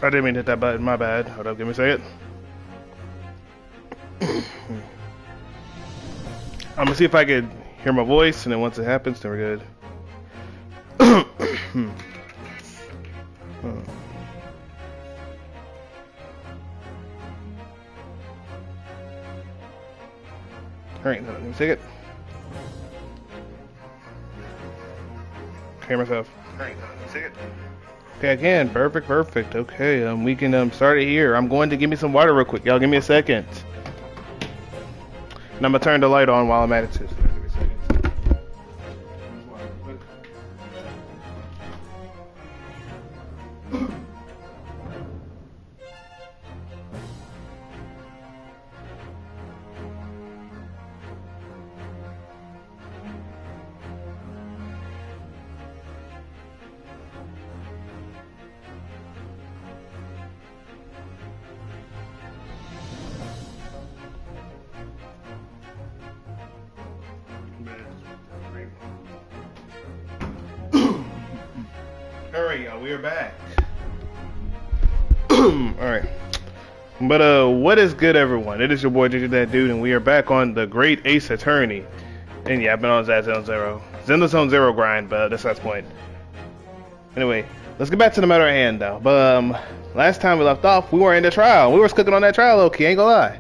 I didn't mean to hit that button, my bad. Hold up, give me a second. I'm gonna see if I could hear my voice, and then once it happens, then we're good. Alright, hold on, give me a second. Hear myself. Alright, hold on, give me a second. Okay, I can. Perfect, perfect. Okay, we can start it here. I'm going to give me some water real quick. Y'all give me a second. And I'm gonna turn the light on while I'm at it too. So give me a second. Alright, y'all, we are back. Alright. But, what is good, everyone? It is your boy, Ginger That Dude, and we are back on the Great Ace Attorney. And yeah, I've been on that Zone Zero. Zone Zero grind, but that's the point. Anyway, let's get back to the matter at hand, though. But, last time we left off, we were in the trial. We were cooking on that trial, okay, ain't gonna lie.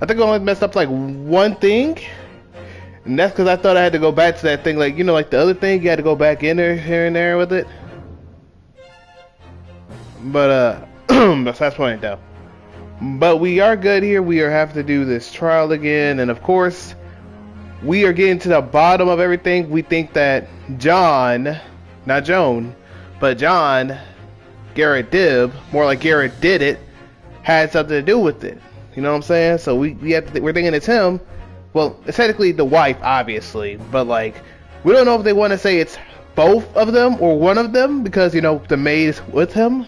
I think we only messed up, like, one thing. And that's because I thought I had to go back to that thing, like, you know, like the other thing, you had to go back in there, here and there with it. But, that's the point, though. But we are good here. We are having to do this trial again. And, of course, we are getting to the bottom of everything. We think that John, not Joan, but John, Garrett Dibb, more like Garrett did it, had something to do with it. You know what I'm saying? So we're thinking it's him. Well, it's technically the wife, obviously. But, like, we don't know if they want to say it's both of them or one of them. Because, you know, the maid is with him.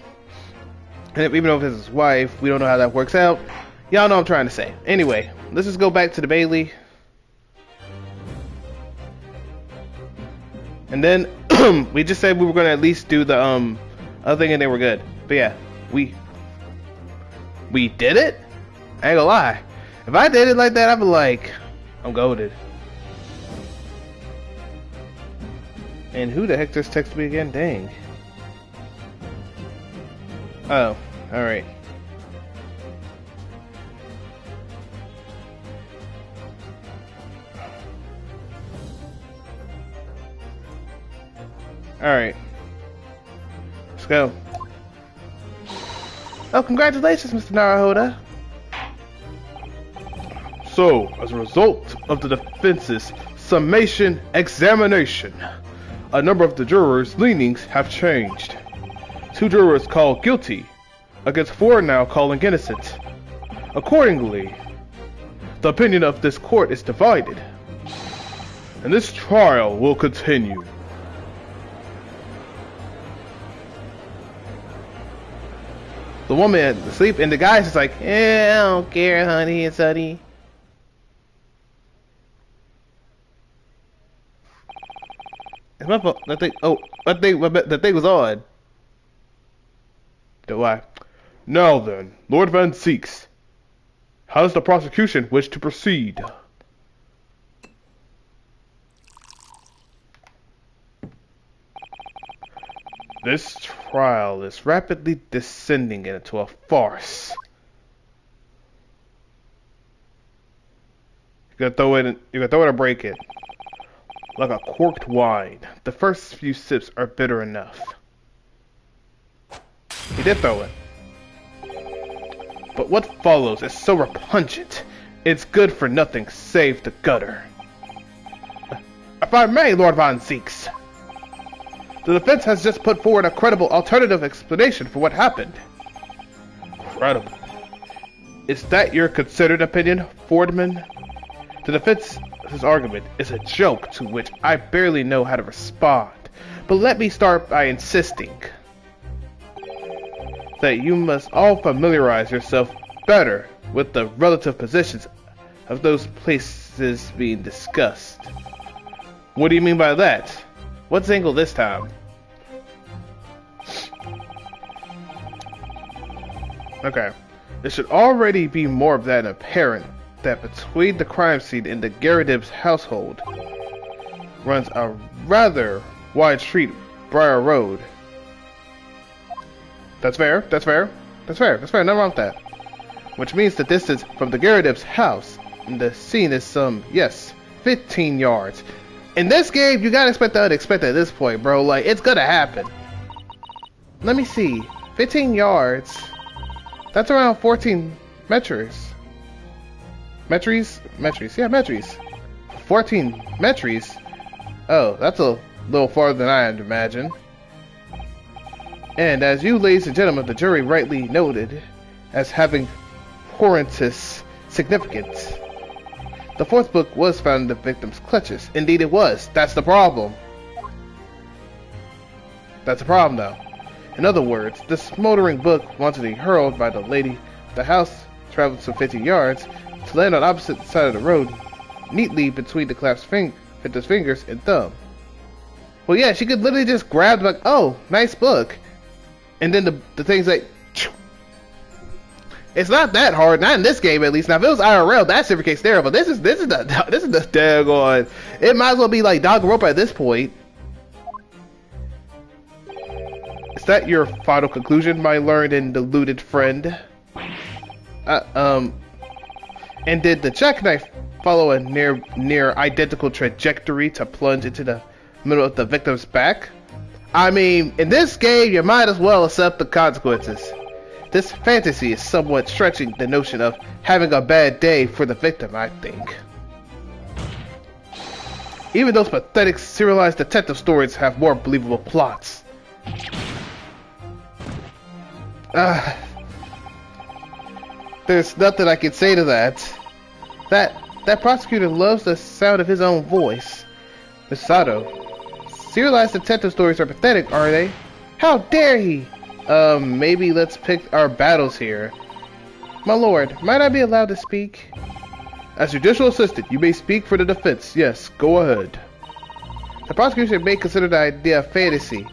And even though it's his wife, we don't know how that works out. Y'all know what I'm trying to say. Anyway, let's just go back to the Bailey. And then, we just said we were going to at least do the, other thing and they were good. But yeah, we did it? I ain't gonna lie. If I did it like that, I'd be like, I'm goated. And who the heck just texted me again? Dang. Oh, alright. Alright. Let's go. Oh, congratulations, Mr. Naruhoda. So, as a result of the defense's summation examination, a number of the jurors' leanings have changed. 2 jurors called guilty, against 4 now calling innocent. Accordingly, the opinion of this court is divided, and this trial will continue. The woman asleep, and the guy's just like, I don't care, honey and sonny. It's my fault. That thing was on. Do I? Now then, Lord Van Seeks, how does the prosecution wish to proceed? This trial is rapidly descending into a farce. You're gonna throw it or break it. Like a corked wine, the first few sips are bitter enough. He did throw it. But what follows is so repugnant, it's good for nothing save the gutter. If I may, Lord Von Seeks, the defense has just put forward a credible alternative explanation for what happened. Credible? Is that your considered opinion, Fordman? The defense's argument is a joke to which I barely know how to respond. But let me start by insisting that you must all familiarize yourself better with the relative positions of those places being discussed. What do you mean by that? What's angle this time? Okay. It should already be more than apparent that between the crime scene and the Garridib's household runs a rather wide street, Briar Road. That's fair, that's fair, that's fair, that's fair, nothing wrong with that. Which means the distance from the Garridib's house and the scene is some, yes, 15 yards. In this game, you gotta expect the unexpected at this point, bro. Like, it's gonna happen. Let me see. 15 yards. That's around 14 metries. Metries? Metries. Yeah, metries. 14 metries? Oh, that's a little farther than I had imagined. And as you, ladies and gentlemen, the jury rightly noted as having portentous significance, the fourth book was found in the victim's clutches. Indeed it was. That's the problem. That's the problem, though. In other words, this smoldering book wantonly hurled by the lady of the house traveled some 50 yards to land on opposite side of the road, neatly between the clasped victim's fingers and thumb. Well, yeah, she could literally just grab, like, oh, nice book. And then the thing's like, it's not that hard, not in this game at least. Now if it was IRL, that's different case there, but this is the daggone. It might as well be like Danganronpa at this point. Is that your final conclusion, my learned and deluded friend? And did the jackknife follow a near identical trajectory to plunge into the middle of the victim's back? I mean, in this game, you might as well accept the consequences. This fantasy is somewhat stretching the notion of having a bad day for the victim, I think. Even those pathetic serialized detective stories have more believable plots. There's nothing I can say to that. That prosecutor loves the sound of his own voice. Misato. Serialized detective stories are pathetic, are they? How dare he? Maybe let's pick our battles here. My lord, might I be allowed to speak? As judicial assistant, you may speak for the defense. Yes, go ahead. The prosecution may consider the idea of fantasy,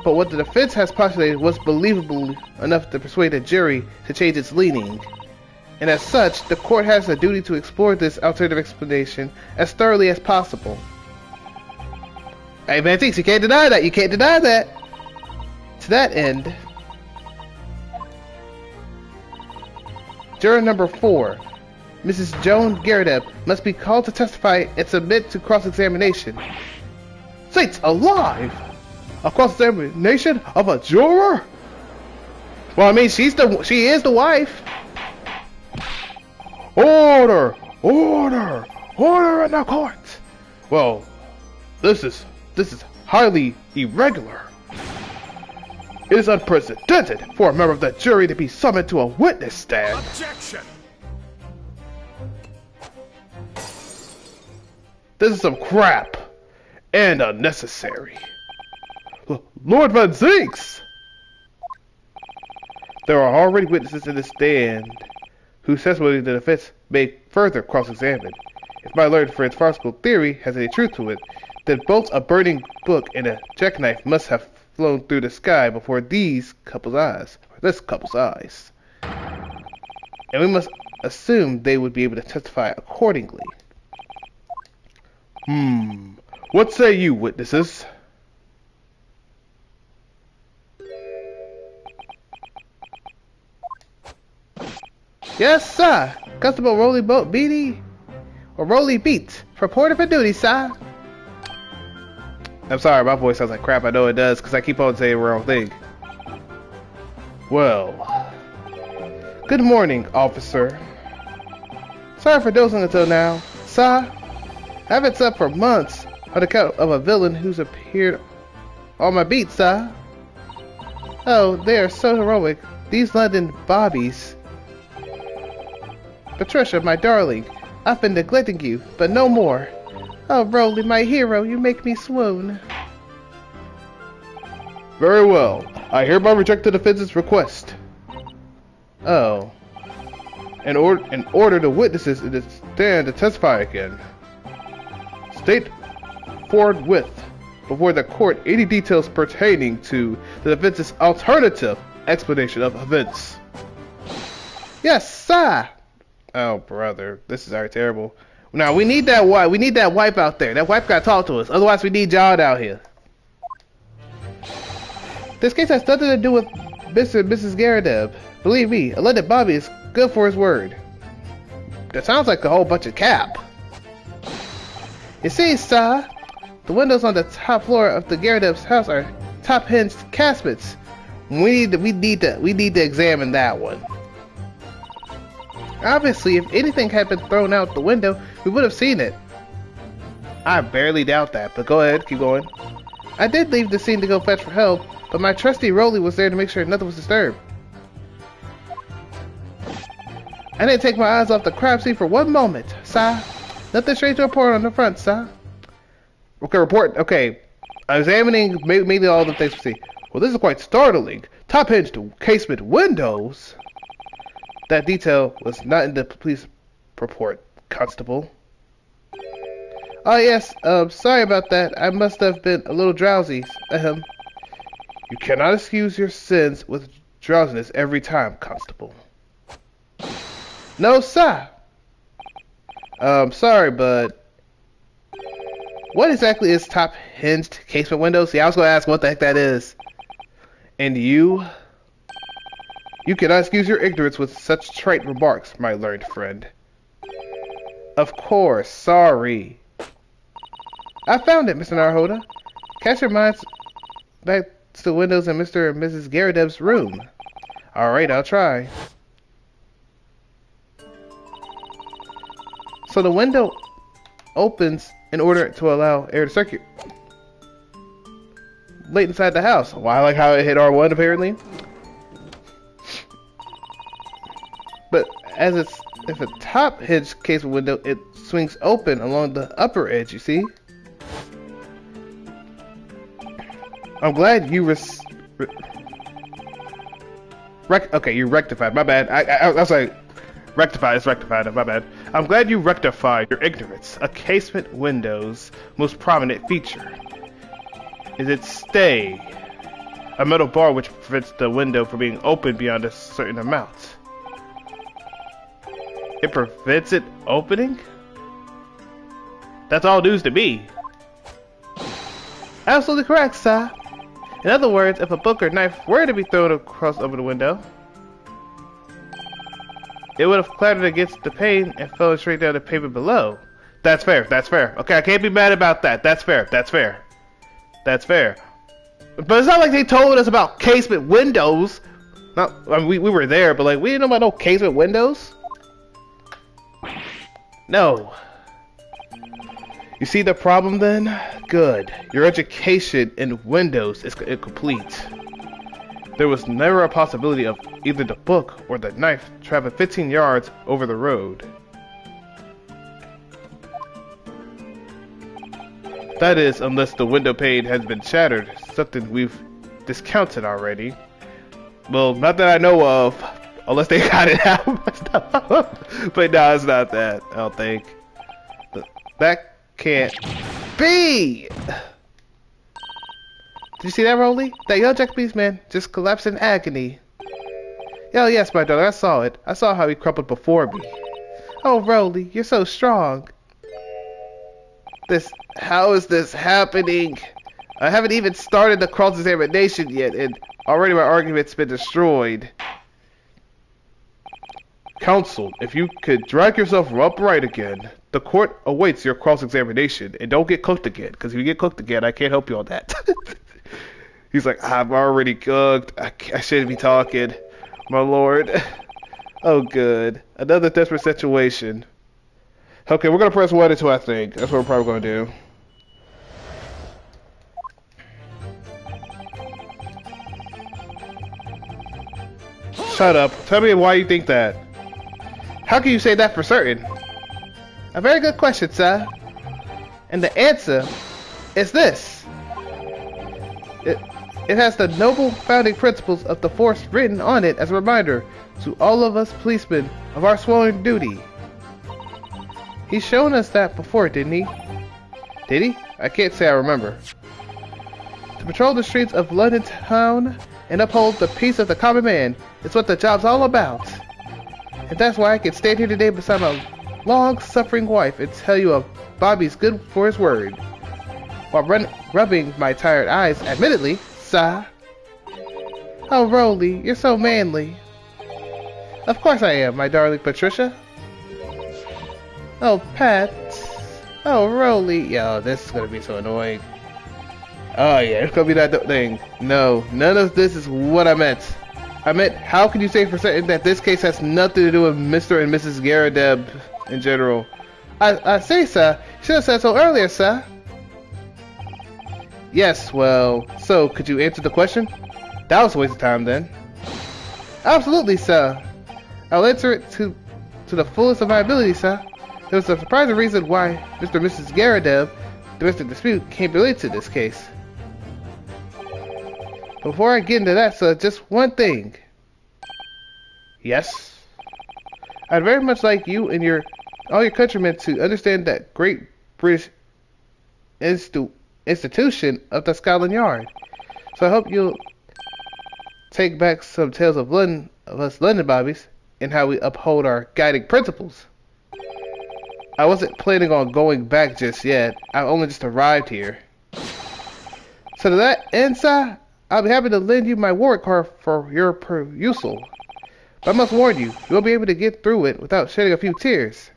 but what the defense has postulated was believable enough to persuade the jury to change its leaning. And as such, the court has a duty to explore this alternative explanation as thoroughly as possible. Hey man, you can't deny that. You can't deny that. To that end, juror number 4, Mrs. Joan Garridib, must be called to testify and submit to cross-examination. Saints alive! A cross-examination of a juror? Well, I mean, she is the wife. Order! Order! Order in the court! Well, this is highly irregular. It is unprecedented for a member of the jury to be summoned to a witness stand. Objection! This is some crap and unnecessary. Lord Van Zinks! There are already witnesses in the stand whose testimony the defense may further cross-examine. If my learned friend's farcical theory has any truth to it, then both a burning book and a jackknife must have flown through the sky before this couple's eyes. And we must assume they would be able to testify accordingly. What say you, witnesses? Yes, sir. Constable Rolly Beat, reported for duty, sir. I'm sorry, my voice sounds like crap. I know it does, because I keep on saying the wrong thing. Well, good morning, officer. Sorry for dozing until now, sir. I haven't slept for months on account of a villain who's appeared on my beat, sir. Oh, they are so heroic, these London bobbies. Patricia, my darling, I've been neglecting you, but no more. Oh, Rolly, my hero, you make me swoon. Very well. I hereby reject the defense's request. Oh. And order the witnesses in the stand to testify again. State forthwith before the court any details pertaining to the defense's alternative explanation of events. Yes, sir. Oh, brother, this is already terrible. Now we need that wipe. We need that wipe out there. That wipe gotta talk to us. Otherwise, we need John out here. This case has nothing to do with Mr. and Mrs. Garadeb. Believe me, elected Bobby is good for his word. That sounds like a whole bunch of cap. You see, sir, the windows on the top floor of the Garadeb's house are top hinged casements. We need to examine that one. Obviously, if anything had been thrown out the window, we would have seen it. I barely doubt that, but go ahead, keep going. I did leave the scene to go fetch for help, but my trusty Rolly was there to make sure nothing was disturbed. I didn't take my eyes off the crime scene for one moment, sir. Nothing strange to report on the front, sir. Okay, report. Okay. Examining mainly all the things we see. Well, this is quite startling. Top hinged casement windows? That detail was not in the police report, Constable. Oh, yes. Sorry about that. I must have been a little drowsy. You cannot excuse your sins with drowsiness every time, Constable. No, sir. Sorry, but what exactly is top hinged casement windows? See, I was going to ask what the heck that is. And you cannot excuse your ignorance with such trite remarks, my learned friend. Of course, sorry. I found it, Mr. Narhoda. Cast your minds back to the windows in Mr. and Mrs. Garadeb's room. Alright, I'll try. So the window opens in order to allow air to circulate late inside the house. Well, I like how it hit R1 apparently. But if a top hinge casement window, it swings open along the upper edge, you see? I'm glad you okay, you rectified. My bad. I was like, rectified. It's rectified. My bad. I'm glad you rectified your ignorance. A casement window's most prominent feature is its stay, a metal bar which prevents the window from being opened beyond a certain amount. It prevents it opening? That's all news to me. Absolutely correct, sir. In other words, if a book or knife were to be thrown across over the window, it would have clattered against the pane and fell straight down the pavement below. That's fair, that's fair. Okay, I can't be mad about that. That's fair, that's fair. That's fair. But it's not like they told us about casement windows. Not, I mean, we were there, but like, we didn't know about no casement windows. No. You see the problem then? Good. Your education in Windows is incomplete. There was never a possibility of either the book or the knife traveling 15 yards over the road. That is, unless the window pane has been shattered, something we've discounted already. Well, not that I know of, unless they got it out. But no, it's not that, I don't think. That can't be! Did you see that, Rolly? That young Japanese man just collapsed in agony. Oh yes, my daughter, I saw it. I saw how he crumpled before me. Oh, Rolly, you're so strong. How is this happening? I haven't even started the cross-examination yet, and already my argument's been destroyed. Counsel, if you could drag yourself upright again, the court awaits your cross-examination, and don't get cooked again, because if you get cooked again, I can't help you on that. He's like, I'm already cooked. I shouldn't be talking, my lord. Oh, good. Another desperate situation. Okay, we're gonna press 1 and 2, I think. That's what we're probably gonna do. Shut up. Tell me why you think that. How can you say that for certain? A very good question, sir. And the answer is this. It has the noble founding principles of the force written on it as a reminder to all of us policemen of our sworn duty. He's shown us that before, didn't he? Did he? I can't say I remember. To patrol the streets of London town and uphold the peace of the common man is what the job's all about. And that's why I can stand here today beside my long-suffering wife and tell you Bobby's good for his word. While rubbing my tired eyes, admittedly, sigh. Oh, Rolly, you're so manly. Of course I am, my darling Patricia. Oh, Pat. Oh, Rolly. Yo, this is gonna be so annoying. Oh, yeah, it's gonna be that thing. No, none of this is what I meant. I meant, how can you say for certain that this case has nothing to do with Mr. and Mrs. Garadeb in general? I say, sir. You should have said so earlier, sir. Yes, well, so, could you answer the question? That was a waste of time, then. Absolutely, sir. I'll answer it to the fullest of my ability, sir. There was a surprising reason why Mr. and Mrs. Garadeb, domestic dispute, can't relate to this case. Before I get into that, sir, just one thing. Yes? I'd very much like you and all your countrymen to understand that great British institution of the Scotland Yard. So I hope you'll take back some tales of us London Bobbies and how we uphold our guiding principles. I wasn't planning on going back just yet. I only just arrived here. So to that end, sir, I'll be happy to lend you my Warwick card for your perusal. But I must warn you, you won't be able to get through it without shedding a few tears.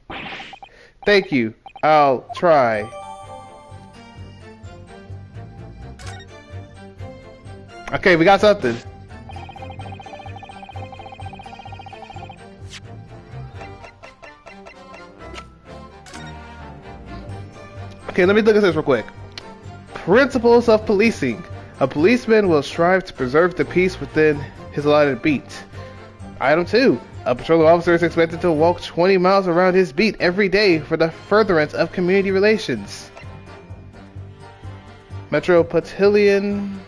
Thank you. I'll try. Okay, we got something. Okay, let me look at this real quick. Principles of policing. A policeman will strive to preserve the peace within his allotted beat. Item 2. A patrolling officer is expected to walk 20 miles around his beat every day for the furtherance of community relations. Metropolitan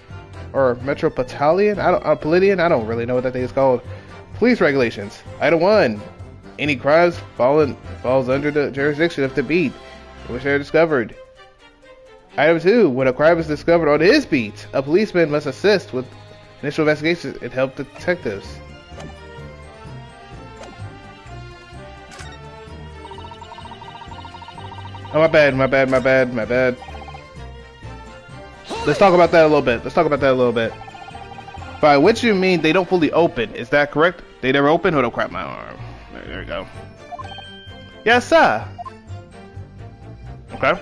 Metropolitan? I don't really know what that thing is called. Police regulations. Item 1. Any crimes falls under the jurisdiction of the beat in which they are discovered. Item 2. When a crime is discovered on his beat, a policeman must assist with initial investigations and help detectives. Oh, my bad. Let's talk about that a little bit. By which you mean they don't fully open, is that correct? They never open? Hold on, crap, my arm. There we go. Yes, sir. Okay.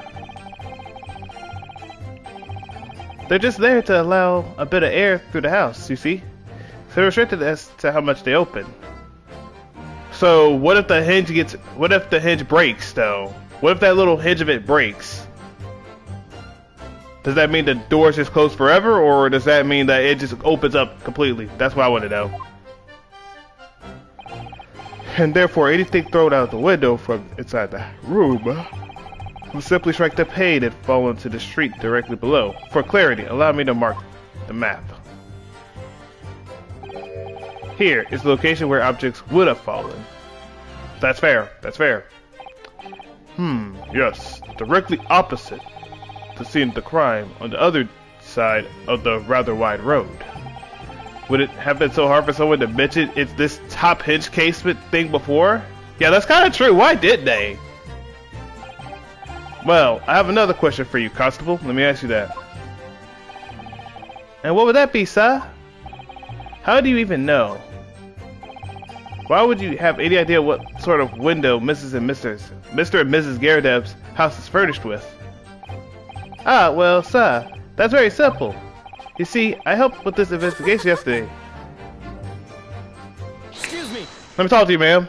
They're just there to allow a bit of air through the house, you see? So they're restricted as to how much they open. So what if the hinge breaks though? What if that little hinge of it breaks? Does that mean the door's just closed forever, or does that mean that it just opens up completely? That's what I want to know. And therefore, anything thrown out the window from inside the room will simply strike the pane and fall into the street directly below. For clarity, allow me to mark the map. Here is the location where objects would have fallen. That's fair. Yes, directly opposite the scene of the crime on the other side of the rather wide road. Would it have been so hard for someone to mention it's this top hinge casement thing before? Yeah, that's kind of true. Why did they? Well, I have another question for you, Constable. Let me ask you that. And what would that be, sir? How do you even know? Why would you have any idea what sort of window Mr. and Mrs. Garadeb's house is furnished with? Ah, well, sir, that's very simple. You see, I helped with this investigation yesterday. Excuse me. Let me talk to you, ma'am.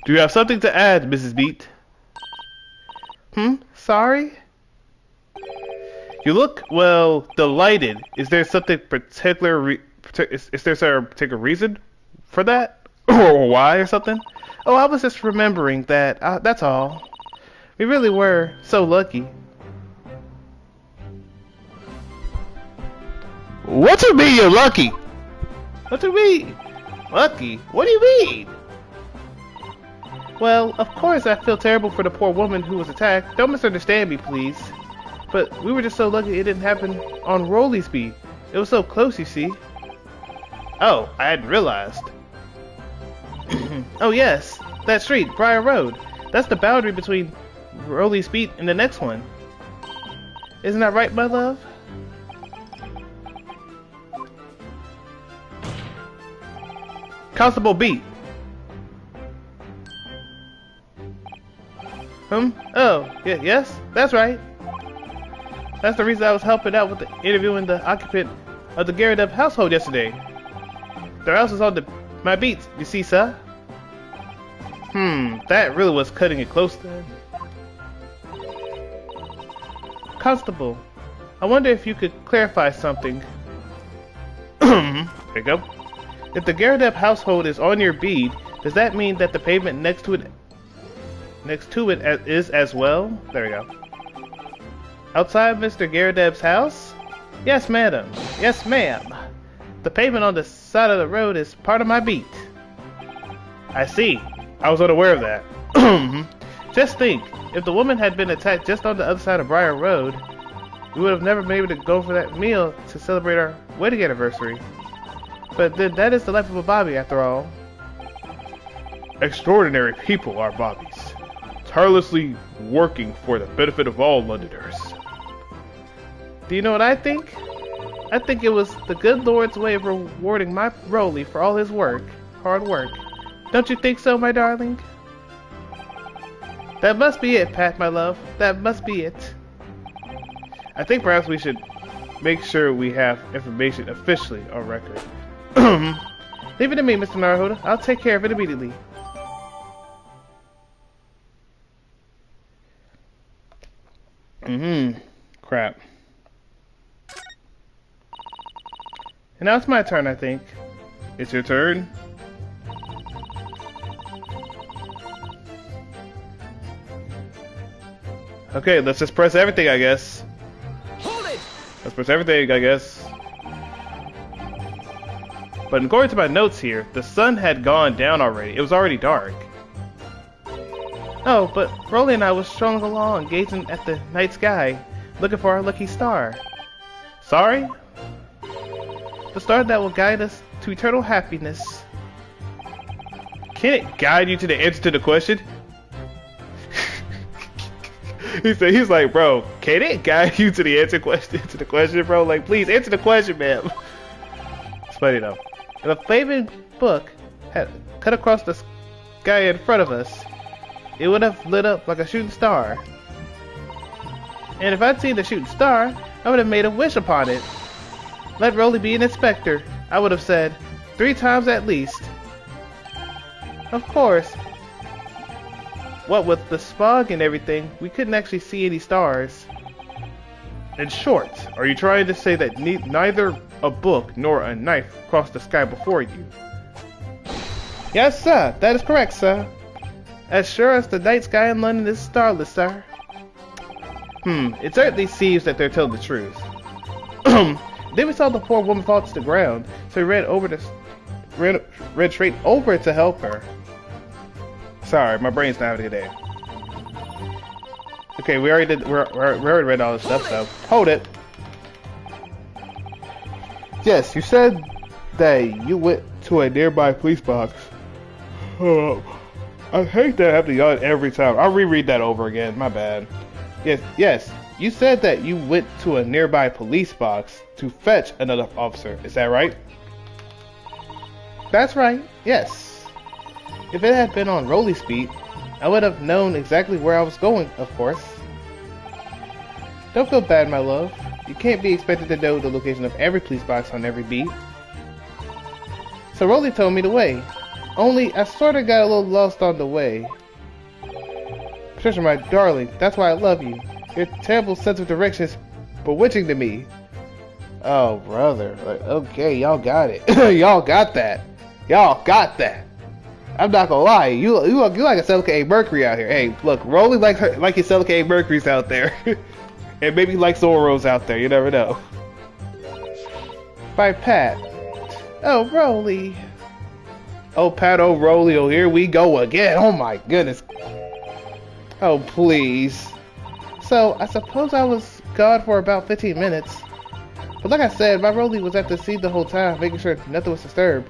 Do you have something to add, Mrs. Beat? Sorry? You look, well, delighted. Is there something particular? Is there a particular reason for that? Or why or something? Oh, I was just remembering that. That's all. We really were so lucky. What do you mean you're lucky? What do you mean? Lucky? What do you mean? Well, of course I feel terrible for the poor woman who was attacked. Don't misunderstand me, please. But we were just so lucky it didn't happen on Rolly speed. It was so close, you see. Oh, I hadn't realized. Oh yes, that street, Briar Road. That's the boundary between Rolly's Beat and the next one. Isn't that right, my love? Constable Beat. Oh, yes, that's right. That's the reason I was helping out with interviewing the occupant of the Gyarados household yesterday. Their house is on my beat, you see, sir? That really was cutting it close then. Constable, I wonder if you could clarify something. There you go. If the Gyarados household is on your bead, does that mean that the pavement next to it is as well? There we go. Outside Mr. Gyarados' house? Yes, madam. Yes, ma'am. The pavement on the side of the road is part of my beat. I see. I was unaware of that. Just think, if the woman had been attacked just on the other side of Briar Road, we would have never been able to go for that meal to celebrate our wedding anniversary. But then that is the life of a Bobby, after all. Extraordinary people are Bobbies, tirelessly working for the benefit of all Londoners. Do you know what I think? I think it was the good Lord's way of rewarding my Roly for all his hard work. Don't you think so, my darling? That must be it, Pat, my love. That must be it. I think perhaps we should make sure we have information officially on record. Leave it to me, Mr. Naruhodo. I'll take care of it immediately. Crap. And now it's my turn, I think. It's your turn. Okay, let's just press everything, I guess. Hold it! Let's press everything, I guess. But according to my notes here, the sun had gone down already. It was already dark. Oh, but Rolly and I was strolling along, gazing at the night sky, looking for our lucky star. Sorry? The star that will guide us to eternal happiness. Can it guide you to the answer to the question? He's like, bro, can it guide you to the to the question, bro? Like, please answer the question, man. It's funny though. If a flaming book had cut across the sky in front of us, it would have lit up like a shooting star. And if I'd seen the shooting star, I would have made a wish upon it. Let Rolly be an inspector, I would have said, 3 times at least. Of course. What with the smog and everything, we couldn't actually see any stars. In short, are you trying to say that neither a book nor a knife crossed the sky before you? Yes, sir. That is correct, sir. As sure as the night sky in London is starless, sir. It certainly seems that they're telling the truth. Then we saw the poor woman fall to the ground, so we ran straight over to help her. Sorry, my brain's not having a good day. Okay, we already read all this stuff, so hold it. Yes, you said that you went to a nearby police box. I hate that I have to yawn every time. I'll reread that over again. My bad. Yes. You said that you went to a nearby police box to fetch another officer. Is that right? That's right. Yes. If it had been on Rolly's beat, I would have known exactly where I was going, of course. Don't feel bad, my love. You can't be expected to know the location of every police box on every beat. So Rolly told me the way. Only, I sorta got a little lost on the way. Patricia, my darling, that's why I love you. Your terrible sense of direction is bewitching to me. Oh, brother. Like, okay, y'all got it. Y'all got that. Y'all got that. I'm not gonna lie. You like a Celica Mercury out here. Hey, look, Rolly like his Celica Mercury's out there. And maybe like Zoro's out there. You never know. By Pat. Oh, Rolly. Oh, Pat, oh, Rolly, oh, here we go again. Oh, my goodness. Oh, please. So, I suppose I was gone for about 15 minutes. But like I said, my Rolly was at the scene the whole time, making sure nothing was disturbed.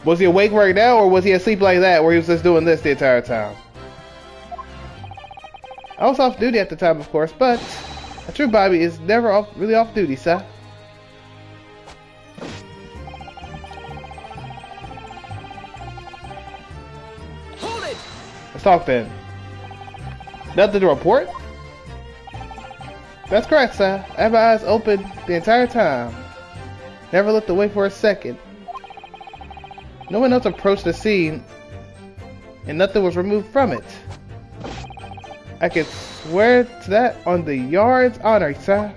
Was he awake right now, or was he asleep like that, where he was just doing this the entire time? I was off duty at the time, of course, but a true Bobby is never really off duty, sir. Hold it! Let's talk then. Nothing to report? That's correct, sir. I had my eyes open the entire time. Never looked away for a second. No one else approached the scene, and nothing was removed from it. I can swear to that on the yard's honor, sir.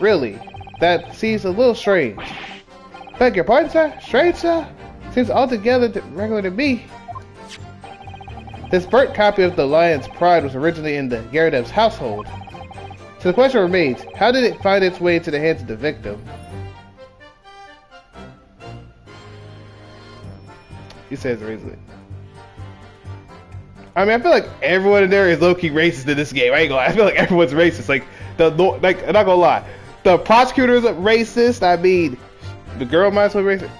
Really? That seems a little strange. Beg your pardon, sir? Strange, sir? Seems altogether regular to me. This burnt copy of The Lion's Pride was originally in the Yaredev's household. So the question remains, how did it find its way into the hands of the victim? He says recently. I mean, I feel like everyone in there is low-key racist in this game. I ain't gonna lie. I feel like everyone's racist. Like, I'm not gonna lie. The prosecutor is racist. I mean, the girl might as well be racist.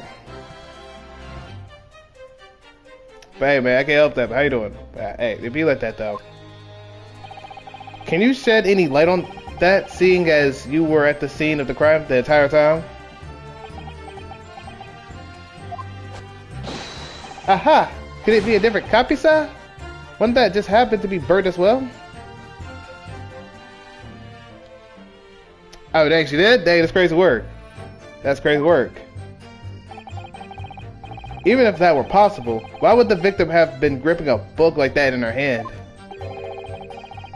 But hey, man, I can't help that. How you doing? Hey, it be like that, though. Can you shed any light on that, seeing as you were at the scene of the crime the entire time? Aha! Could it be a different copy, sir? One that just happened to be burnt as well? Oh, it actually did? Dang, that's crazy work. That's crazy work. Even if that were possible, why would the victim have been gripping a book like that in her hand?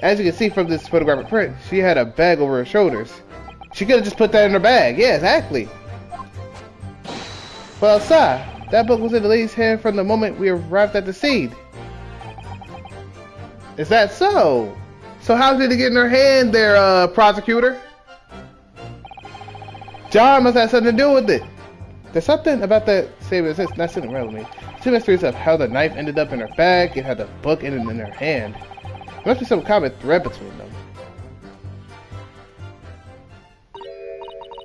As you can see from this photographic print, she had a bag over her shoulders. She could have just put that in her bag. Yeah, exactly. Well, sir, that book was in the lady's hand from the moment we arrived at the scene. Is that so? So how did it get in her hand there, prosecutor? John must have something to do with it. There's something about that statement that's not sitting around with me. Two mysteries of how the knife ended up in her bag and how the book ended in her hand. There must be some common thread between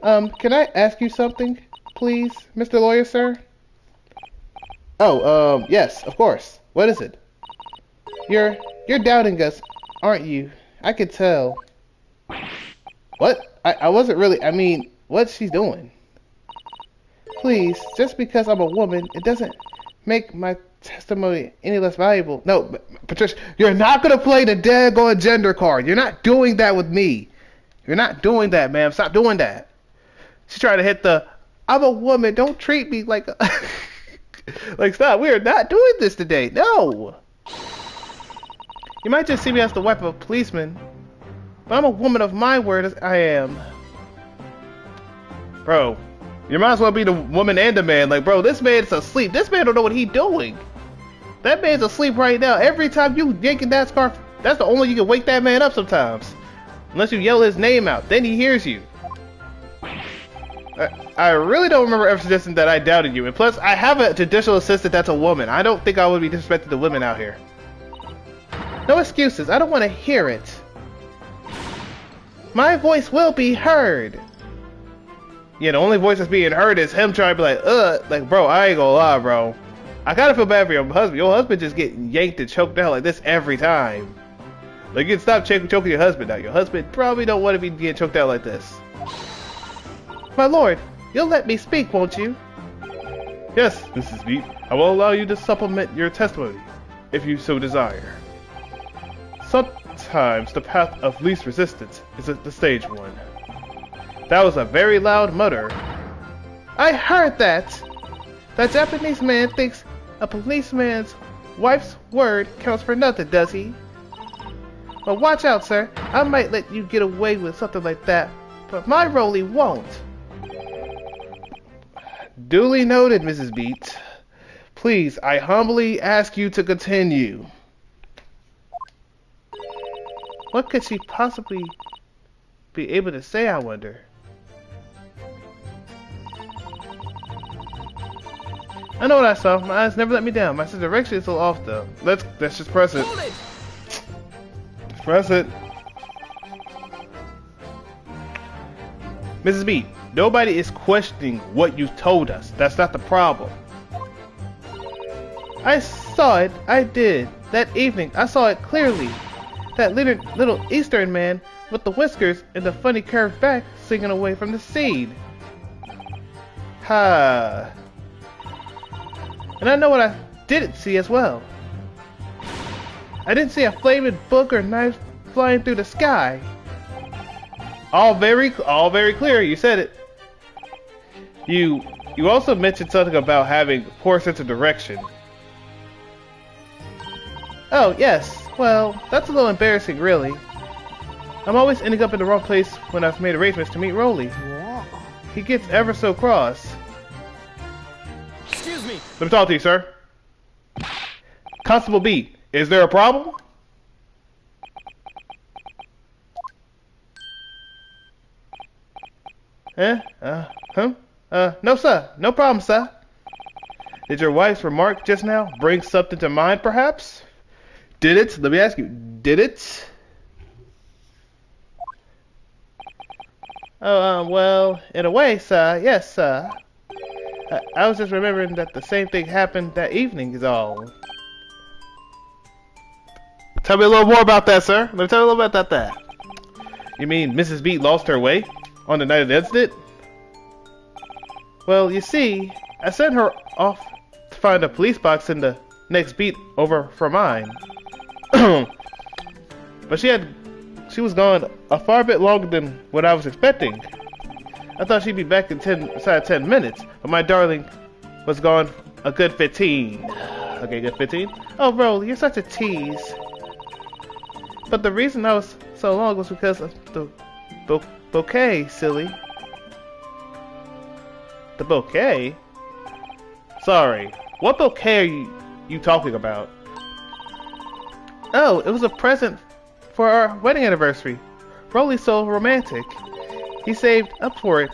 them. Can I ask you something, please, Mr. Lawyer, sir? Oh, yes, of course. What is it? You're doubting us, aren't you? I could tell. What? I wasn't really, I mean, what's she doing? Please, just because I'm a woman, it doesn't make my testimony any less valuable. No, Patricia, you're not going to play the daggone gender card. You're not doing that with me. You're not doing that, ma'am. Stop doing that. She's trying to hit the, I'm a woman, don't treat me like a... Like, stop. We are not doing this today. No. You might just see me as the wife of a policeman, but I'm a woman of my word as I am. Bro, you might as well be the woman and the man. Like, bro, this man's asleep. This man don't know what he's doing. That man's asleep right now. Every time you yanking that scarf, that's the only you can wake that man up sometimes. Unless you yell his name out. Then he hears you. I really don't remember ever suggesting that I doubted you. And plus, I have a judicial assistant that's a woman. I don't think I would be disrespecting the women out here. No excuses. I don't want to hear it. My voice will be heard. Yeah, the only voice that's being heard is him trying to be like, like, bro, I ain't gonna lie, bro. I gotta feel bad for your husband. Your husband just getting yanked and choked out like this every time. Like, you can stop choking your husband out. Your husband probably don't want to be getting choked out like this. My lord, you'll let me speak, won't you? Yes, Mrs. Beat. I will allow you to supplement your testimony, if you so desire. Sometimes the path of least resistance is the stage one. That was a very loud mutter. I heard that! That Japanese man thinks a policeman's wife's word counts for nothing, does he? Well, watch out, sir. I might let you get away with something like that, but my Rolly won't. Duly noted, Mrs. Beat. Please, I humbly ask you to continue. What could she possibly be able to say, I wonder? I know what I saw. My eyes never let me down. My direction is a little off, though. Let's just press it. Press it. Mrs. B, Nobody is questioning what you told us. That's not the problem. I saw it. I did. That evening, I saw it clearly. That little Eastern man with the whiskers and the funny curved back singing away from the scene. Ha. And I know what I didn't see as well. I didn't see a flaming book or knife flying through the sky. All very clear. You said it. You also mentioned something about having poor sense of direction. Oh, yes. Well, that's a little embarrassing, really. I'm always ending up in the wrong place when I've made arrangements to meet Rolly. He gets ever so cross. Excuse me. Let me talk to you, sir. Constable B, is there a problem? No, sir. No problem, sir. Did your wife's remark just now bring something to mind, perhaps? Did it? Let me ask you, did it? Oh, well, in a way, sir, yes, sir. I was just remembering that the same thing happened that evening is all. Tell me a little more about that, sir. Let me tell you a little bit about that. You mean Mrs. B lost her way on the night of the incident? Well, you see, I sent her off to find a police box in the next beat over from mine. But she was gone a far bit longer than what I was expecting. I thought she'd be back in 10 minutes, but my darling was gone a good 15. Okay, good 15? Oh, Rolly, you're such a tease. But the reason I was so long was because of the bouquet, silly. The bouquet? Sorry, what bouquet are you talking about? Oh, it was a present for our wedding anniversary. Rolly's so romantic. He saved up for it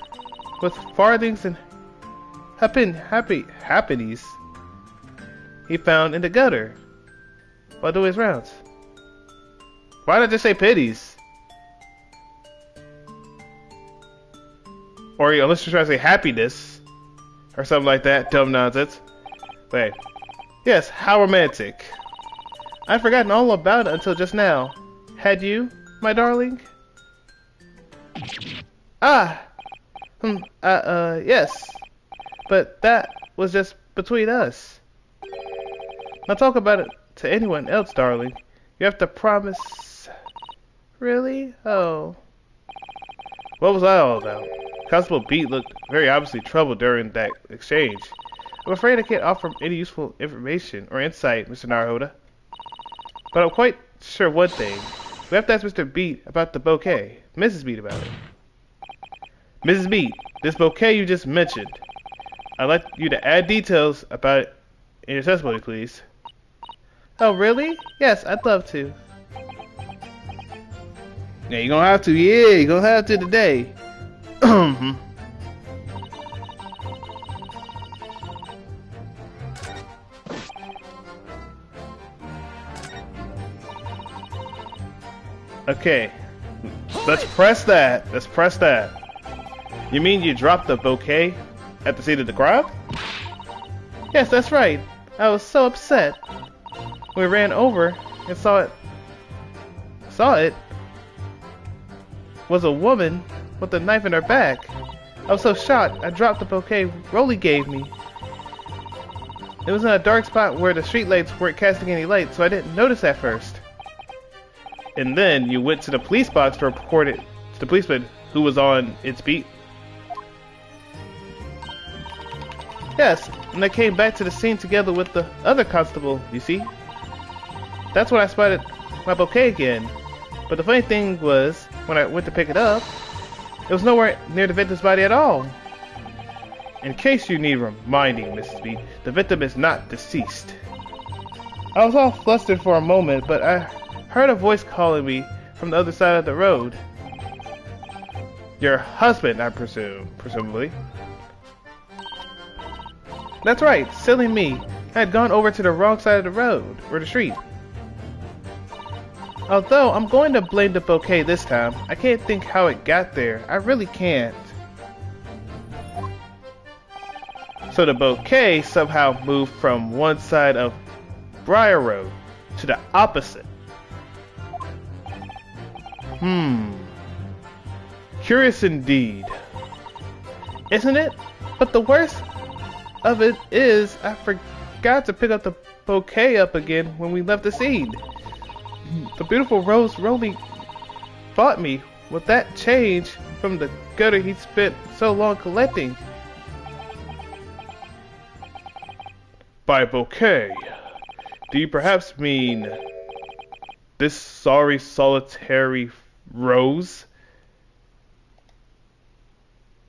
with farthings and happenings he found in the gutter while doing his rounds. Why not just say pennies? Or unless you're trying to say happiness or something like that, dumb nonsense. Wait. Yes, how romantic. I'd forgotten all about it until just now. Had you, my darling? Yes. But that was just between us. Not talk about it to anyone else, darling. You have to promise. Really? Oh. What was that all about? Constable Beat looked very obviously troubled during that exchange. I'm afraid I can't offer any useful information or insight, Mr. Naruhoda. But I'm quite sure one thing. We have to ask Mr. Beat about the bouquet. Mrs. Beat about it. Mrs. Beat, this bouquet you just mentioned. I'd like you to add details about it in your testimony, please. Oh, really? Yes, I'd love to. Yeah, you're gonna have to. Yeah, you're gonna have to today. Okay, let's press that. Let's press that. You mean you dropped the bouquet at the scene of the crime? Yes, that's right. I was so upset. We ran over and saw it was a woman with a knife in her back. I was so shocked, I dropped the bouquet Rolly gave me. It was in a dark spot where the streetlights weren't casting any light, so I didn't notice at first. And then you went to the police box to report it to the policeman who was on its beat. Yes, and I came back to the scene together with the other constable, you see. That's when I spotted my bouquet again. But the funny thing was, when I went to pick it up, it was nowhere near the victim's body at all. In case you need reminding, Mrs. B, the victim is not deceased. I was all flustered for a moment, but I heard a voice calling me from the other side of the road. Your husband, I presume, presumably. That's right, silly me. I had gone over to the wrong side of the road, or the street. Although I'm going to blame the bouquet this time, I can't think how it got there. I really can't. So the bouquet somehow moved from one side of Briar Road to the opposite. Curious indeed. Isn't it? But the worst of it is I forgot to pick up the bouquet up again when we left the scene. The beautiful rose Rolly bought me with that change from the gutter he spent so long collecting. By bouquet, do you perhaps mean this sorry solitary rose?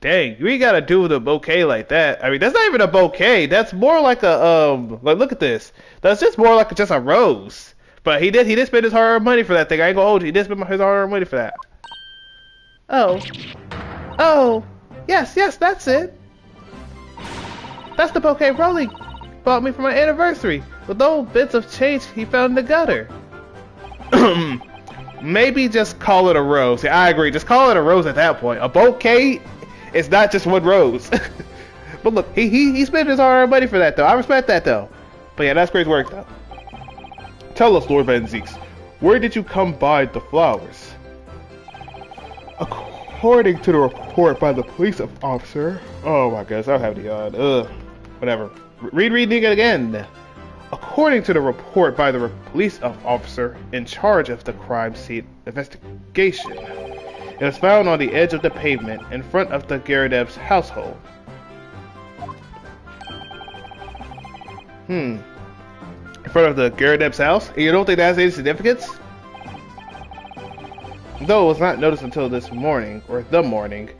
Dang, we gotta do the bouquet like that. I mean, that's not even a bouquet. That's more like a like look at this. That's just more like just a rose. But he did spend his hard-earned money for that thing. I ain't gonna hold you. He did spend his hard-earned money for that. Oh, yes, that's it. That's the bouquet Rolly bought me for my anniversary with those bits of change he found in the gutter. Maybe just call it a rose. Yeah, I agree. Just call it a rose at that point. A bouquet is not just one rose. But look, he spent his hard-earned money for that though. I respect that though. But yeah, that's great work though. Tell us, Lord Van Zeeks, where did you come by the flowers? According to the report by the police officer. Oh my goodness, I don't have the whatever. Reading it again. According to the report by the police officer in charge of the crime scene investigation, it was found on the edge of the pavement in front of the Garadeb's household. In front of the Garadeb's house? And you don't think that has any significance? Though it was not noticed until this morning, or the morning,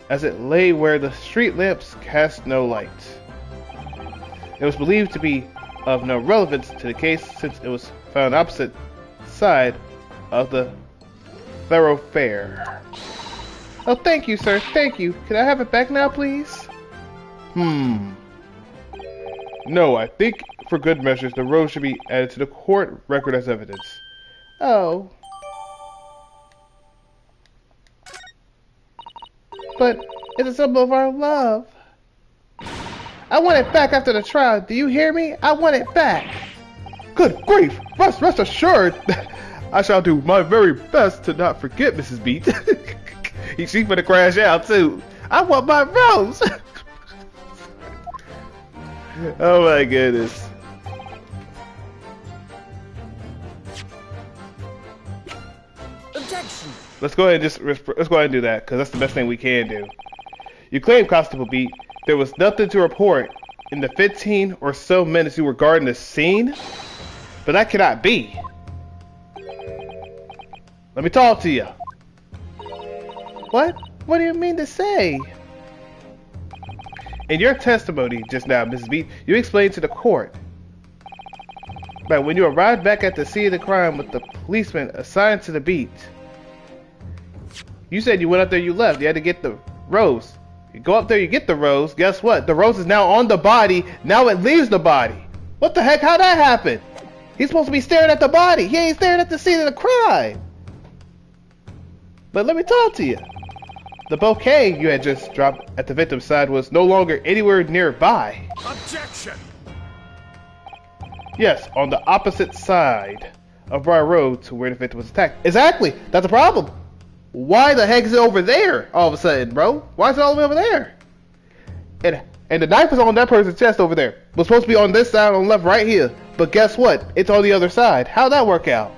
as it lay where the street lamps cast no light. It was believed to be of no relevance to the case since it was found opposite side of the thoroughfare. Oh, thank you, sir. Thank you. Can I have it back now, please? No, I think for good measures, the rose should be added to the court record as evidence. Oh. But it's a symbol of our love. I want it back after the trial. Do you hear me? I want it back. Good grief! Rest assured, I shall do my very best to not forget, Mrs. Beat. She's gonna crash out too. I want my rose. Oh my goodness. Objection. Let's go ahead and do that, because that's the best thing we can do. You claim, Constable Beat, there was nothing to report in the 15 or so minutes you were guarding the scene, but that cannot be. Let me talk to you. What? What do you mean to say? In your testimony just now, Mrs. Beat, you explained to the court that when you arrived back at the scene of the crime with the policeman assigned to the beat, you said you went up there, you left, you had to get the rose. You go up there, you get the rose, guess what? The rose is now on the body, now it leaves the body. What the heck, how'd that happen? He's supposed to be staring at the body, he ain't staring at the scene of the crime. But let me talk to you. The bouquet you had just dropped at the victim's side was no longer anywhere nearby. Objection! Yes, on the opposite side of Briar Road to where the victim was attacked. Exactly! That's a problem! Why the heck is it over there all of a sudden, bro? Why is it all the way over there? And the knife was on that person's chest over there. It was supposed to be on this side, on the left, right here. But guess what? It's on the other side. How'd that work out?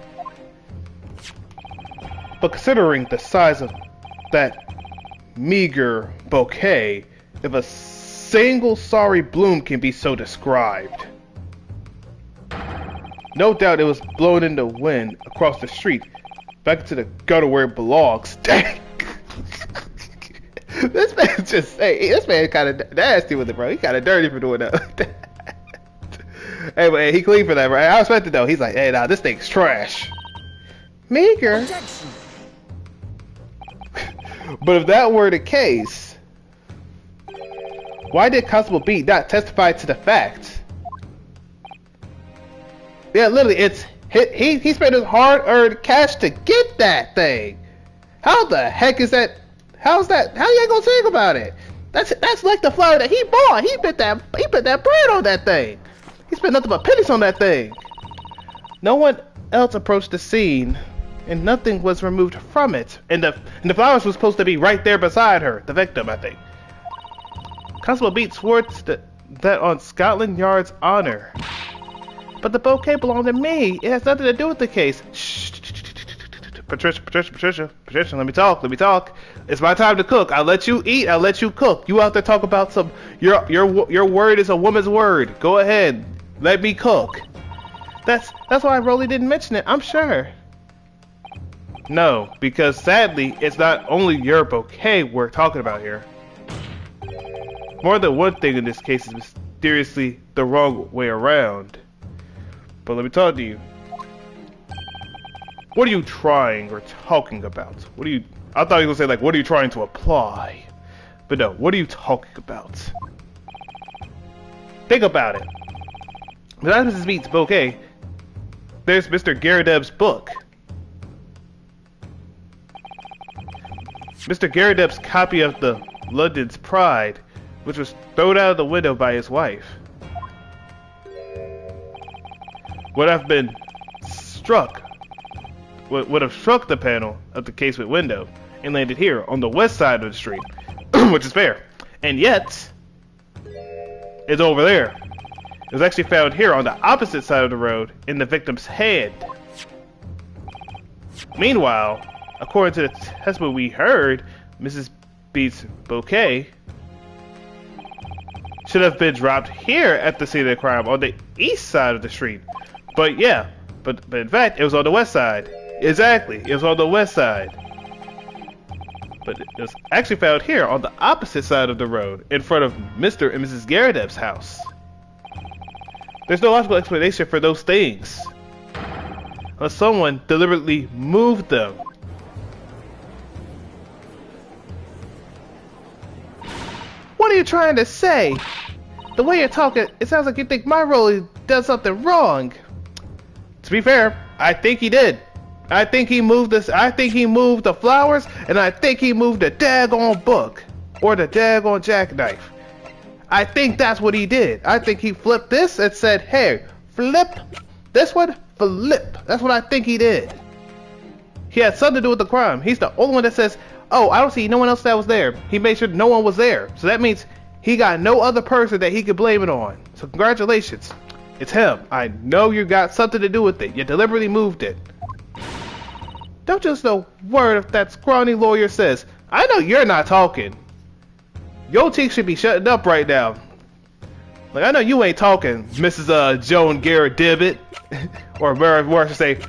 But considering the size of that meager bouquet, if a single sorry bloom can be so described. No doubt it was blown in the wind across the street, back into the gutter where it belongs. Dang! This man just say, this man kind of nasty with it, bro. He kind of dirty for doing that. Hey, but he clean for that, bro. I respect it though. He's like, hey, nah, this thing's trash. Meager. Objection. But if that were the case, why did Constable B not testify to the fact? Yeah, literally, it's he spent his hard-earned cash to get that thing. How the heck is that? How's that? How you gonna think about it? That's like the flower that he bought. He put that bread on that thing. He spent nothing but pennies on that thing. No one else approached the scene, and nothing was removed from it. And the flowers was supposed to be right there beside her, the victim, I think. Constable Beat swore that on Scotland Yard's honor. But the bouquet belonged to me. It has nothing to do with the case. Shh. Patricia, let me talk. It's my time to cook. I'll let you eat, I'll let you cook. You out there talk about some, your word is a woman's word. Go ahead, let me cook. That's why Rolly didn't mention it, I'm sure. No, because sadly, it's not only your bouquet we're talking about here. More than one thing in this case is mysteriously the wrong way around. But let me talk to you. What are you trying or talking about? I thought you were going to say, like, what are you trying to apply? But no, what are you talking about? Think about it. Besides Mrs. Beat's bouquet, there's Mr. Garadeb's book. Mr. Garadeb's copy of the London's Pride, which was thrown out of the window by his wife. Would have struck the panel of the casement window and landed here on the west side of the street, which is fair. And yet, it's over there. It was actually found here on the opposite side of the road in the victim's head. Meanwhile, according to the testimony we heard, Mrs. Beat's bouquet should have been dropped here at the scene of the crime on the east side of the street. But yeah, but in fact, it was on the west side. Exactly, it was on the west side. But it was actually found here on the opposite side of the road in front of Mr. and Mrs. Garadeb's house. There's no logical explanation for those things, unless someone deliberately moved them. What are you trying to say? The way you're talking, it sounds like you think my Rolly done something wrong. To be fair, I think he did. I think he moved this. I think he moved the flowers, and I think he moved the daggone book or the daggone jackknife. I think that's what he did. I think he flipped this and said, "Hey, flip this one, flip." That's what I think he did. He had something to do with the crime. He's the only one that says, "Oh, I don't see no one else that was there." He made sure no one was there. So that means he got no other person that he could blame it on. So congratulations. It's him. I know you got something to do with it. You deliberately moved it. Don't just a word if that scrawny lawyer says. I know you're not talking. Your teeth should be shutting up right now. Like, I know you ain't talking, Mrs. Joan Garrett Dibbit. Or more to say,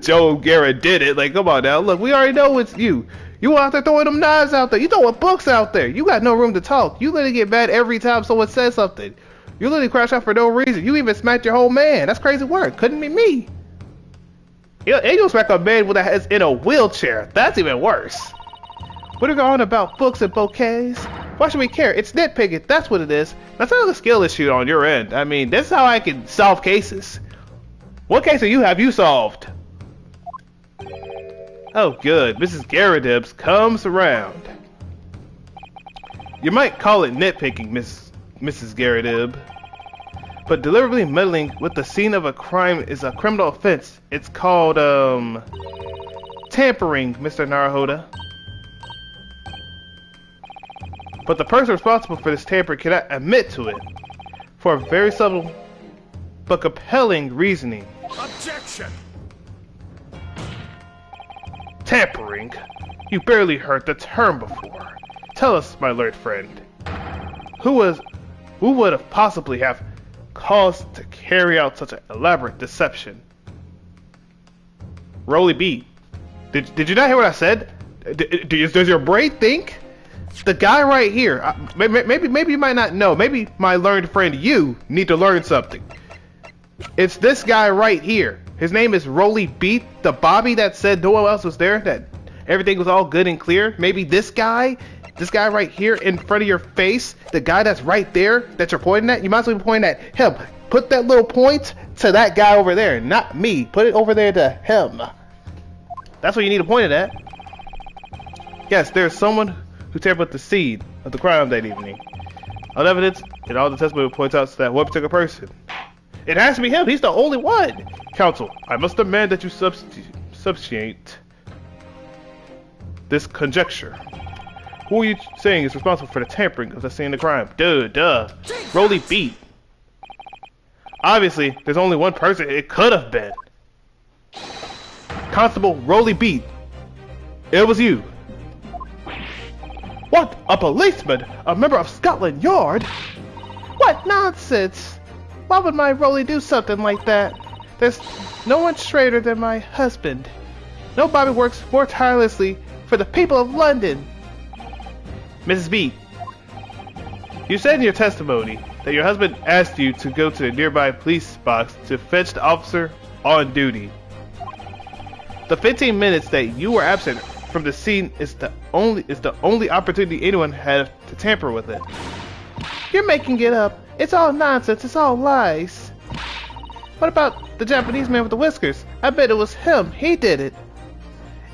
Joan Garrett did it. Like, come on now. Look, we already know it's you. You out there throwing them knives out there. You throwing books out there. You got no room to talk. You literally get mad every time someone says something. You literally crash out for no reason. You even smacked your whole man. That's crazy work. Couldn't be me. And you smack a man that's in a wheelchair. That's even worse. What are you on about books and bouquets? Why should we care? It's nitpicking. That's what it is. That's not a skill issue on your end. I mean, this is how I can solve cases. What case have you solved? Oh, good. Mrs. Garadebs comes around. You might call it nitpicking, Mrs. Garadeb. But deliberately meddling with the scene of a crime is a criminal offense. It's called, tampering, Mr. Naruhodo. But the person responsible for this tampering cannot admit to it, for a very subtle but compelling reasoning. Objection! Tampering? You barely heard the term before. Tell us, my learned friend, who would have possibly have caused to carry out such an elaborate deception? Rolly B. Did you not hear what I said? Does your brain think? The guy right here, maybe you might not know. Maybe my learned friend, you need to learn something. It's this guy right here. His name is Rolly Beat, the Bobby that said no one else was there, that everything was all good and clear. Maybe this guy right here in front of your face, the guy that's right there that you're pointing at, you might as well be pointing at him. Put that little point to that guy over there, not me. Put it over there to him. That's what you need to point it at. Yes, there's someone who tampered with the seed, of the crime that evening. All evidence and all the testimony points out to that one particular person. It has to be him. He's the only one. Counsel, I must demand that you substantiate this conjecture. Who are you saying is responsible for the tampering of the scene of the crime? Duh. Rolly beat. Obviously, there's only one person it could have been. Constable Rolly beat. It was you. What? A policeman? A member of Scotland Yard? What nonsense! Why would my Rolly do something like that? There's no one straighter than my husband. Nobody works more tirelessly for the people of London. Mrs. Beat, you said in your testimony that your husband asked you to go to the nearby police box to fetch the officer on duty. The 15 minutes that you were absent from the scene is the only opportunity anyone had to tamper with it. You're making it up. It's all nonsense. It's all lies. What about the Japanese man with the whiskers? I bet it was him. He did it.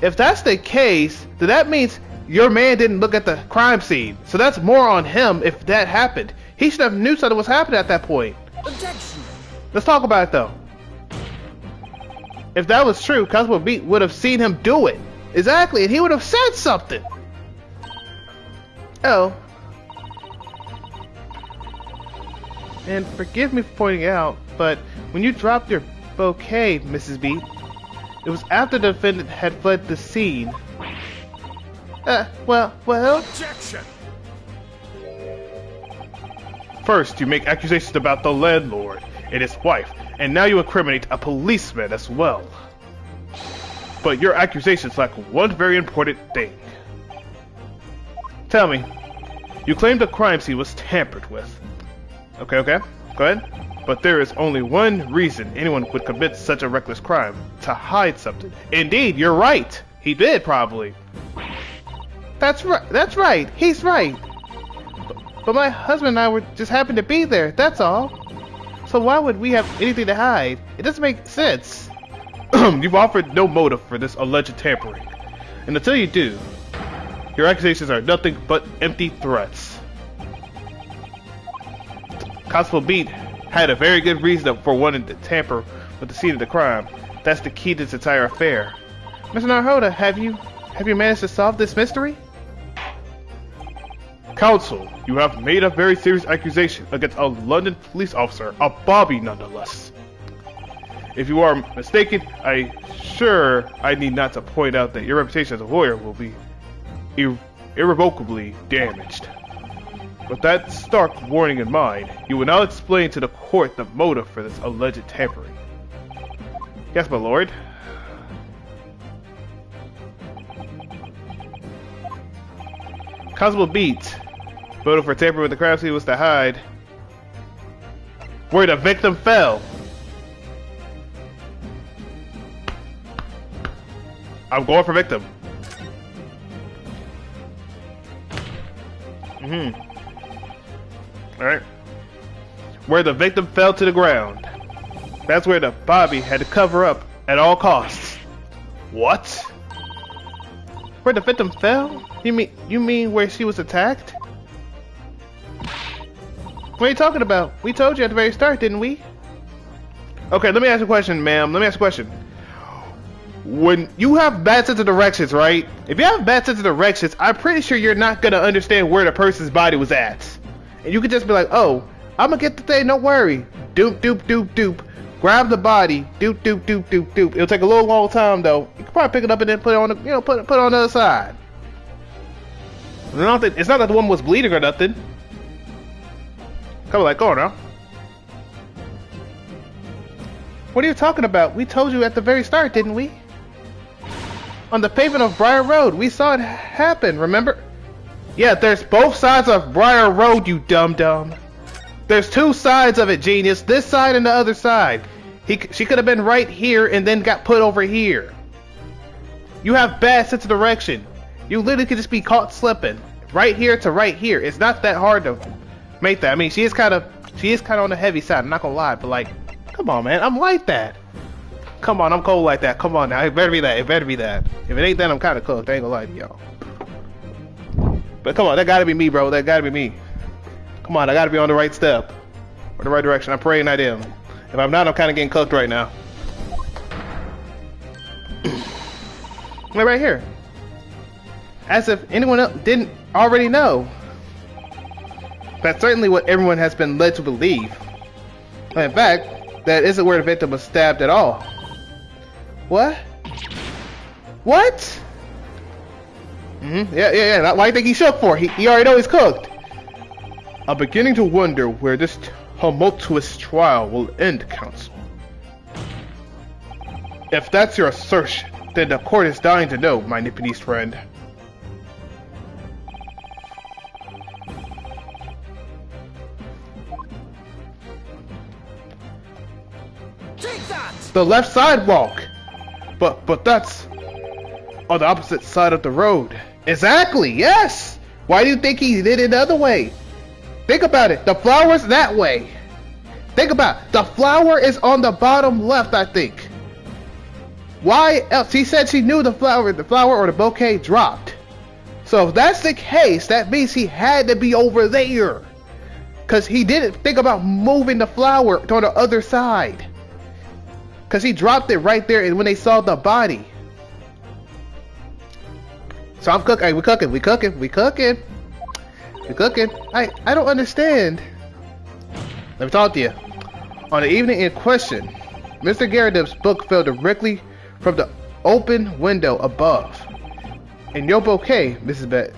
If that's the case, then that means your man didn't look at the crime scene. So that's more on him if that happened. He should have knew something was happening at that point. Objection. Let's talk about it though. If that was true, Constable Beat would have seen him do it. Exactly, and he would have said something. Oh. And forgive me for pointing out, but when you dropped your bouquet, Mrs. Beat, it was after the defendant had fled the scene. Well. Objection. First, you make accusations about the landlord and his wife, and now you incriminate a policeman as well. But your accusations lack one very important thing. Tell me, you claim the crime scene was tampered with. Okay, go ahead. But there is only one reason anyone would commit such a reckless crime: to hide something. Indeed, you're right. He did, probably. That's right. He's right. But my husband and I were just happened to be there, that's all. So why would we have anything to hide? It doesn't make sense. You've offered no motive for this alleged tampering. And until you do, your accusations are nothing but empty threats. Constable Beat had a very good reason for wanting to tamper with the scene of the crime. That's the key to this entire affair. Mr. Narhoda, have you managed to solve this mystery? Counsel, you have made a very serious accusation against a London police officer, a Bobby nonetheless. If you are mistaken, I need not to point out that your reputation as a lawyer will be irrevocably damaged. With that stark warning in mind, you will now explain to the court the motive for this alleged tampering. Yes, my lord. Constable Beat, motive for tampering with the crime scene was to hide where the victim fell. I'm going for victim. Alright. Where the victim fell to the ground. That's where the Bobby had to cover up at all costs. What? Where the victim fell? You mean where she was attacked? What are you talking about? We told you at the very start, didn't we? Okay, let me ask you a question, ma'am. Let me ask you a question. When you have bad sense of directions, right? If you have bad sense of directions, I'm pretty sure you're not gonna understand where the person's body was at. And you could just be like, oh, I'm gonna get the thing, don't worry. Doop, doop, doop, doop. Grab the body. Doop, doop, doop, doop, doop. It'll take a long time though. You can probably pick it up and then put it on the, put it on the other side. It's not that the woman was bleeding or nothing. Come on, go on now. What are you talking about? We told you at the very start, didn't we? On the pavement of Briar Road, we saw it happen, remember? Yeah, there's both sides of Briar Road, you dum-dum. There's two sides of it, genius. This side and the other side. She could have been right here and then got put over here. You have bad sense of direction. You literally could just be caught slipping. Right here to right here. It's not that hard to make that. I mean, she is kind of on the heavy side, I'm not gonna lie, but like, come on, man, I'm like that. Come on, I'm cold like that. Come on now, it better be that. It better be that. If it ain't that, I'm kind of cooked. I ain't gonna lie to y'all. But come on, that gotta be me, bro. That gotta be me. Come on, I gotta be on the right step. Or the right direction. I'm praying I am. If I'm not, I'm kind of getting cooked right now. Right here. As if anyone else didn't already know. That's certainly what everyone has been led to believe. In fact, that isn't where the victim was stabbed at all. What? What? Yeah. Why do you think he shook for? He already know he's cooked. I'm beginning to wonder where this tumultuous trial will end, Counsel. If that's your assertion, then the court is dying to know, my Nipponese friend. Take that! The left sidewalk! But that's on the opposite side of the road. Exactly, yes! Why do you think he did it the other way? Think about it, the flower's that way. Think about it, the flower is on the bottom left, I think. Why else? He said she knew the flower or the bouquet dropped. So if that's the case, that means he had to be over there. Because he didn't think about moving the flower to the other side. Because he dropped it right there and when they saw the body. So I'm cooking. Hey, we cooking. I don't understand. Let me talk to you. On the evening in question, Mr. Garridub's book fell directly from the open window above. And your bouquet, Mrs. Bet,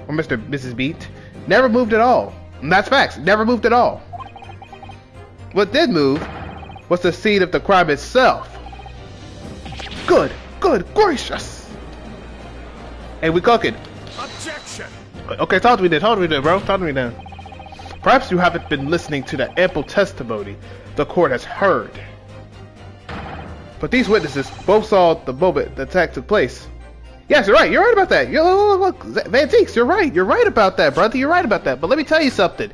or Mrs. Beat, never moved at all. And that's facts. Never moved at all. What did move was the scene of the crime itself. Good gracious. Hey, we cooking. Objection! Okay, talk to me then, bro. Talk to me then. Perhaps you haven't been listening to the ample testimony the court has heard. But these witnesses both saw the moment the attack took place. Yes, you're right. You're right about that. Look, Van Teeks, you're right. You're right about that, brother. You're right about that. But let me tell you something.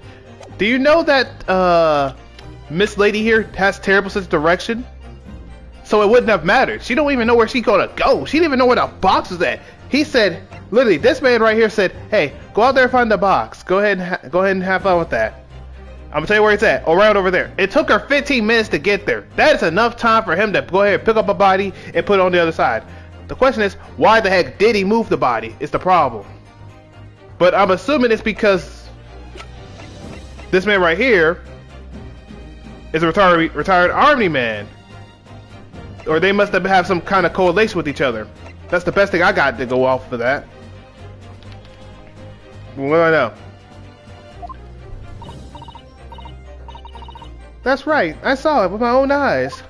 Do you know that Miss Lady here has terrible sense of direction? So it wouldn't have mattered. She don't even know where she's gonna go. She didn't even know where the box is at. He said, literally, this man right here said, "Hey, go out there and find the box. Go ahead and have fun with that. I'm gonna tell you where it's at. Around over there." It took her 15 minutes to get there. That is enough time for him to go ahead and pick up a body and put it on the other side. The question is, why the heck did he move the body? Is the problem. But I'm assuming it's because this man right here is a retired army man, or they must have some kind of correlation with each other. That's the best thing I got to go off for that. What do I know? That's right. I saw it with my own eyes.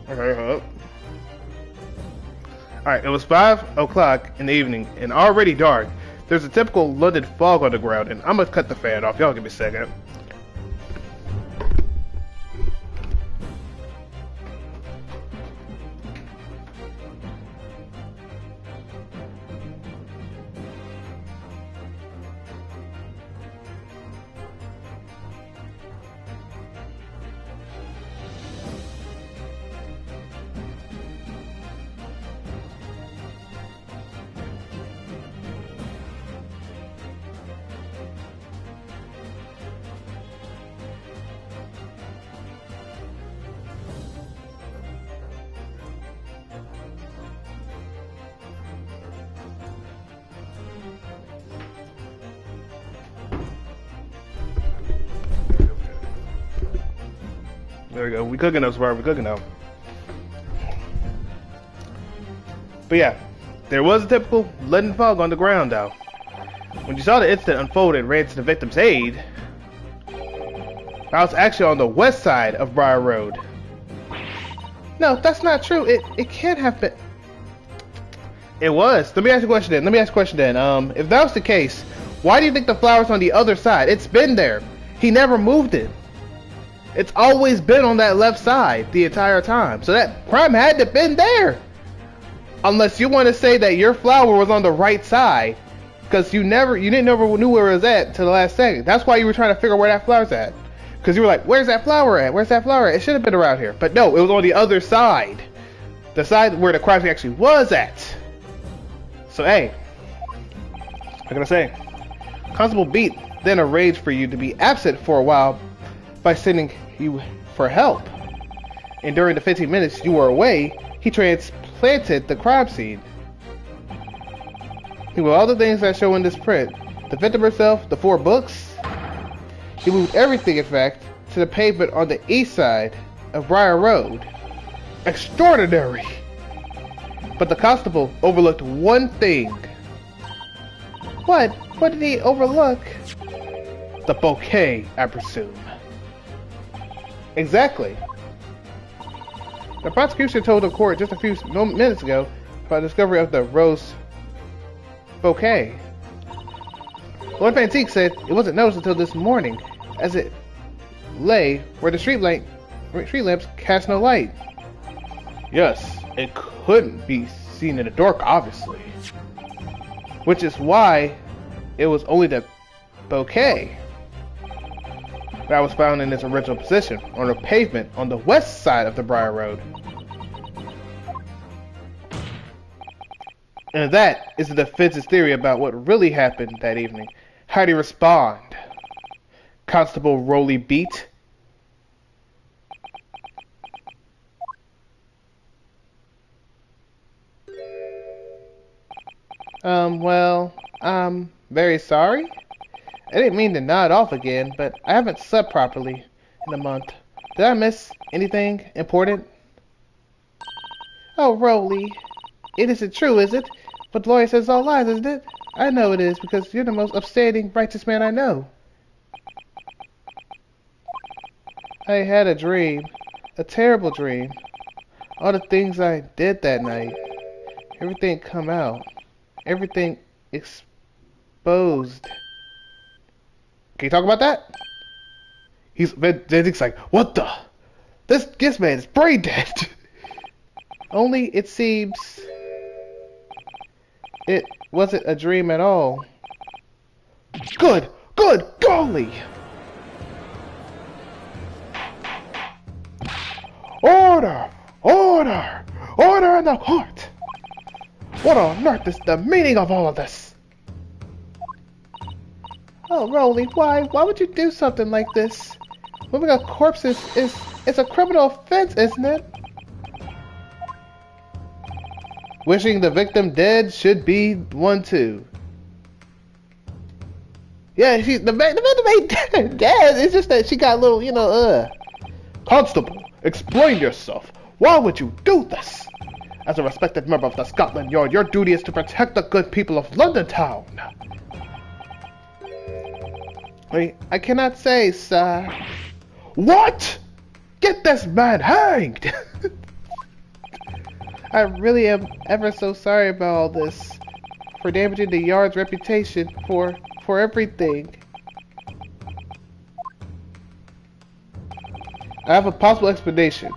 Okay, hold up. Alright, it was 5 o'clock in the evening and already dark. There's a typical London fog on the ground, and I'm gonna cut the fan off. Y'all give me a second. There we go. We cooking up, Spark. We cooking up. But yeah, there was a typical London fog on the ground, though. When you saw the incident unfold and ran to the victim's aid, I was actually on the west side of Briar Road. No, that's not true. It can't have been. It was. Let me ask you a question then. If that was the case, why do you think the flower's on the other side? It's been there. He never moved it. It's always been on that left side the entire time. So that crime had to have been there. Unless you want to say that your flower was on the right side. Because you didn't never knew where it was at until the last second. That's why you were trying to figure out where that flower's at. Because you were like, where's that flower at? Where's that flower at? It should have been around here. But no, it was on the other side. decide where the crime scene actually was at. So, hey, what can I say? Constable Beat then arranged for you to be absent for a while by sending you for help. And during the 15 minutes you were away, he transplanted the crime scene. He moved all the things that show in this print. The victim herself, the 4 books. He moved everything, in fact, to the pavement on the east side of Briar Road. Extraordinary! But the constable overlooked one thing. What? What did he overlook? The bouquet, I presume. Exactly. The prosecution told the court just a few minutes ago about the discovery of the rose bouquet. Lord Pantique said it wasn't noticed until this morning, as it lay where the street lamps cast no light. Yes, it couldn't be seen in the dark, obviously. Which is why it was only the bouquet that was found in its original position, on the pavement on the west side of the Briar Road. And that is the defense's theory about what really happened that evening. How do you respond, Constable Rolly Beat? Well, I'm very sorry. I didn't mean to nod off again, but I haven't slept properly in a month. Did I miss anything important? Oh, Rolly. It isn't true, is it? But the lawyer says all lies, isn't it? I know it is, because you're the most upstanding, righteous man I know. I had a dream. A terrible dream. All the things I did that night. Everything come out. Everything exposed. Can you talk about that? Zedek's like, what the? This man is brain dead. Only it seems it wasn't a dream at all. Good golly! Order in the court! What on earth is the meaning of all of this? Oh, Rolly, why would you do something like this? Moving a corpse is a criminal offense, isn't it? Wishing the victim dead should be one too. Yeah, the victim ain't dead. It's just that she got a little, Constable, explain yourself. Why would you do this? As a respected member of the Scotland Yard, your duty is to protect the good people of London Town. I cannot say, sir. What? Get this man hanged! I really am ever so sorry about all this. For damaging the Yard's reputation, for everything. I have a possible explanation.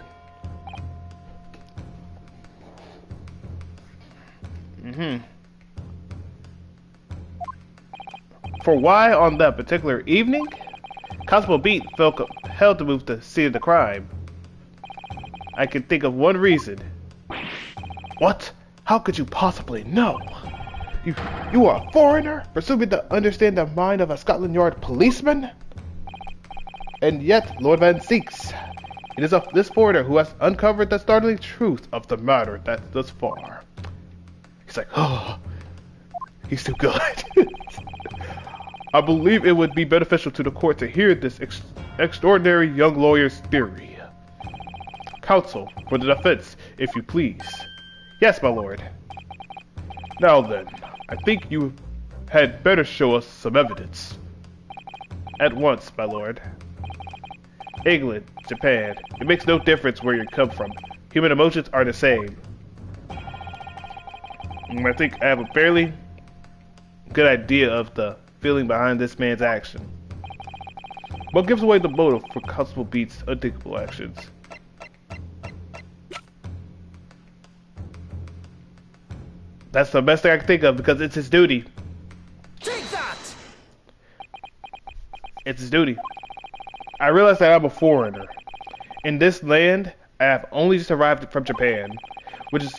For why on that particular evening, Constable Beat felt compelled to move to the scene of the crime. I can think of one reason. What? How could you possibly know? You are a foreigner, presuming to understand the mind of a Scotland Yard policeman? And yet, Lord Van Seeks, it is this foreigner who has uncovered the startling truth of the matter thus far. He's like, oh, he's too good. I believe it would be beneficial to the court to hear this extraordinary young lawyer's theory. Counsel for the defense, if you please. Yes, my lord. Now then, I think you had better show us some evidence. At once, my lord. England, Japan, it makes no difference where you come from. Human emotions are the same. I think I have a fairly good idea of the feeling behind this man's action. What gives away the motive for Constable Beat's unthinkable actions? That's the best thing I can think of because it's his duty. Take that! It's his duty. I realize that I'm a foreigner. In this land, I have only just arrived from Japan, which is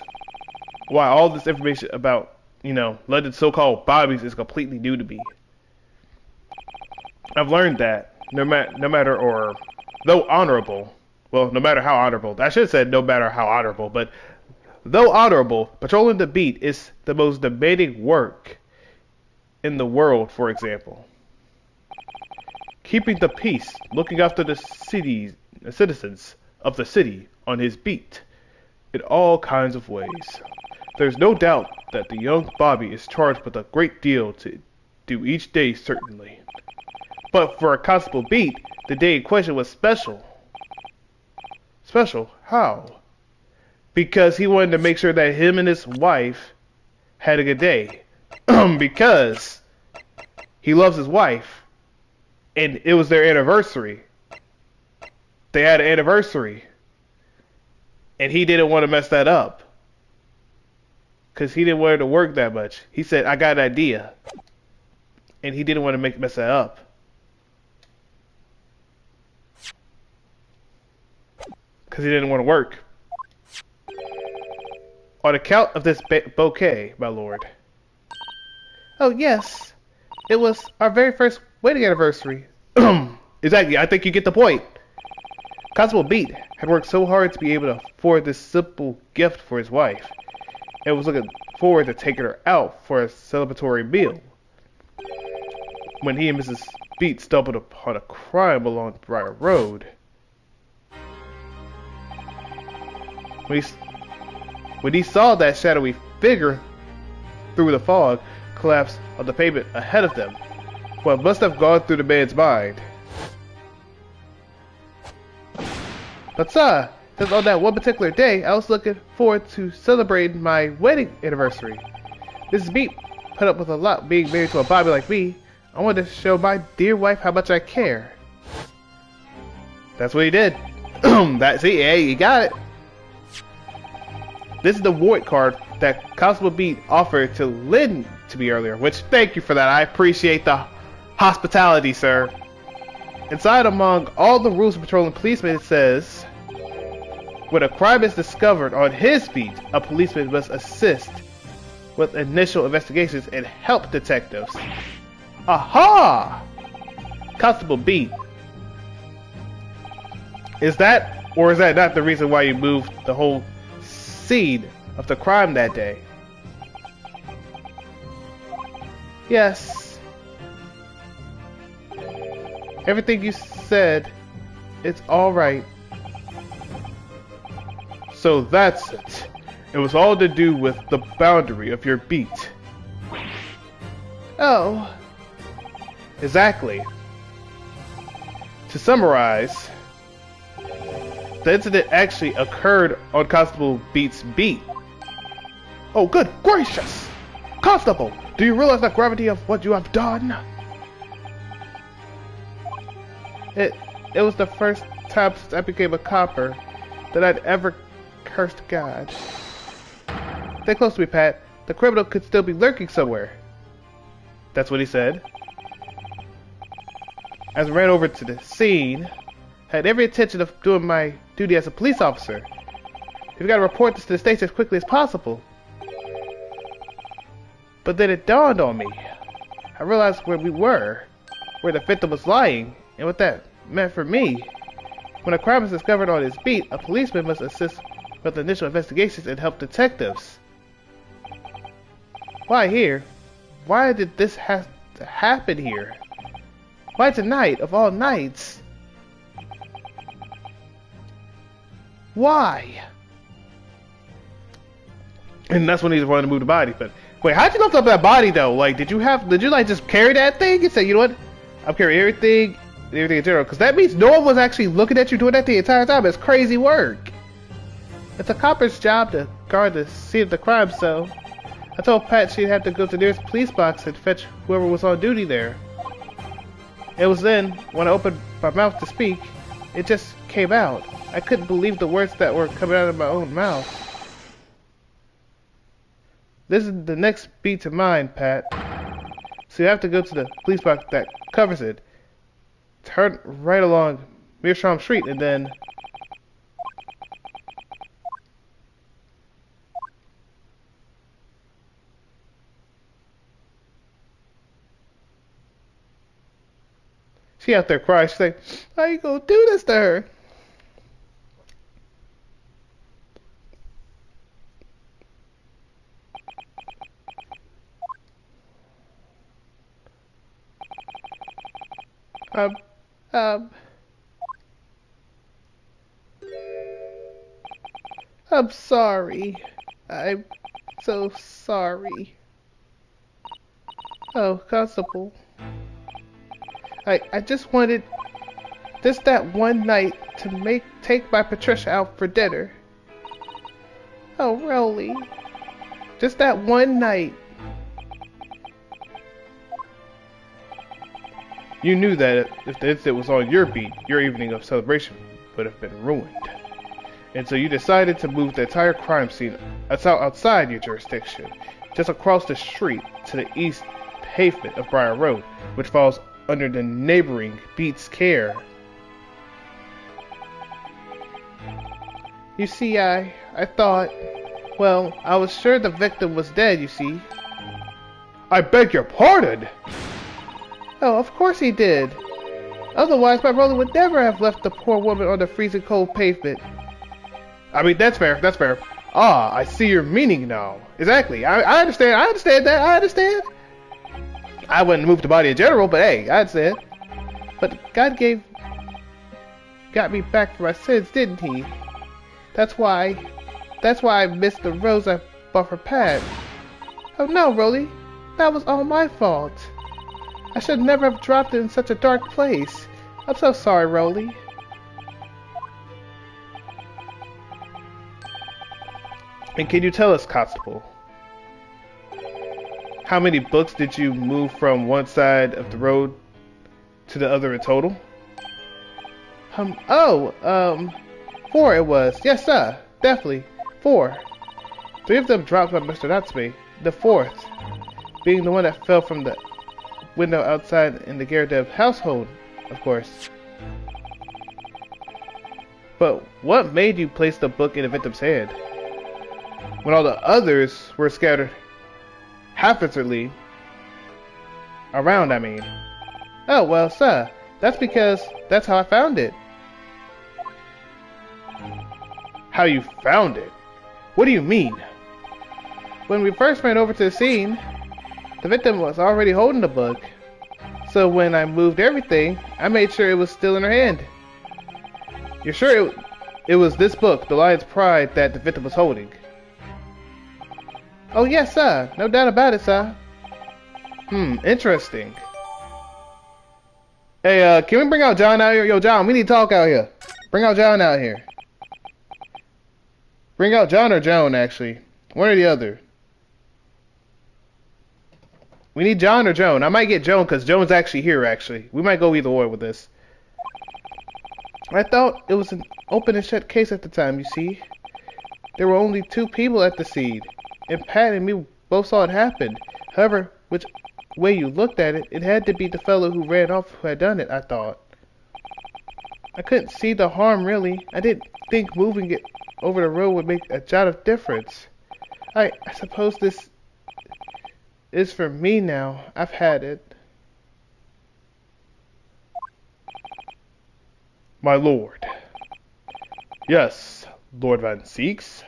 why all this information about, alleged so-called Bobbies is completely new to me. I've learned that no matter or though honorable, well, no matter how honorable, I should have said no matter how honorable, but though honorable, patrolling the beat is the most demanding work in the world. For example, keeping the peace, looking after the citizens of the city on his beat, in all kinds of ways. There's no doubt that the young Bobby is charged with a great deal to do each day, certainly. But for a constable beat, the day in question was special. Special? How? Because he wanted to make sure that him and his wife had a good day. Because he loves his wife. And it was their anniversary. They had an anniversary. And he didn't want to mess that up. Because he didn't want her to work that much. He said, I got an idea. And he didn't want to mess that up. Because he didn't want to work. On account of this bouquet, my lord. Oh, yes. It was our very first wedding anniversary. Exactly, I think you get the point. Constable Beat had worked so hard to be able to afford this simple gift for his wife, and was looking forward to taking her out for a celebratory meal. When he and Mrs. Beat stumbled upon a crime along Briar Road. When he saw that shadowy figure through the fog collapse on the pavement ahead of them, what must have gone through the man's mind? But sir, just on that one particular day, I was looking forward to celebrating my wedding anniversary. Mrs. Beat put up with a lot being married to a Bobby like me. I wanted to show my dear wife how much I care. That's what he did. See, hey, you got it. This is the warrant card that Constable Beat offered to Lynn to me earlier, which thank you for that. I appreciate the hospitality, sir. Inside, among all the rules of patrolling policemen, it says, when a crime is discovered on his beat, a policeman must assist with initial investigations and help detectives. Aha! Constable Beat. Is that, or is that not the reason why you moved the whole scene of the crime that day? Yes. Everything you said, it's alright. So that's it. It was all to do with the boundary of your beat. Oh. Exactly. To summarize, the incident actually occurred on Constable Beat's beat. Oh, good gracious! Constable, do you realize the gravity of what you have done? It was the first time since I became a copper that I'd ever cursed God. Stay close to me, Pat. The criminal could still be lurking somewhere. That's what he said. As I ran over to the scene, had every intention of doing my duty as a police officer. We've got to report this to the station as quickly as possible. But then it dawned on me. I realized where we were, where the victim was lying, and what that meant for me. When a crime is discovered on his beat, a policeman must assist with initial investigations and help detectives. Why here? Why did this have to happen here? Why tonight, of all nights? Why? And that's when he wanted to move the body. But wait, how'd you lift up that body though? Like, did you like just carry that thing and say, you know what? I'm carrying everything in general, because that means no one was actually looking at you doing that the entire time. It's crazy work. It's a copper's job to guard the scene of the crime, so I told Pat she'd have to go to the nearest police box and fetch whoever was on duty there. It was then, when I opened my mouth to speak, it just came out. I couldn't believe the words that were coming out of my own mouth. This is the next beat to mine, Pat. So you have to go to the police box that covers it. Turn right along Meerschaum Street and then... She out there crying. She's like, how you gonna do this to her? Um, um, I'm sorry. I'm so sorry. Oh, Constable. I just wanted just that one night to take my Patricia out for dinner. Oh, really? Just that one night. You knew that if the incident was on your beat, your evening of celebration would have been ruined. And so you decided to move the entire crime scene outside your jurisdiction, just across the street to the east pavement of Briar Road, which falls under the neighboring beat's care. You see, I thought, well, I was sure the victim was dead, you see. I beg your pardon! Oh, of course he did. Otherwise, my brother would never have left the poor woman on the freezing cold pavement. I mean, that's fair, that's fair. Ah, I see your meaning now. Exactly, I understand that, I understand. I wouldn't move the body in general, but hey, I understand. But God got me back for my sins, didn't he? That's why I missed the rose I bought for Pat. Oh no, Rolly, that was all my fault. I should never have dropped it in such a dark place. I'm so sorry, Rolly. And can you tell us, Constable, how many books did you move from one side of the road to the other in total? 4 it was. Yes, sir. Definitely. 4. 3 of them dropped by Mr. Natsumi. The 4th being the one that fell from the window outside in the Garadev household, of course. But what made you place the book in the victim's hand when all the others were scattered haphazardly around, I mean? Oh, well, sir, that's because that's how I found it. How you found it? What do you mean? When we first went over to the scene, the victim was already holding the book. So when I moved everything, I made sure it was still in her hand. You're sure it was this book, The Lion's Pride, that the victim was holding? Oh yes, sir. No doubt about it, sir. Interesting. Hey, can we bring out John out here? Yo, John, we need to talk out here. Bring out John out here. Bring out John or Joan, actually. One or the other. We need John or Joan. I might get Joan because Joan's actually here, actually. We might go either or with this. I thought it was an open and shut case at the time, you see. There were only 2 people at the scene, and Pat and me both saw it happen. However, which way you looked at it, it had to be the fellow who ran off who had done it, I thought. I couldn't see the harm, really. I didn't think moving it over the road would make a jot of difference. I suppose this is for me now. I've had it. My lord. Yes, Lord Van Seeks.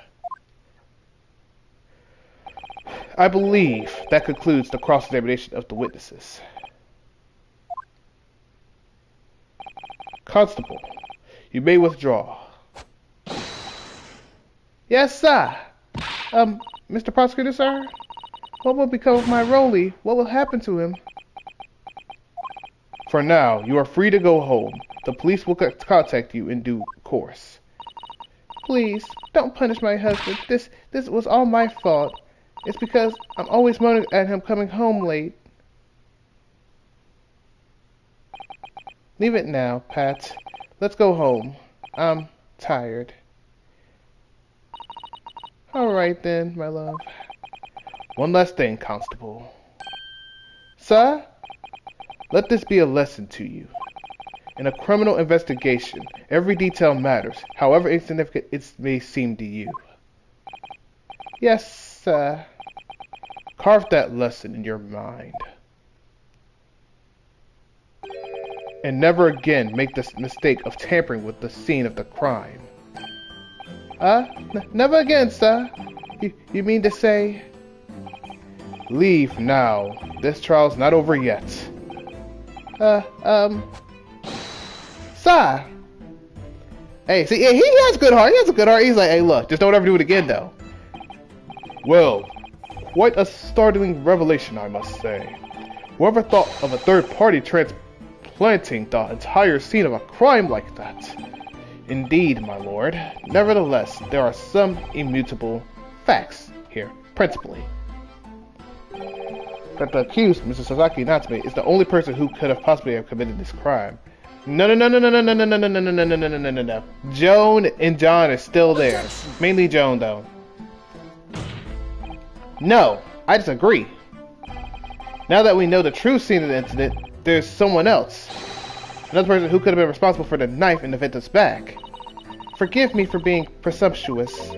I believe that concludes the cross-examination of the witnesses. Constable, you may withdraw. Yes, sir. Mr. Prosecutor, sir? What will become of my Rolly? What will happen to him? For now, you are free to go home. The police will contact you in due course. Please, don't punish my husband. This was all my fault. It's because I'm always moaning at him coming home late. Leave it now, Pat. Let's go home. I'm tired. Alright then, my love. One last thing, Constable. Sir? Let this be a lesson to you. In a criminal investigation, every detail matters, however insignificant it may seem to you. Yes, sir. Carve that lesson in your mind. and never again make the mistake of tampering with the scene of the crime. Never again, sir. You mean to say? Leave now. This trial's not over yet. Sir. Hey, see, he has good heart. He has a good heart. He's like, hey, look, just don't ever do it again, though. Well, quite a startling revelation, I must say. Whoever thought of a third party transplanting the entire scene of a crime like that? Indeed, my lord. Nevertheless, there are some immutable facts here, principally. That the accused, Mr. Sasaki Natsume, is the only person who could have possibly have committed this crime. No. Joan and John are still there. Mainly Joan, though. No, I disagree. Now that we know the true scene of the incident, there's someone else. Another person who could have been responsible for the knife in the victim's back. Forgive me for being presumptuous,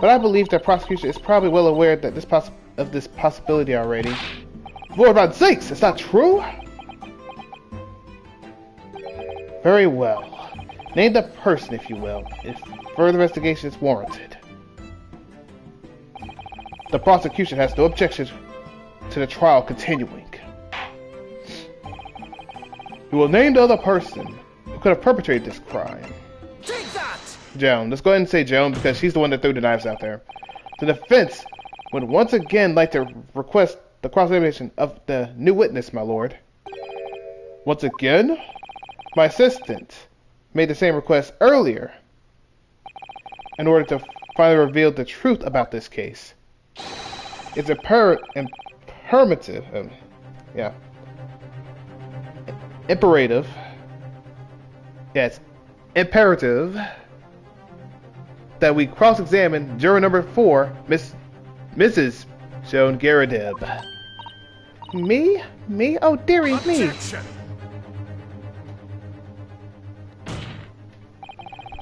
but I believe the prosecution is probably well aware that this possibility already. Lord God sakes, it's not true? Very well. Name the person, if you will, if further investigation is warranted. The prosecution has no objections to the trial continuing. We will name the other person who could have perpetrated this crime. Take that! Joan. Let's go ahead and say Joan because she's the one that threw the knives out there. The defense would once again like to request the cross-examination of the new witness, my lord. Once again? My assistant made the same request earlier in order to finally reveal the truth about this case. It's imperative that we cross-examine juror number 4, Mrs. Joan Garadib. Me? Oh, dearie me.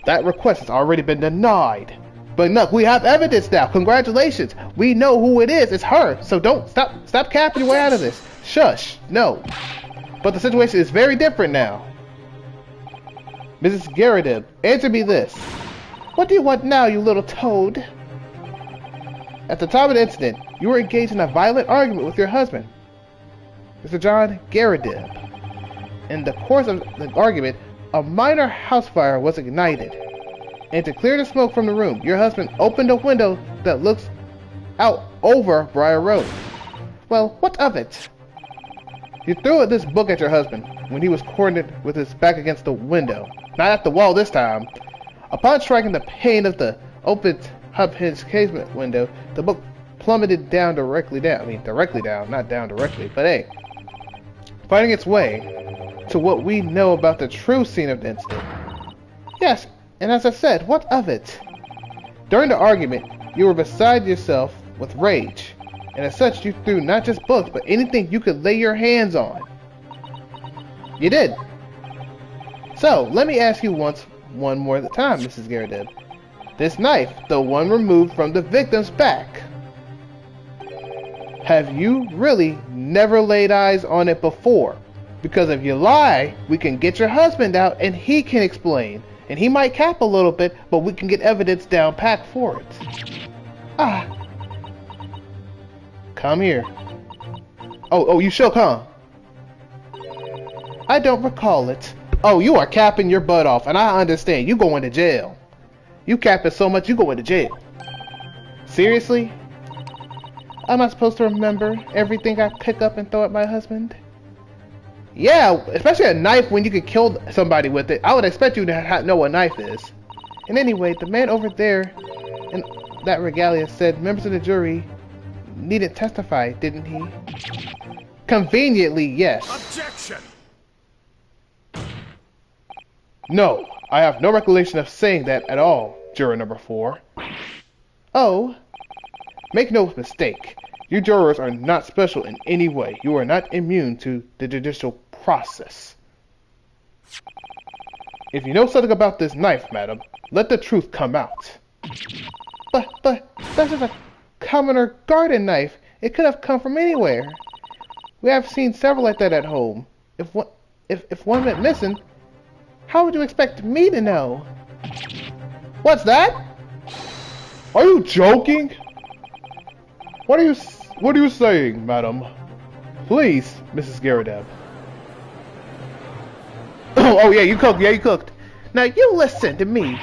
That request has already been denied. But look, we have evidence now. Congratulations. We know who it is. It's her. So don't stop capping your way out of this. Shush. No. But the situation is very different now. Mrs. Garadib, answer me this. What do you want now, you little toad? At the time of the incident, you were engaged in a violent argument with your husband, Mr. John Garadib. In the course of the argument, a minor house fire was ignited. And to clear the smoke from the room, your husband opened a window that looks out over Briar Road. Well, what of it? You threw this book at your husband when he was cornered with his back against the window. Not at the wall this time. Upon striking the pane of the opened hub-hinge casement window, the book plummeted directly down, not down directly, but hey, finding its way to what we know about the true scene of the incident. Yes, and as I said, what of it? During the argument, you were beside yourself with rage, and as such you threw not just books, but anything you could lay your hands on. You did. So, let me ask you one more time, Mrs. Garadib. This knife, the one removed from the victim's back, have you really never laid eyes on it before? Because if you lie, we can get your husband out and he can explain. And he might cap a little bit, but we can get evidence down pat for it. Come here. Oh, you shook, huh? I don't recall it. Oh, you are capping your butt off, and I understand. You going to jail. You cap it so much, you going to jail. Seriously? Am I supposed to remember everything I pick up and throw at my husband? Yeah, especially a knife when you could kill somebody with it. I would expect you to know what a knife is. And anyway, the man over there in that regalia said members of the jury needn't testify, didn't he? Conveniently, yes. Objection! No, I have no recollection of saying that at all, juror number 4. Oh, make no mistake. You jurors are not special in any way. You are not immune to the judicial process. If you know something about this knife, madam, let the truth come out. But that's just a commoner garden knife. It could have come from anywhere. We have seen several like that at home. if one went missing, how would you expect me to know? What's that? Are you joking? What are you saying, madam? Please, Mrs. Garadeb. Oh yeah, you cooked. Yeah, you cooked. Now you listen to me.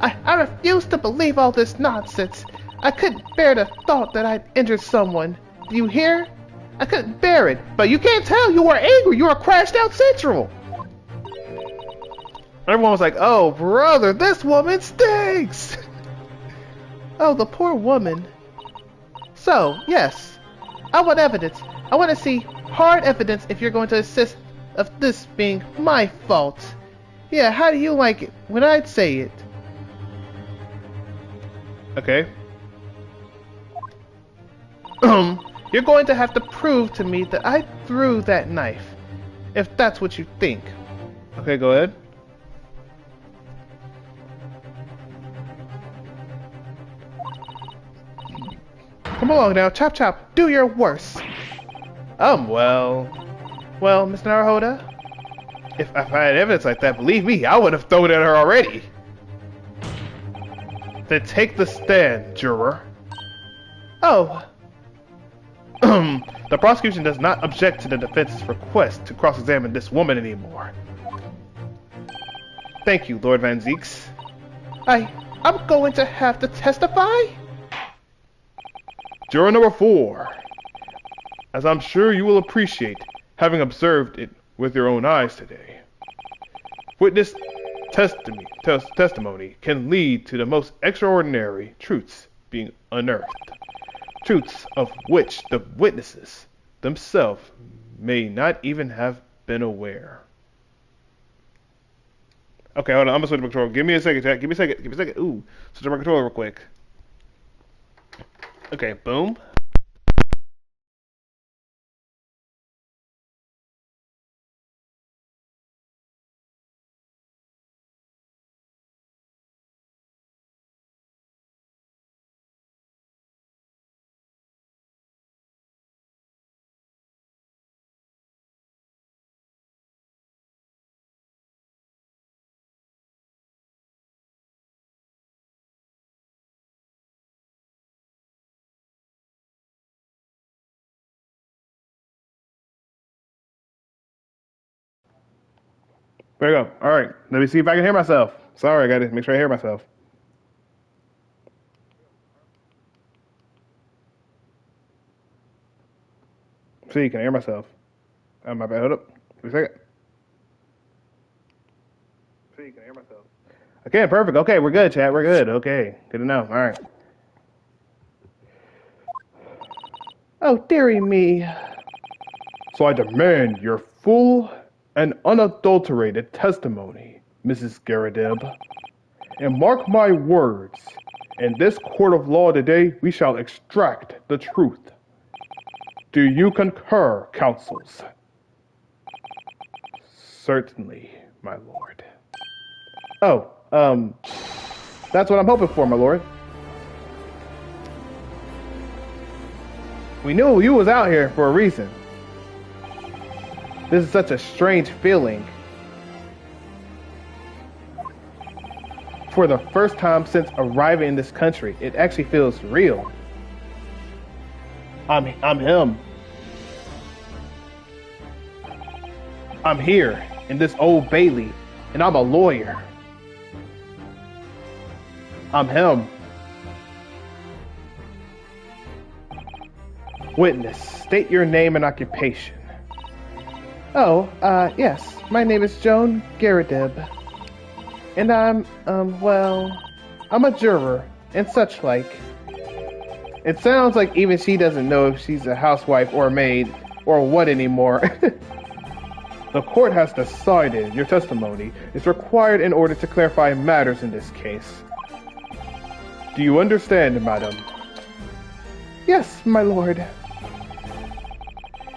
I refuse to believe all this nonsense. I couldn't bear the thought that I'd injured someone. Do you hear? I couldn't bear it. But you can't tell. You were angry. You were crashed out central. Everyone was like, oh, brother, this woman stinks. Oh, the poor woman. So, yes, I want evidence. I want to see hard evidence if you're going to insist of this being my fault. Yeah, how do you like it when I say it? Okay. You're going to have to prove to me that I threw that knife, if that's what you think. Okay, go ahead. Come along now, chop chop, do your worst. Well, Mr. Naruhoda, if I had evidence like that, believe me, I would have thrown it at her already. Then take the stand, juror. Oh. The prosecution does not object to the defense's request to cross-examine this woman anymore. Thank you, Lord Van Zeeks. I'm going to have to testify? Juror number 4. As I'm sure you will appreciate, having observed it with your own eyes today. Witness testimony can lead to the most extraordinary truths being unearthed. Truths of which the witnesses themselves may not even have been aware. Okay, hold on. I'm gonna switch my controller. Give me a second, chat. Give me a second. Ooh, switch my controller real quick. Okay, boom. There you go. All right. Let me see if I can hear myself. Sorry, I got to make sure I hear myself. See, can I hear myself? My bad. Hold up. Wait a second. See, can I hear myself? Okay, perfect. Okay, we're good, chat. We're good. Okay, good to know. All right. Oh, dearie me. So I demand your full and unadulterated testimony, Mrs. Garadeb. And mark my words, in this court of law today, we shall extract the truth. Do you concur, counsels? Certainly, my lord. Oh, that's what I'm hoping for, my lord. We knew you was out here for a reason. This is such a strange feeling. For the first time since arriving in this country, it actually feels real. I'm him. I'm here in this Old Bailey, and I'm a lawyer. I'm him. Witness, state your name and occupation. Oh, yes, my name is Joan Garadeb. And I'm a juror and such like. It sounds like even she doesn't know if she's a housewife or a maid or what anymore. The court has decided your testimony is required in order to clarify matters in this case. Do you understand, madam? Yes, my lord.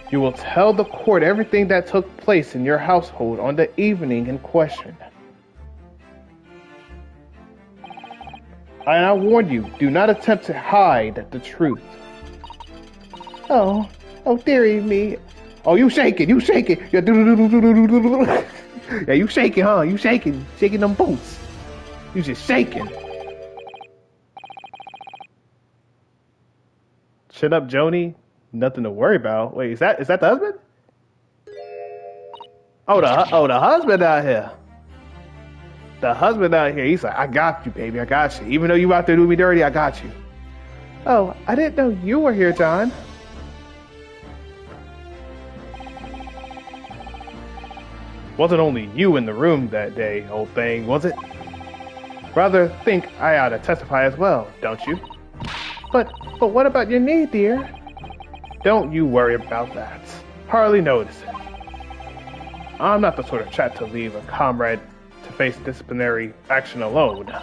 You will tell the court everything that took place in your household on the evening in question. And I warn you, do not attempt to hide the truth. Oh, dearie me. Oh, you shaking, you shaking. Yeah, yeah, you shaking, huh? You shaking them boots. You just shaking. Shut up, Joni. Nothing to worry about. Wait, is that the husband? Oh, the husband out here. The husband out here. He's like, I got you, baby. I got you. Even though you out there doing me dirty, I got you. Oh, I didn't know you were here, John. Wasn't only you in the room that day, old thing, was it? Rather think I ought to testify as well, don't you? But what about your knee, dear? Don't you worry about that. Hardly notice it. I'm not the sort of chap to leave a comrade to face disciplinary action alone.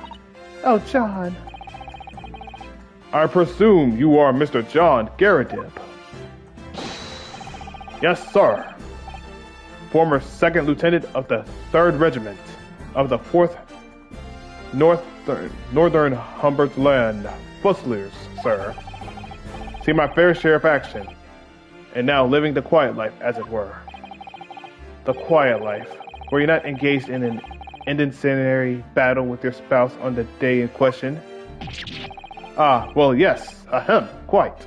Oh, John. I presume you are Mr. John Garridib. Yes, sir. Former 2nd Lieutenant of the 3rd Regiment of the 4th Northern Humberland Fusiliers, sir. See my fair share of action, and now living the quiet life, as it were. The quiet life, where you're not engaged in an incendiary battle with your spouse on the day in question. Ah, well, yes, ahem, quite.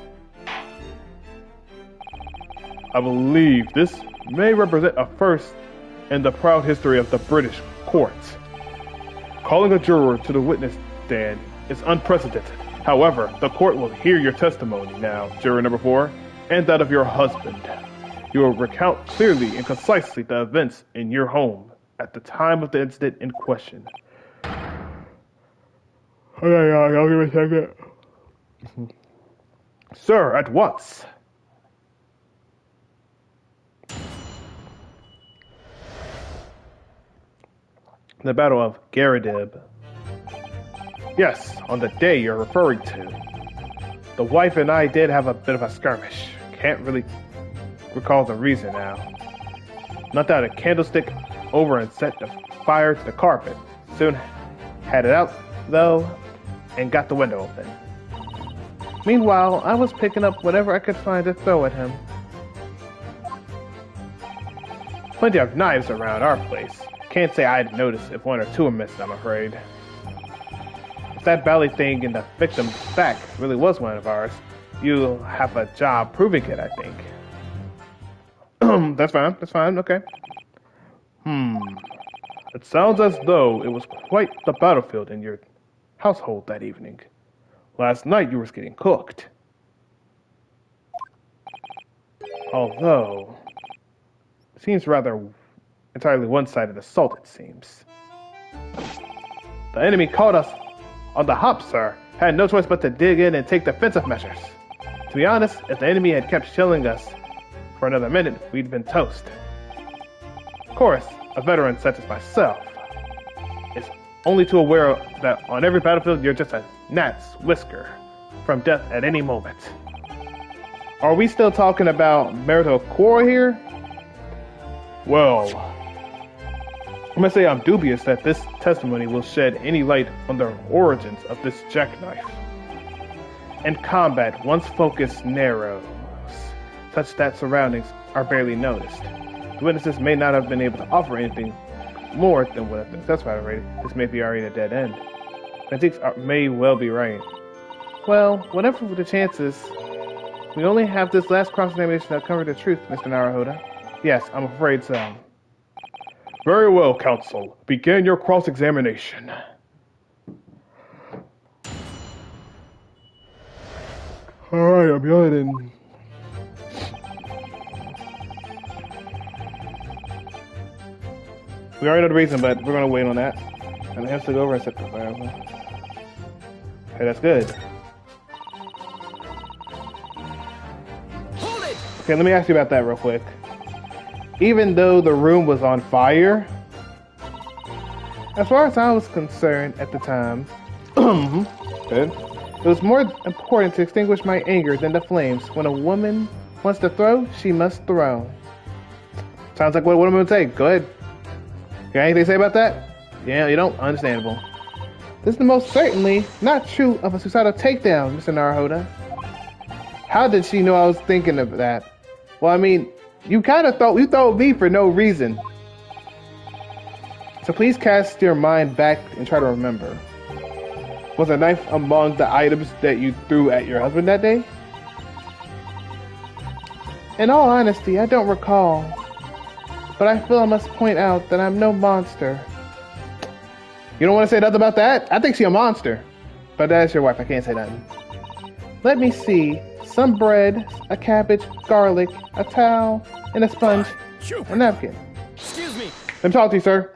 I believe this may represent a first in the proud history of the British courts. Calling a juror to the witness stand is unprecedented. However, the court will hear your testimony now, juror number 4, and that of your husband. You will recount clearly and concisely the events in your home at the time of the incident in question. Okay, I'll give it a second. Sir, at once. The Battle of Garridib. Yes, on the day you're referring to. The wife and I did have a bit of a skirmish. Can't really recall the reason now. Knocked out a candlestick over and set the fire to the carpet. Soon had it out, though, and got the window open. Meanwhile, I was picking up whatever I could find to throw at him. Plenty of knives around our place. Can't say I'd notice if 1 or 2 were missing, I'm afraid. If that belly thing in the victim's back really was one of ours, you'll have a job proving it, I think. That's fine, okay. It sounds as though it was quite the battlefield in your household that evening. Last night you were getting cooked. Although, it seems rather entirely one-sided assault, it seems. The enemy caught us on the hop, sir. Had no choice but to dig in and take defensive measures. To be honest, if the enemy had kept shelling us for another minute, we'd been toast. Of course, a veteran such as myself is only too aware that on every battlefield you're just a gnat's whisker from death at any moment. Are we still talking about marital quarrel here? Well, I must say I'm dubious that this testimony will shed any light on the origins of this jackknife. In combat, one's focus narrows, such that surroundings are barely noticed. The witnesses may not have been able to offer anything more than what has been already. This may be already a dead end. Antiques may well be right. Well, whatever the chances, we only have this last cross-examination to cover the truth, Mr. Naruhodo. Yes, I'm afraid so. Very well, counsel. Begin your cross-examination. Alright, I'm going in. We already know the reason, but we're gonna wait on that. And it has to go over and set the fire. Okay, that's good. Hold it! Okay, let me ask you about that real quick. Even though the room was on fire, as far as I was concerned at the time, good. It was more important to extinguish my anger than the flames. When a woman wants to throw, she must throw. Sounds like what a woman would say. Go ahead. Got anything to say about that? Yeah, you don't? Understandable. This is the most certainly not true of a suicidal takedown, Mr. Naruhodo. How did she know I was thinking of that? Well, I mean, You kind of thought me for no reason. So please cast your mind back and try to remember. Was a knife among the items that you threw at your husband that day? In all honesty, I don't recall. But I feel I must point out that I'm no monster. You don't want to say nothing about that? I think she's a monster. But that's your wife, I can't say nothing. Let me see. Some bread, a cabbage, garlic, a towel, and a sponge, a napkin. Excuse me. Let me talk to you, sir.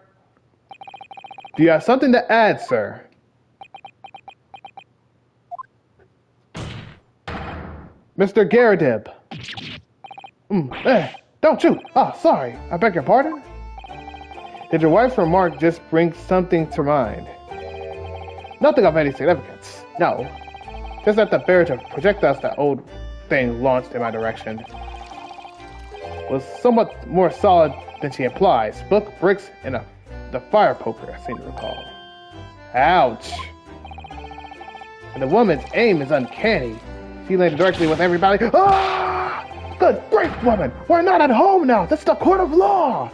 Do you have something to add, sir? Mr. Garadeb. Don't shoot. Oh, sorry. I beg your pardon? Did your wife's remark just bring something to mind? Nothing of any significance. No. Just that the barrage of projectiles that old thing launched in my direction was somewhat more solid than she implies. Book, bricks, and the fire poker, I seem to recall. Ouch. And the woman's aim is uncanny. She landed directly with everybody. Ah! Good grief, woman! We're not at home now! This is the court of law!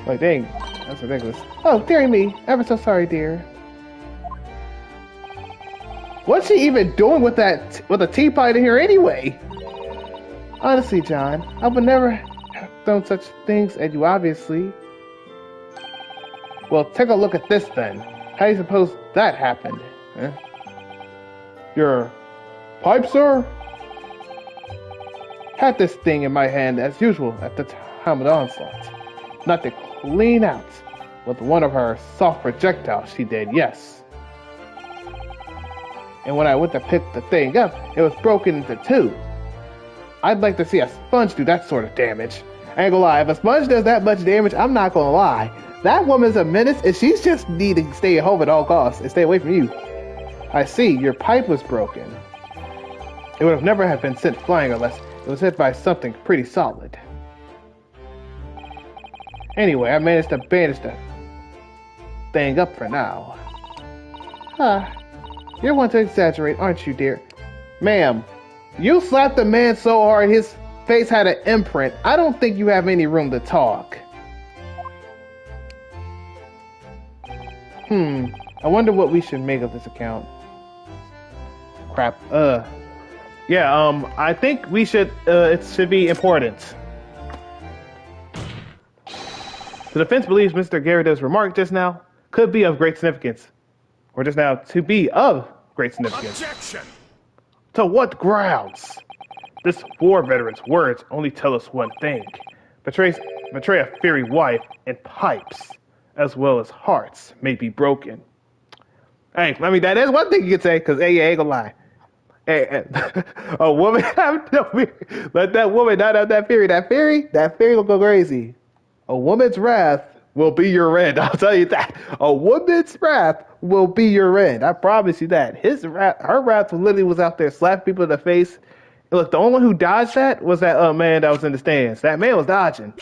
Like, dang, that's ridiculous. Oh, dearie me. Ever so sorry, dear. What's she even doing with a teapot in here anyway? Honestly, John, I would never have done such things at you, obviously. Well, take a look at this then. How do you suppose that happened? Huh? Your pipe, sir? Had this thing in my hand as usual at the time of the onslaught. Not to clean out with one of her soft projectiles, she did, yes. And when I went to pick the thing up, it was broken into two. I'd like to see a sponge do that sort of damage. I ain't gonna lie, if a sponge does that much damage, I'm not gonna lie. That woman's a menace, and she's just needing to stay at home at all costs and stay away from you. I see, your pipe was broken. It would have never have been sent flying unless it was hit by something pretty solid. Anyway, I managed to bandage the thing up for now. You're one to exaggerate, aren't you, dear? Ma'am, you slapped the man so hard his face had an imprint. I don't think you have any room to talk. I wonder what we should make of this account. Crap. Yeah, I think we should, it should be important. The defense believes Mr. Garadeb's remark just now could be of great significance. Or just now, to be of great significance. Objection! To what grounds? This war veteran's words only tell us one thing. Betray a fairy wife, and pipes, as well as hearts, may be broken. Hey, I mean, that is one thing you could say, because, hey, I ain't gonna lie. Hey, a woman, let that woman not have that fairy. That fairy will go crazy. A woman's wrath will be your end. I'll tell you that. A woman's wrath will be your end. I promise you that. Her wrath literally was out there slapping people in the face. And look, the only one who dodged that was that man that was in the stands. That man was dodging.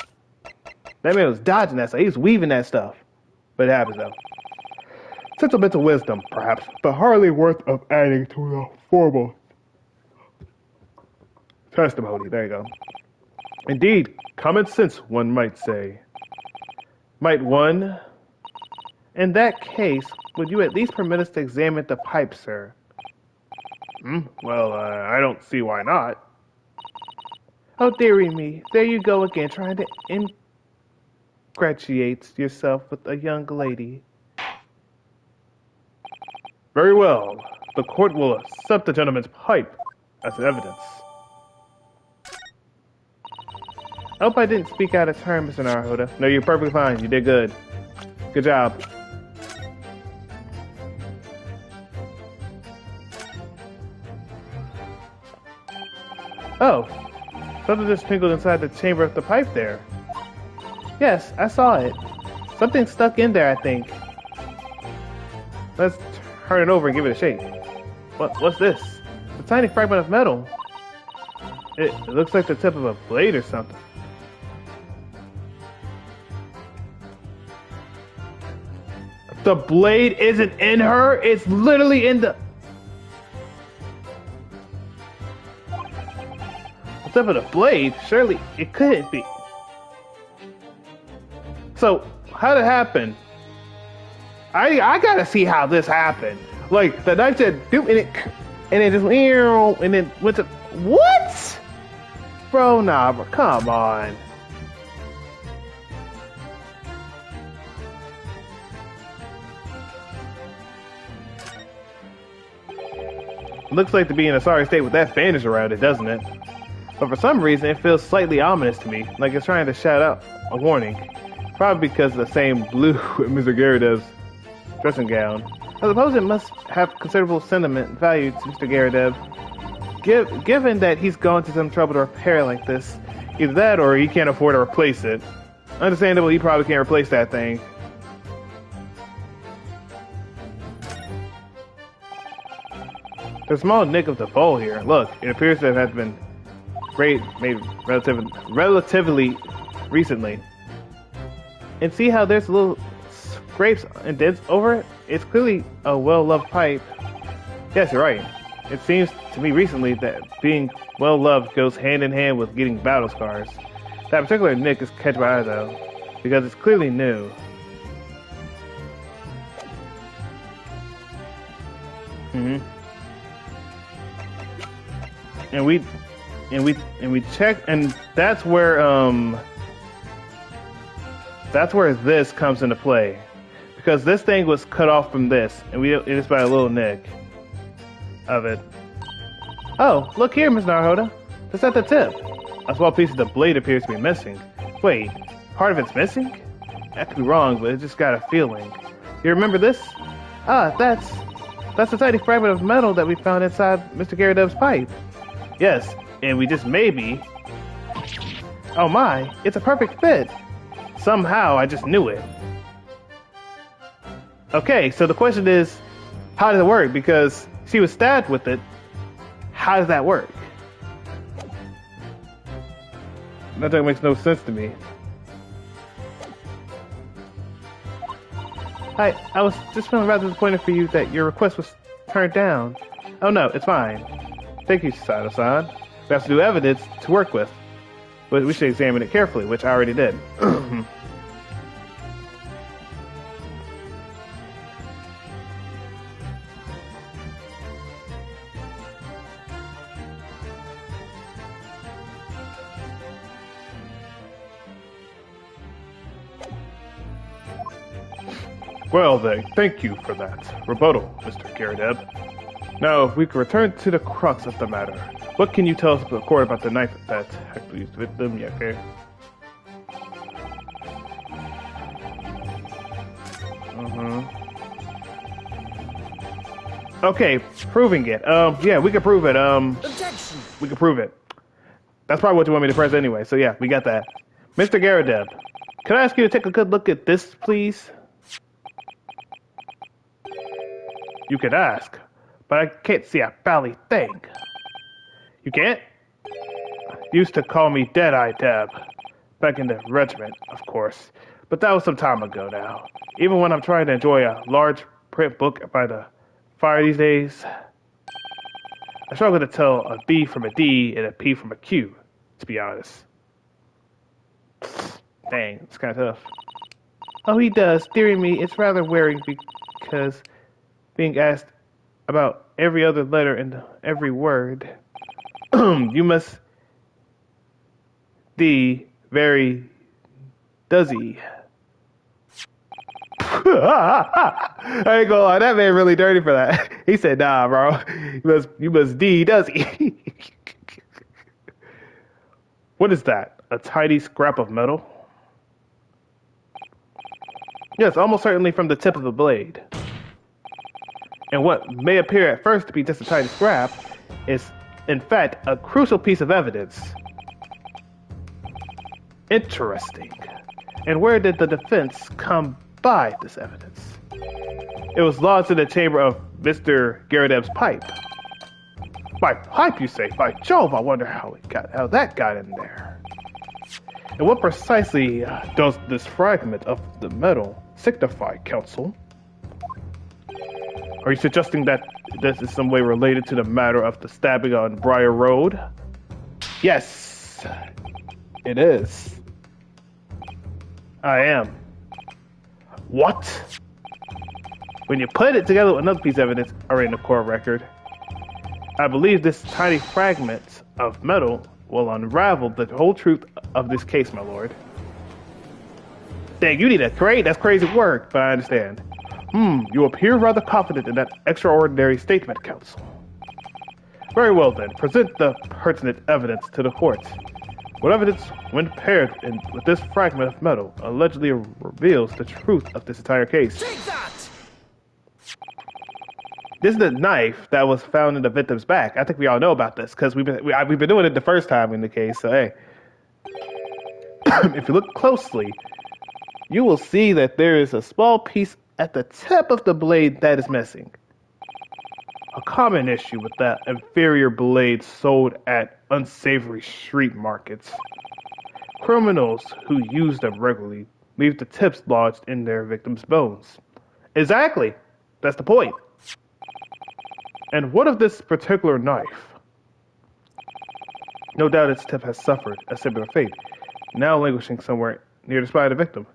That man was dodging that stuff. He was weaving that stuff. But it happens though. Sentimental wisdom, perhaps, but hardly worth of adding to the formal testimony. There you go. Indeed, common sense, one might say. Might one? In that case, would you at least permit us to examine the pipe, sir? Well, I don't see why not. Oh, dearie me, there you go again, trying to ingratiate yourself with a young lady. Very well. The court will accept the gentleman's pipe as evidence. I hope I didn't speak out of turn, Mr. Naruhodo. No, you're perfectly fine. You did good. Good job. Oh, something just tinkled inside the chamber of the pipe there. Yes, I saw it. Something stuck in there, I think. Let's turn it over and give it a shake. What's this? A tiny fragment of metal. It looks like the tip of a blade or something. The blade isn't in her, it's literally in the... tip of the blade? Surely it couldn't be. So, how did it happen? I gotta see how this happened. Like, the knife said, doop, and it just, and then went to, what? Bro, nah, bro, come on. Looks like to be in a sorry state with that bandage around it, doesn't it? But for some reason, it feels slightly ominous to me, like it's trying to shout out a warning. Probably because of the same blue with Mr. Gyarados' dressing gown. I suppose it must have considerable sentiment value to Mr. Gyarados. Given that he's gone to some trouble to repair it like this, either that or he can't afford to replace it. Understandable, he probably can't replace that thing. There's a small nick of the bowl here. Look, it appears to have been made relatively recently. And see how there's little scrapes and dents over it? It's clearly a well-loved pipe. Yes, you're right. It seems to me recently that being well-loved goes hand in hand with getting battle scars. That particular nick is catch my eye though, because it's clearly new. And we check, and that's where this comes into play, because this thing was cut off from this, and it is by a little nick of it. Oh, look here, Miss Naruhodo. Just at the tip. A small piece of the blade appears to be missing. Wait, part of it's missing? That could be wrong, but it just got a feeling. You remember this? Ah, that's a tiny fragment of metal that we found inside Mr. Gyarados' pipe. Yes, and we just maybe... Oh my, it's a perfect fit. Somehow, I just knew it. Okay, so the question is, how does it work? Because she was stabbed with it. How does that work? That makes no sense to me. I was just feeling rather disappointed for you that your request was turned down. Oh no, it's fine. Thank you, Sato-san. We have to do evidence to work with. But we should examine it carefully, which I already did. Well then, thank you for that rebuttal, Mr. Gyarados. Now, if we can return to the crux of the matter. What can you tell us about the knife that Hector used with them, okay? Okay, proving it. Yeah, we can prove it. Objection. We can prove it. That's probably what you want me to press anyway, so yeah, we got that. Mr. Gyarados, can I ask you to take a good look at this, please? You can ask, but I can't see a bally thing. You can't? Used to call me Dead-Eye Deb. Back in the regiment, of course. But that was some time ago now. Even when I'm trying to enjoy a large print book by the fire these days, I struggle to tell a B from a D and a P from a Q, to be honest. Dang, it's kind of tough. Oh, he does. Dear me, it's rather wearing because being asked about every other letter and every word. You must be very duzzy. I ain't gonna lie, that man really dirty for that. He said, nah, bro. You must duzzy. What is that? A tiny scrap of metal? Yes, almost certainly from the tip of the blade. And what may appear at first to be just a tiny scrap is, in fact, a crucial piece of evidence. Interesting. And where did the defense come by this evidence? It was lodged in the chamber of Mr. Gyarados' pipe. My pipe, you say? By Jove, I wonder how that got in there. And what precisely does this fragment of the metal signify, Counsel? Are you suggesting that this is some way related to the matter of the stabbing on Briar Road? Yes, it is. I am. What? When you put it together with another piece of evidence already in the core record, I believe this tiny fragment of metal will unravel the whole truth of this case, my lord. Dang, you need a crate? That's crazy work, but I understand. You appear rather confident in that extraordinary statement, counsel. Very well then, present the pertinent evidence to the court. What evidence, when paired with this fragment of metal, allegedly reveals the truth of this entire case? Take that! This is the knife that was found in the victim's back. I think we all know about this because we've been doing it the first time in the case. So hey, if you look closely, you will see that there is a small piece at the tip of the blade that is missing. A common issue with that inferior blade sold at unsavory street markets. Criminals who use them regularly leave the tips lodged in their victims' bones. Exactly. That's the point. And what of this particular knife? No doubt its tip has suffered a similar fate, now languishing somewhere near the spine of the victim.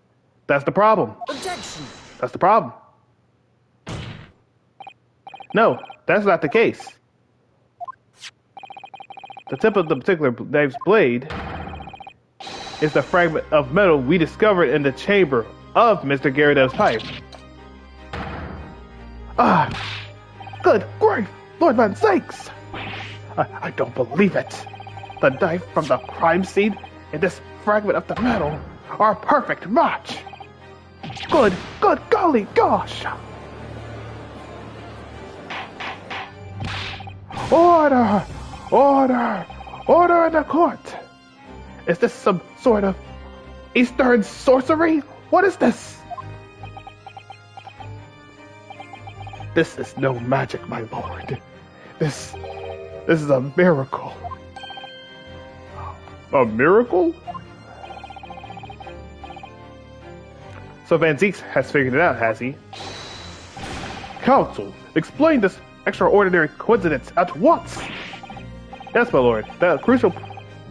That's the problem. Objection! That's the problem. No, that's not the case. The tip of the particular knife's blade is the fragment of metal we discovered in the chamber of Mr. Garridev's pipe. Good grief, Lord Van Sakes! I don't believe it. The knife from the crime scene and this fragment of the metal are a perfect match. Good golly gosh! Order! Order! Order in the court! Is this some sort of Eastern sorcery? What is this? This is no magic, my lord. This is a miracle. A miracle? So Van Zieks has figured it out, has he? Counsel, explain this extraordinary coincidence at once. Yes, my lord. The crucial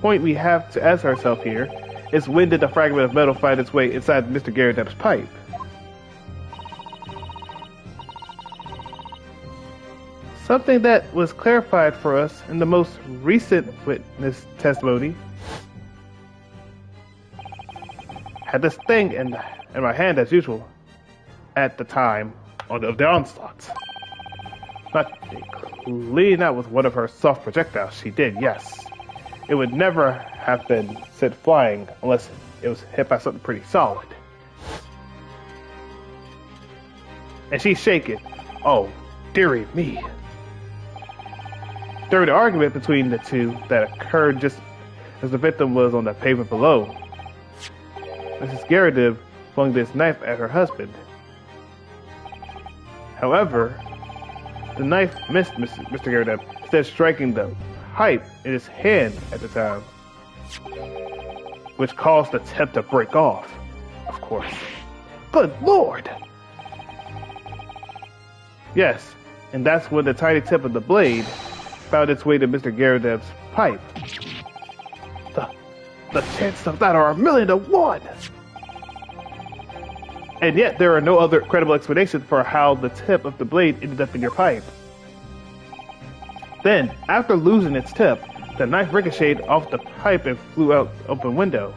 point we have to ask ourselves here is when did the fragment of metal find its way inside Mr. Garridev's pipe? Something that was clarified for us in the most recent witness testimony. Had this thing in my hand as usual at the time of the onslaught. Not cleaning out with one of her soft projectiles. She did, yes. It would never have been sent flying unless it was hit by something pretty solid. And she's shaking. Oh, dearie me. During the argument between the two that occurred just as the victim was on the pavement below, Mrs. Garridev flung this knife at her husband. However, the knife missed Mr. Garridev, instead striking the pipe in his hand at the time, which caused the tip to break off, of course. Good Lord! Yes, and that's when the tiny tip of the blade found its way to Mr. Garridev's pipe. The chances of that are 1,000,000 to 1! And yet there are no other credible explanations for how the tip of the blade ended up in your pipe. Then, after losing its tip, the knife ricocheted off the pipe and flew out the open window.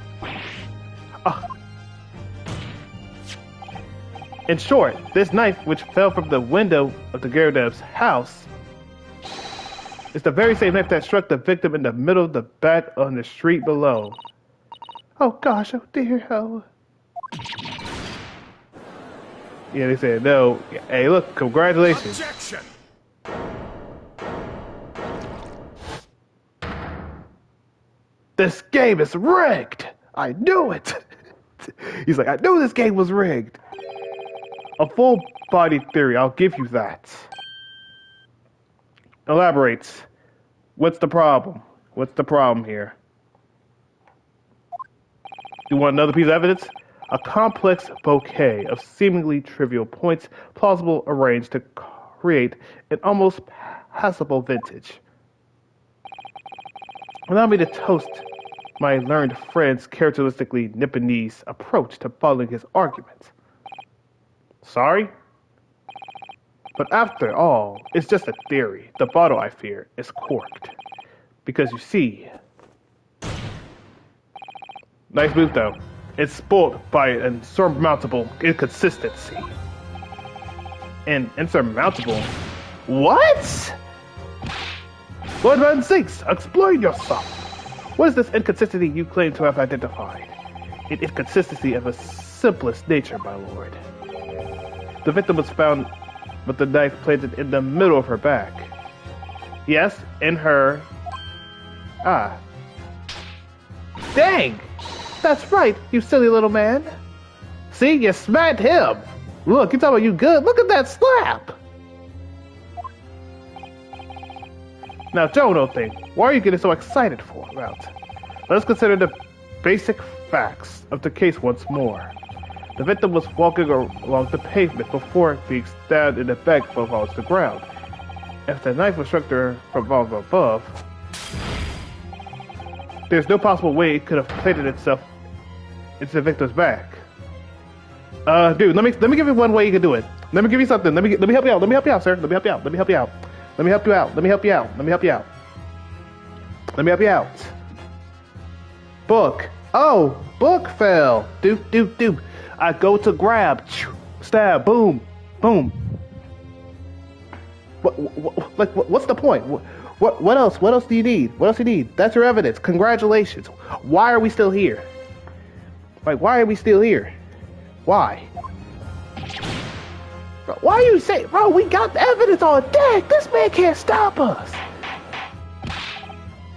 In short, this knife, which fell from the window of the Garridev's house, is the very same knife that struck the victim in the middle of the back on the street below. Oh gosh, oh dear, oh. Yeah, they said no. Hey, look, congratulations. Objection! This game is rigged! I knew it! He's like, I knew this game was rigged! A full-bodied theory, I'll give you that. Elaborates. What's the problem? What's the problem here? You want another piece of evidence? A complex bouquet of seemingly trivial points, plausible arranged to create an almost passable vintage. Allow me to toast my learned friend's characteristically Nipponese approach to following his arguments. Sorry? But after all, it's just a theory. The bottle, I fear, is corked. Because you see... Nice move, though. It's spoiled by an insurmountable inconsistency. An insurmountable? What? Lord Van Zinks, explain yourself. What is this inconsistency you claim to have identified? An inconsistency of the simplest nature, my lord. The victim was found with the knife planted in the middle of her back. Yes, in her... Ah. Dang! That's right, you silly little man. See, you smacked him. Look, you talking about you good? Look at that slap! Now, Jono thing, why are you getting so excited for about? Let's consider the basic facts of the case once more. The victim was walking along the pavement before being stabbed in the back from falls to the ground. If the knife was struck her from above, there's no possible way it could have planted itself into the victim's back. Dude, let me give you one way you can do it. Let me give you something. Let me help you out. Let me help you out, sir. Let me help you out. Let me help you out. Let me help you out. Let me help you out. Let me help you out. Let me help you out. Book. Oh, book fell. Doop. I go to grab. Stab. Boom. Boom. What's the point? What else? What else do you need? What else do you need? That's your evidence. Congratulations. Why are we still here? Like, why are we still here? Why? Bro, why are you saying, bro, we got the evidence on deck. This man can't stop us.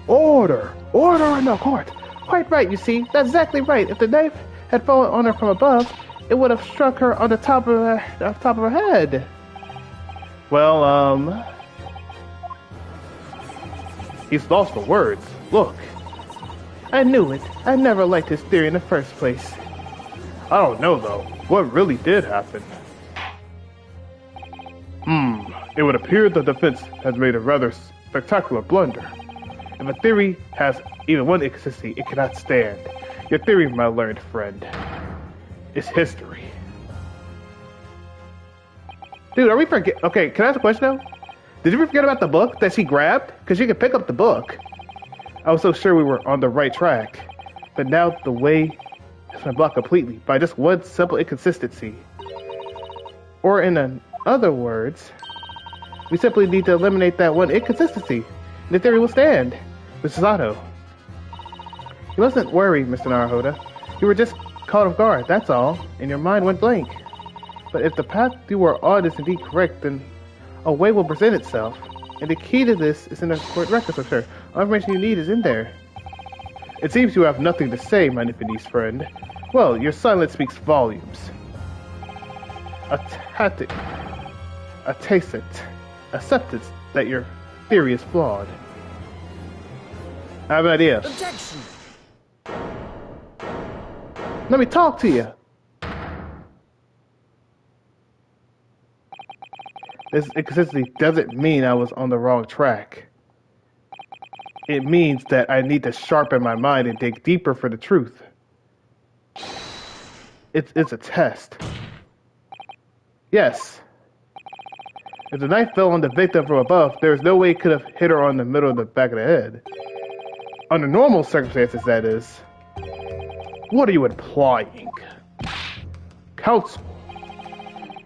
Order in the court. Quite right, you see. That's exactly right. If the knife had fallen on her from above, it would have struck her on the top of her head. Well, he's lost for words. Look. I knew it. I never liked his theory in the first place. I don't know, though. What really did happen? It would appear the defense has made a rather spectacular blunder. If a theory has even one inconsistency, it cannot stand. Your theory, my learned friend, is history. Dude, are we forget? Okay, can I ask a question now? Did you forget about the book that she grabbed? Because you could pick up the book. I was so sure we were on the right track. But now the way has been blocked completely by just one simple inconsistency. Or in other words, we simply need to eliminate that one inconsistency. And the theory will stand. Mr. Sato. You mustn't worry, Mr. Naruhodo. You were just caught off guard, that's all, and your mind went blank. But if the path you were on is indeed correct, then a way will present itself. And the key to this is in the court records, I'm sure. All information you need is in there. It seems you have nothing to say, my Nipponese friend. Well, your silence speaks volumes. Acceptance that your theory is flawed. I have an idea. Objection. Let me talk to you. This inconsistency doesn't mean I was on the wrong track. It means that I need to sharpen my mind and dig deeper for the truth. It's a test. Yes. If the knife fell on the victim from above, there is no way it could have hit her on the middle of the back of the head. Under normal circumstances, that is. What are you implying? Counsel.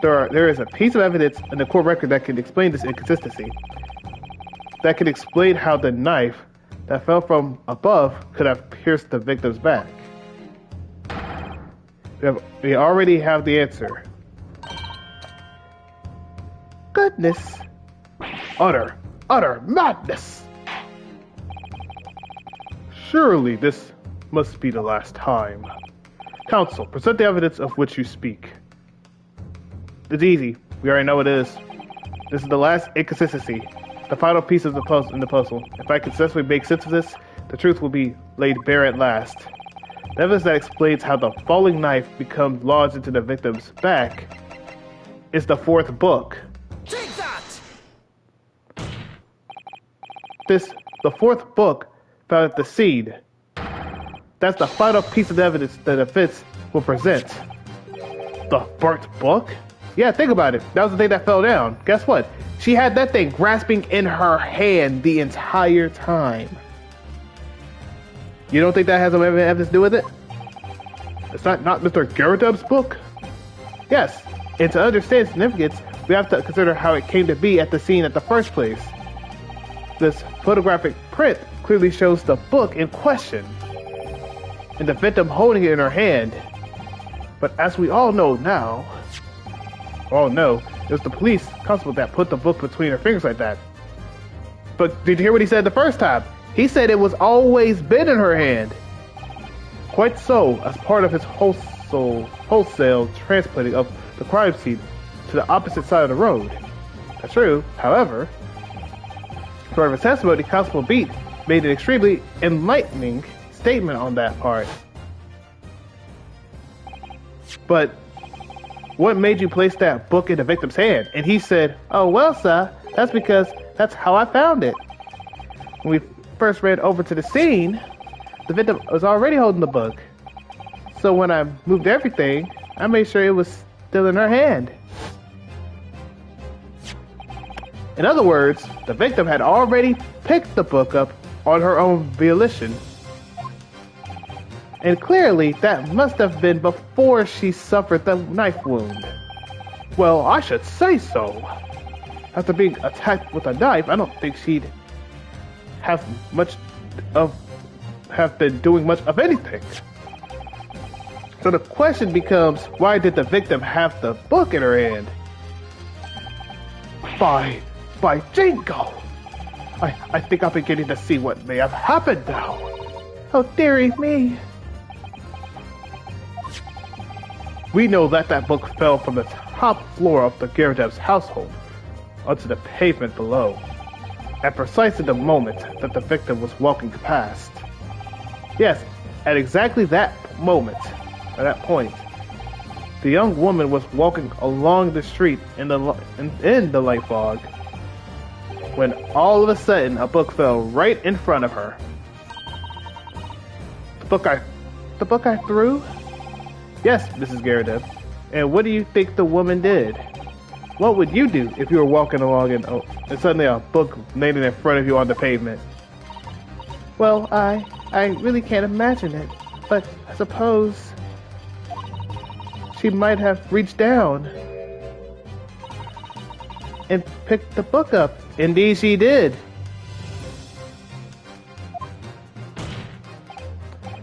There is a piece of evidence in the court record that can explain this inconsistency. That can explain how the knife that fell from above could have pierced the victim's back. We already have the answer. Goodness. Utter madness. Surely this must be the last time. Counsel, present the evidence of which you speak. It's easy. We already know what it is. This is the last inconsistency. The final piece of the puzzle in the puzzle. If I can successfully make sense of this, the truth will be laid bare at last. The evidence that explains how the falling knife becomes lodged into the victim's back is the fourth book. Take that! The fourth book found at the scene. That's the final piece of evidence that the defense will present. The burnt book? Yeah, think about it. That was the thing that fell down. Guess what? She had that thing grasping in her hand the entire time. You don't think that has some evidence to do with it? It's not Mr. Garadub's book? Yes, and to understand significance, we have to consider how it came to be at the scene at the first place. This photographic print clearly shows the book in question, and the victim holding it in her hand. But as we all know now, it was the police constable that put the book between her fingers like that. But did you hear what he said the first time? He said it was always been in her hand. Quite so, as part of his wholesale transplanting of the crime scene to the opposite side of the road. That's true. However, for his testimony, Constable Beat made an extremely enlightening statement on that part. But what made you place that book in the victim's hand? And he said, "Oh, well, sir, that's because that's how I found it. When we first ran over to the scene, the victim was already holding the book. So when I moved everything, I made sure it was still in her hand." In other words, the victim had already picked the book up on her own volition. And clearly, that must have been before she suffered the knife wound. Well, I should say so. After being attacked with a knife, I don't think she'd have been doing much of anything. So the question becomes, why did the victim have the book in her hand? By Jingo! I think I'm beginning to see what may have happened now. Oh, dearie me. We know that book fell from the top floor of the Garadub's household onto the pavement below, at precisely the moment that the victim was walking past. Yes, at exactly that moment, at that point, the young woman was walking along the street in the light fog, when all of a sudden a book fell right in front of her. The book I threw? Yes, Mrs. Garadub. And what do you think the woman did? What would you do if you were walking along and suddenly a book landed in front of you on the pavement? Well, I really can't imagine it, but I suppose she might have reached down and picked the book up. Indeed she did.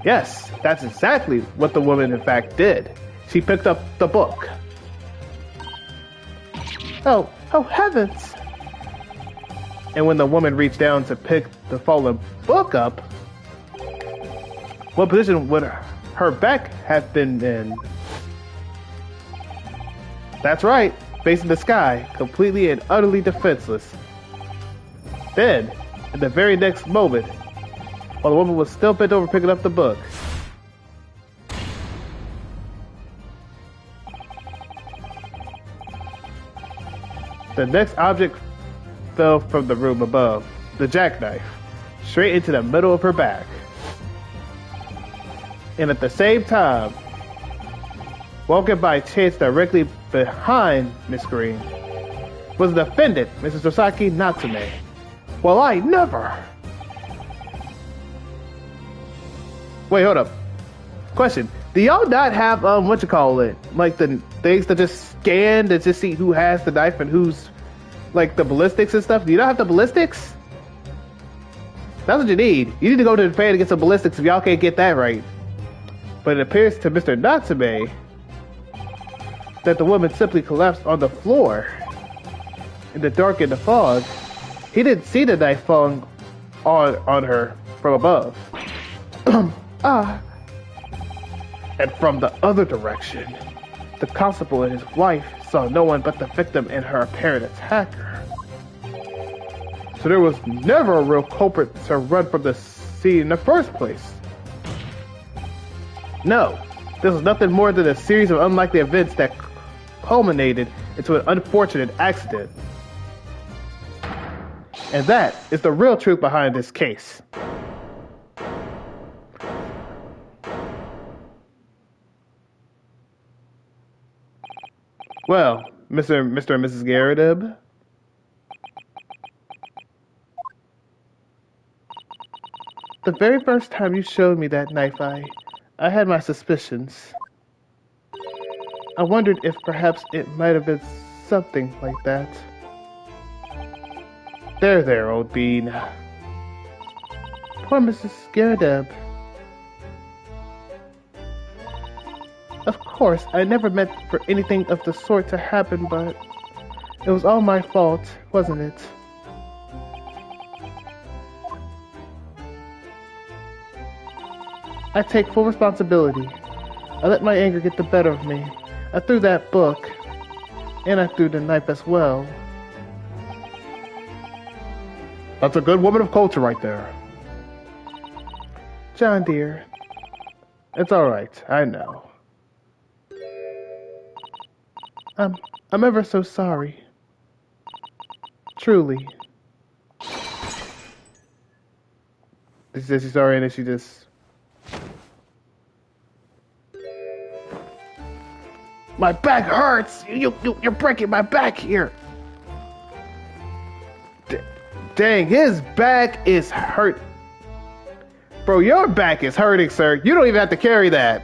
Yes, that's exactly what the woman in fact did. She picked up the book. Oh heavens! And when the woman reached down to pick the fallen book up, what position would her back have been in? That's right, facing the sky, completely and utterly defenseless. Then, in the very next moment, while the woman was still bent over picking up the book, the next object fell from the room above, the jackknife, straight into the middle of her back. And at the same time, walking by chance directly behind Miss Green, was the defendant, Mrs. Osaki Natsume. Well, I never! Wait, hold up. Question. Do y'all not have, like the things that just scan to just see who has the knife and who's, like, the ballistics and stuff? Do you not have the ballistics? That's what you need. You need to go to the fair to get some ballistics if y'all can't get that right. But it appears to Mr. Natsume that the woman simply collapsed on the floor in the dark and the fog. He didn't see the knife falling on her from above. And from the other direction, the constable and his wife saw no one but the victim and her apparent attacker. So there was never a real culprit to run from the scene in the first place. No, this was nothing more than a series of unlikely events that culminated into an unfortunate accident. And that is the real truth behind this case. Well, Mr. and Mrs. Garrideb, the very first time you showed me that knife, I had my suspicions. I wondered if perhaps it might have been something like that. There, old bean. Poor Mrs. Garrideb. Of course, I never meant for anything of the sort to happen, but it was all my fault, wasn't it? I take full responsibility. I let my anger get the better of me. I threw that book, and I threw the knife as well. That's a good woman of culture right there. John dear, it's alright, I know. I'm ever so sorry. Truly. She says she's sorry and then she just... My back hurts! You're breaking my back here! Dang, his back is hurt. Bro, your back is hurting, sir. You don't even have to carry that.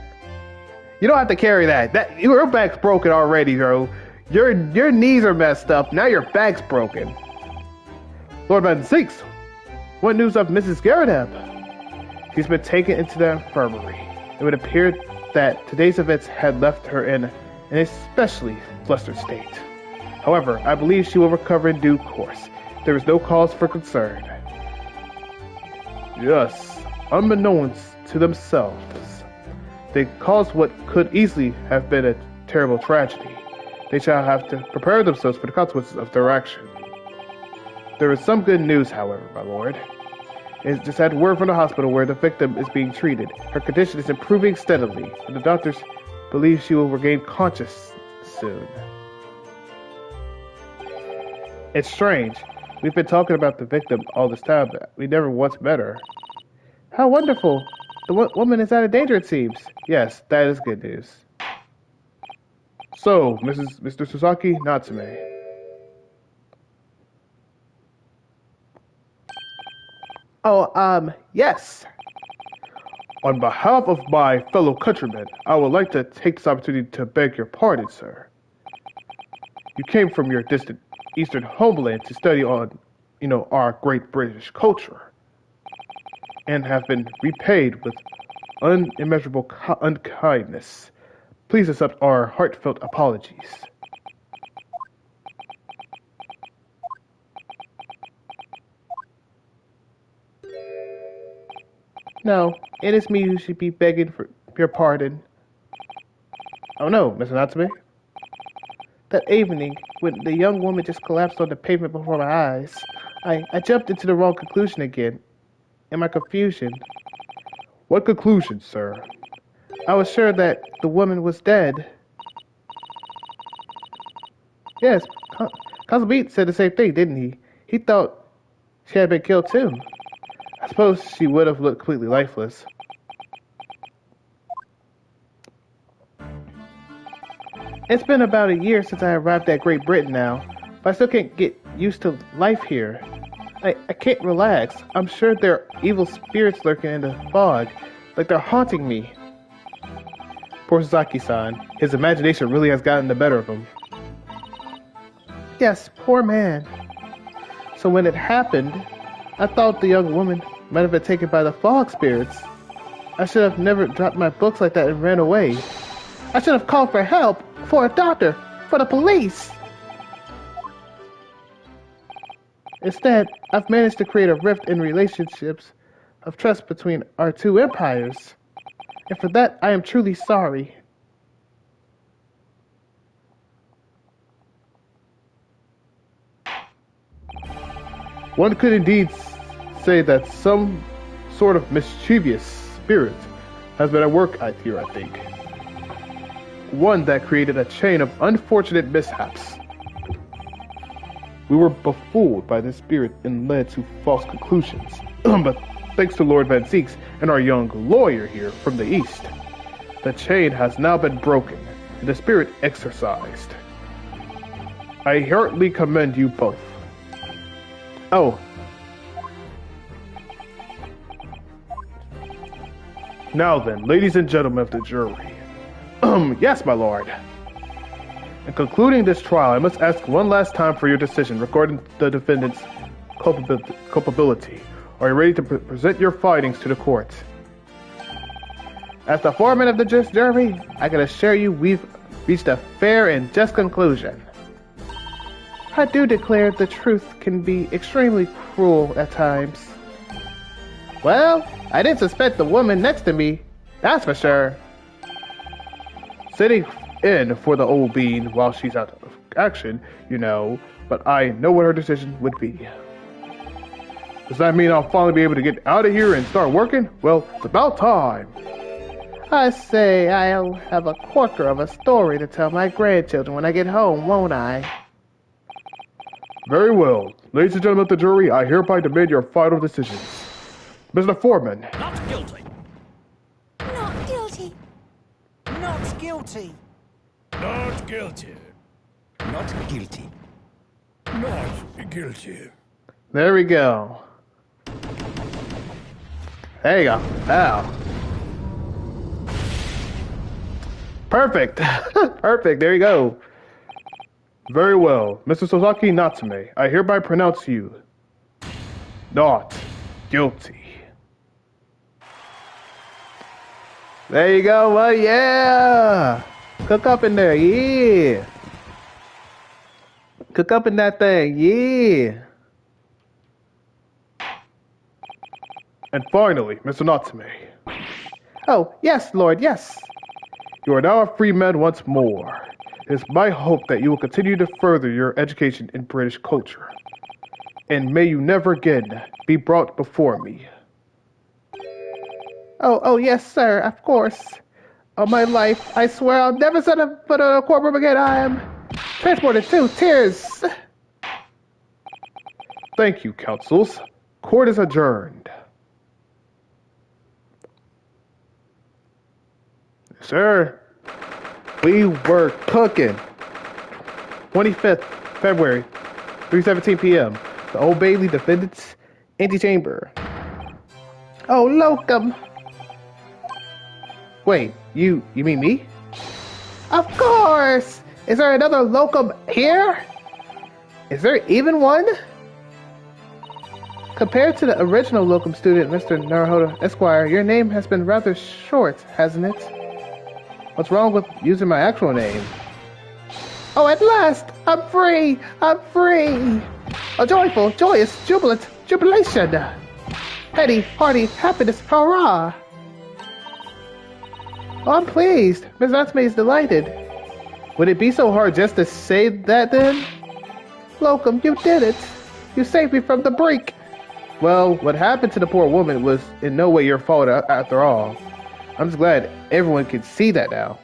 You don't have to carry that. Your back's broken already, bro. Your knees are messed up. Now your back's broken. Lord Van Zeeks, what news of Mrs. Garrideb? She's been taken into the infirmary. It would appear that today's events had left her in an especially flustered state. However, I believe she will recover in due course. There is no cause for concern. Yes, unbeknownst to themselves, they caused what could easily have been a terrible tragedy. They shall have to prepare themselves for the consequences of their action. There is some good news, however, my lord. It just had word from the hospital where the victim is being treated. Her condition is improving steadily, and the doctors believe she will regain consciousness soon. It's strange. We've been talking about the victim all this time, but we never once met her. How wonderful! The woman is out of danger, it seems. Yes, that is good news. So, Mr. Sasaki, Natsume. Oh, yes. On behalf of my fellow countrymen, I would like to take this opportunity to beg your pardon, sir. You came from your distant eastern homeland to study on, our great British culture, and have been repaid with unimmeasurable unkindness. Please accept our heartfelt apologies. No, it is me who should be begging for your pardon. Oh no, Mr. Natsume. That evening, when the young woman just collapsed on the pavement before my eyes, I jumped into the wrong conclusion again. In my confusion. What conclusion, sir? I was sure that the woman was dead. Yes, Kazumi said the same thing, didn't he? He thought she had been killed too. I suppose she would have looked completely lifeless. It's been about a year since I arrived at Great Britain now, but I still can't get used to life here. I can't relax. I'm sure there are evil spirits lurking in the fog, like they're haunting me. Poor Sasaki-san. His imagination really has gotten the better of him. Yes, poor man. So when it happened, I thought the young woman might have been taken by the fog spirits. I should have never dropped my books like that and ran away. I should have called for help, for a doctor, for the police. Instead, I've managed to create a rift in relationships of trust between our two empires. And for that, I am truly sorry. One could indeed say that some sort of mischievous spirit has been at work out here, I think. One that created a chain of unfortunate mishaps. We were befooled by this spirit and led to false conclusions. But thanks to Lord Van Zeeks and our young lawyer here from the east, the chain has now been broken and the spirit exorcised. I heartily commend you both. Oh. Now then, ladies and gentlemen of the jury. Yes, my lord. In concluding this trial, I must ask one last time for your decision regarding the defendant's culpability. Are you ready to present your findings to the court? As the foreman of the jury, I can assure you we've reached a fair and just conclusion. I do declare the truth can be extremely cruel at times. Well, I didn't suspect the woman next to me, that's for sure. Sitting in for the old bean while she's out of action, you know, but I know what her decision would be. Does that mean I'll finally be able to get out of here and start working? Well, it's about time. I say I'll have a corker of a story to tell my grandchildren when I get home, won't I? Very well. Ladies and gentlemen of the jury, I hereby demand your final decisions. Mr. Foreman. Not guilty. Not guilty. Not guilty. Not guilty. Not guilty. Not guilty. There we go. There you go. Wow. Perfect. Perfect. There you go. Very well. Mr. Sasaki Natsume, I hereby pronounce you not guilty. There you go. Well, yeah. Cook up in there. Yeah. Cook up in that thing. Yeah. And finally, Mr. Natsume. Oh, yes, Lord, yes. You are now a free man once more. It is my hope that you will continue to further your education in British culture. And may you never again be brought before me. Oh, yes, sir, of course. All my life, I swear I'll never set a foot in a courtroom again. I am transported to tears. Thank you, counsels. Court is adjourned. Sir, we were cooking. 25th February, 3:17 p.m. The Old Bailey Defendant's Antechamber. Oh, locum. Wait, you mean me? Of course! Is there another locum here? Is there even one? Compared to the original locum student, Mr. Naruhodo Esquire, your name has been rather short, hasn't it? What's wrong with using my actual name? Oh, at last! I'm free! I'm free! A joyful, joyous, jubilant jubilation! Heady, hearty happiness, hurrah! Oh, I'm pleased. Ms. Natsume is delighted. Would it be so hard just to say that then? Locum, you did it! You saved me from the brink! Well, what happened to the poor woman was in no way your fault after all. I'm just glad everyone can see that now.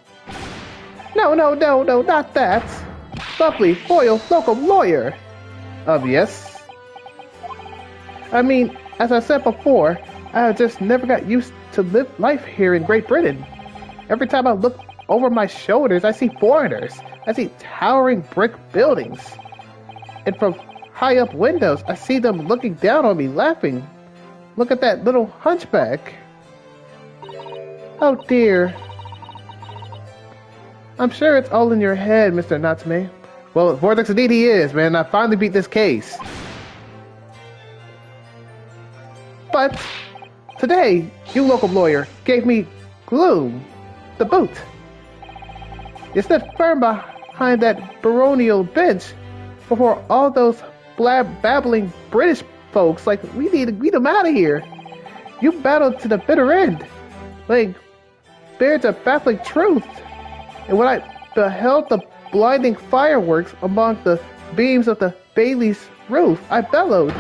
No, not that. Lovely, loyal, locum lawyer. Yes. I mean, as I said before, I just never got used to live life here in Great Britain. Every time I look over my shoulders, I see foreigners. I see towering brick buildings. And from high up windows, I see them looking down on me, laughing. Look at that little hunchback. Oh dear. I'm sure it's all in your head, Mr. Natsume. Well, Vortex indeed he is, man. I finally beat this case. But today, you local lawyer gave me gloom, the boot. You stood firm behind that baronial bench before all those babbling British folks like we need to get them out of here. You battled to the bitter end, laying bare to baffling truth. And when I beheld the blinding fireworks among the beams of the Bailey's roof, I bellowed,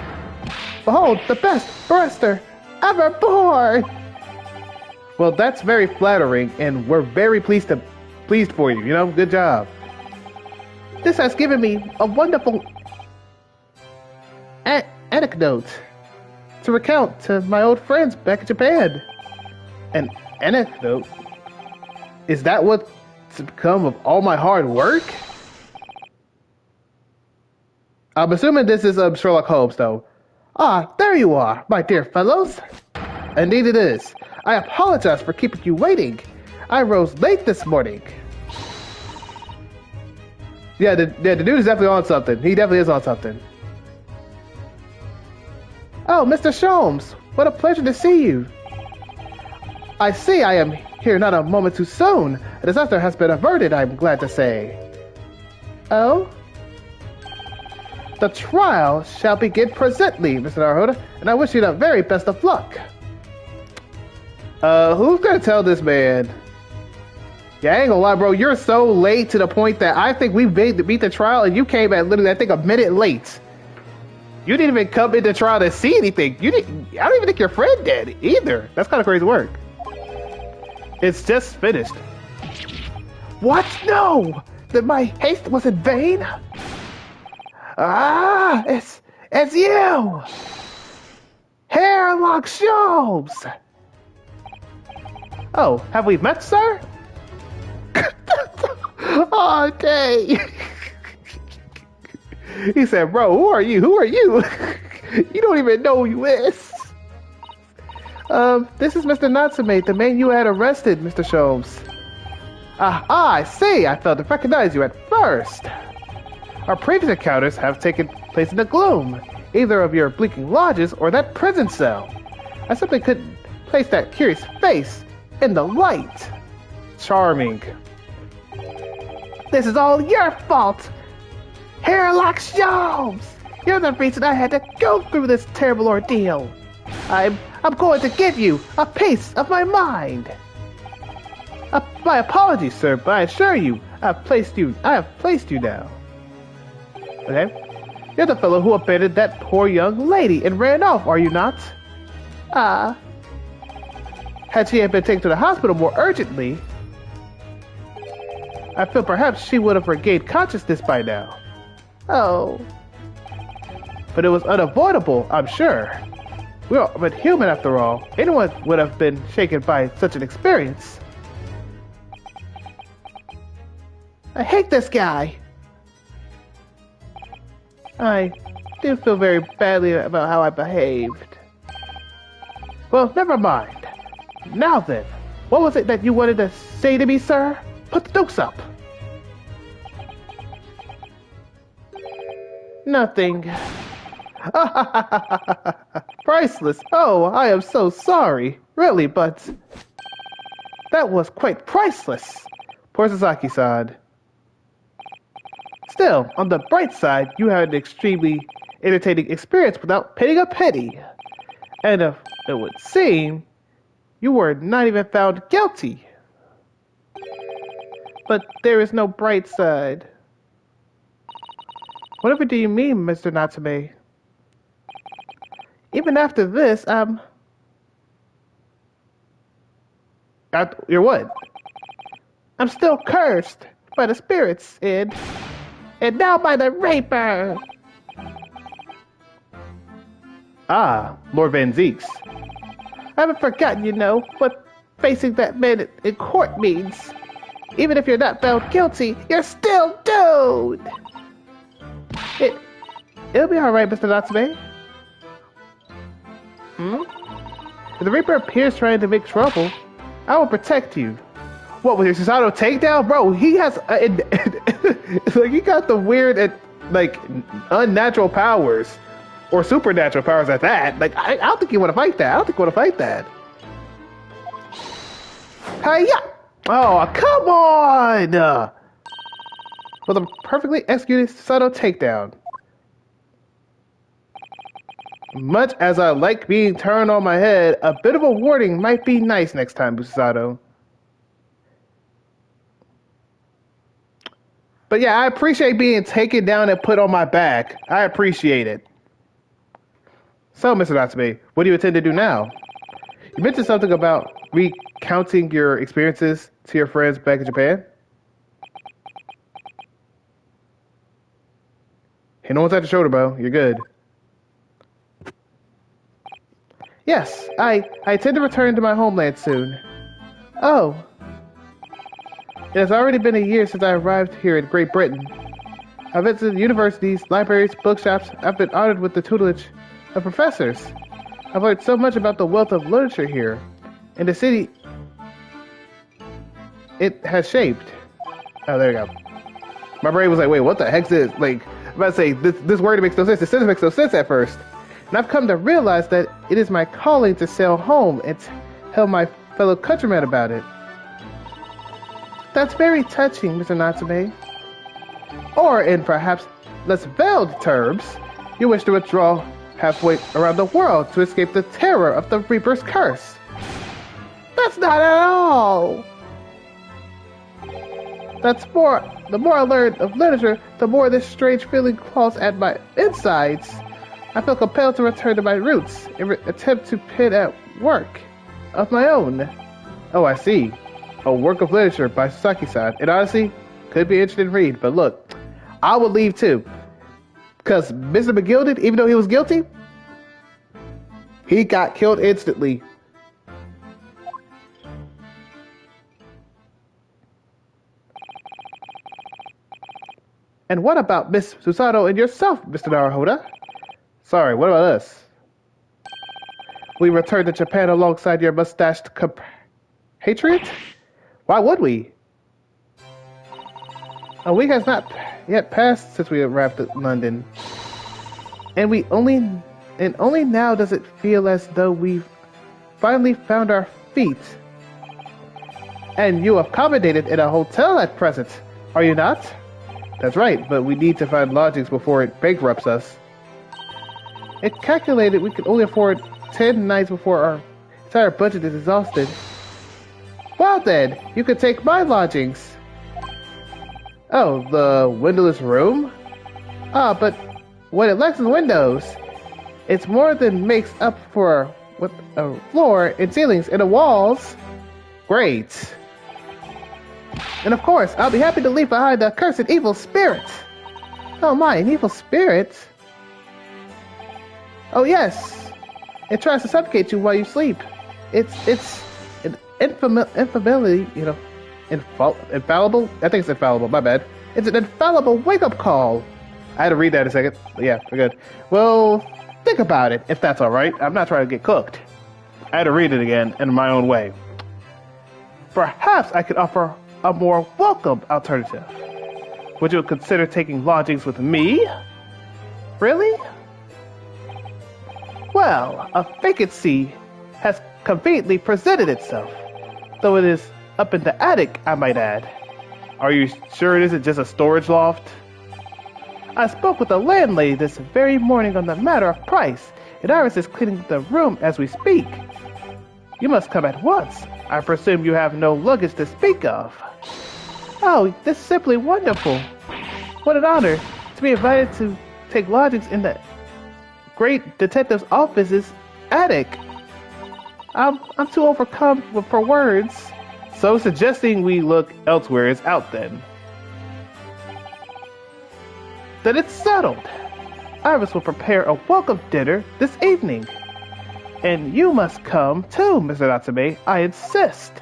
"Behold, the best barrister ever born!" Well, that's very flattering, and we're very pleased for you. You know, good job. This has given me a wonderful anecdote to recount to my old friends back in Japan. An anecdote? Is that what's become of all my hard work? I'm assuming this is Sherlock Holmes, though. Ah, there you are, my dear fellows. Indeed it is. I apologize for keeping you waiting. I rose late this morning. Yeah, the dude is definitely on something. He definitely is on something. Oh, Mr. Sholmes, what a pleasure to see you. I see I am here not a moment too soon. A disaster has been averted, I'm glad to say. Oh? The trial shall begin presently, Mr. Naruhodo, and I wish you the very best of luck. Who's gonna tell this man? Yeah, I ain't gonna lie, bro. You're so late to the point that I think we beat the trial, and you came at literally, I think, a minute late. You didn't even come into trial to see anything. I don't even think your friend did either. That's kind of crazy work. It's just finished. What? No! That my haste was in vain? Ah, it's you! Hairlock Sholmes! Oh, have we met, sir? Oh, dang. He said, bro, who are you? Who are you? You don't even know who you is. This is Mr. Natsume, the man you had arrested, Mr. Sholmes. I see. I failed to recognize you at first. Our previous encounters have taken place in the gloom, either of your blinking lodges or that prison cell. I simply couldn't place that curious face in the light. Charming. This is all your fault. Hairlock Sholmes! You're the reason I had to go through this terrible ordeal. I'm going to give you a piece of my mind. My apologies, sir, but I assure you, I have placed you now. Okay? You're the fellow who abandoned that poor young lady and ran off, are you not? Had she been taken to the hospital more urgently, I feel perhaps she would have regained consciousness by now. Oh. But it was unavoidable, I'm sure. We're but human after all. Anyone would have been shaken by such an experience. I hate this guy. I do feel very badly about how I behaved. Well, never mind. Now then, what was it that you wanted to say to me, sir? Put the dukes up. Nothing. Priceless. Oh, I am so sorry. Really, but that was quite priceless. Poor Sasaki-san. Still, on the bright side, you had an extremely entertaining experience without paying a penny. And if it would seem, you were not even found guilty. But there is no bright side. Whatever do you mean, Mr. Natsume? Even after this, you're what? I'm still cursed by the spirits and now by the Raper. Ah, Lord Van Zeeks. I haven't forgotten, you know, what facing that man in court means. Even if you're not found guilty, you're still doomed. It'll be alright, Mr. Natsume. If the Reaper appears trying to make trouble, I will protect you. What, with your Susanoo takedown? Bro, he has... it's like, he got the weird and, like, unnatural powers. Or supernatural powers at that. Like, I don't think you want to fight that. I don't think you want to fight that. Hiya! Oh, come on! With a perfectly executed Susanoo takedown. Much as I like being turned on my head, a bit of a warning might be nice next time, Busato. But yeah, I appreciate being taken down and put on my back. I appreciate it. So, Mr. Natsume, what do you intend to do now? You mentioned something about recounting your experiences to your friends back in Japan? Hey, no one's at the shoulder, bro. You're good. Yes, I intend to return to my homeland soon. Oh. It has already been a year since I arrived here in Great Britain. I've visited universities, libraries, bookshops. I've been honored with the tutelage of professors. I've learned so much about the wealth of literature here. In the city it has shaped. Oh, there you go. My brain was like, wait, what the heck's this? Like, I'm about to say, this word makes no sense. This sentence makes no sense at first. And I've come to realize that it is my calling to sail home and tell my fellow countrymen about it. That's very touching, Mr. Natsume. Or, in perhaps less veiled terms, you wish to withdraw halfway around the world to escape the terror of the Reaper's curse. That's not at all! The more I learn of literature, the more this strange feeling claws at my insides. I feel compelled to return to my roots and attempt to pin at work of my own. Oh, I see. A work of literature by Saki-san. It honestly could be an interesting read, but look, I would leave too. Because Mr. McGilded, even though he was guilty, he got killed instantly. And what about Miss Susato and yourself, Mr. Naruhoda? Sorry, what about us? We returned to Japan alongside your mustached compatriot? Why would we? A week has not yet passed since we arrived at London. And only now does it feel as though we've finally found our feet. And you accommodated in a hotel at present, are you not? That's right, but we need to find lodgings before it bankrupts us. It calculated we could only afford 10 nights before our entire budget is exhausted. Well then, you could take my lodgings. Oh, the windowless room? Ah, but what it lacks is windows. It's more than makes up for with a floor and ceilings and the walls. Great. And of course, I'll be happy to leave behind the cursed evil spirit. Oh my, an evil spirit? Oh yes, it tries to suffocate you while you sleep. It's an infallibility, infallible? I think it's infallible, my bad. It's an infallible wake-up call. I had to read that in a second. But yeah, we're good. Well, think about it, if that's alright. I'm not trying to get cooked. I had to read it again in my own way. Perhaps I could offer a more welcome alternative. Would you consider taking lodgings with me? Really? Well, a vacancy has conveniently presented itself, though it is up in the attic, I might add. Are you sure it isn't just a storage loft? I spoke with the landlady this very morning on the matter of price, and Iris is cleaning the room as we speak. You must come at once. I presume you have no luggage to speak of. Oh, this is simply wonderful. What an honor to be invited to take lodgings in the great detective's office's attic. I'm too overcome for words. So suggesting we look elsewhere is out then. Then it's settled. Iris will prepare a welcome dinner this evening. And you must come too, Mr. Natsume. I insist.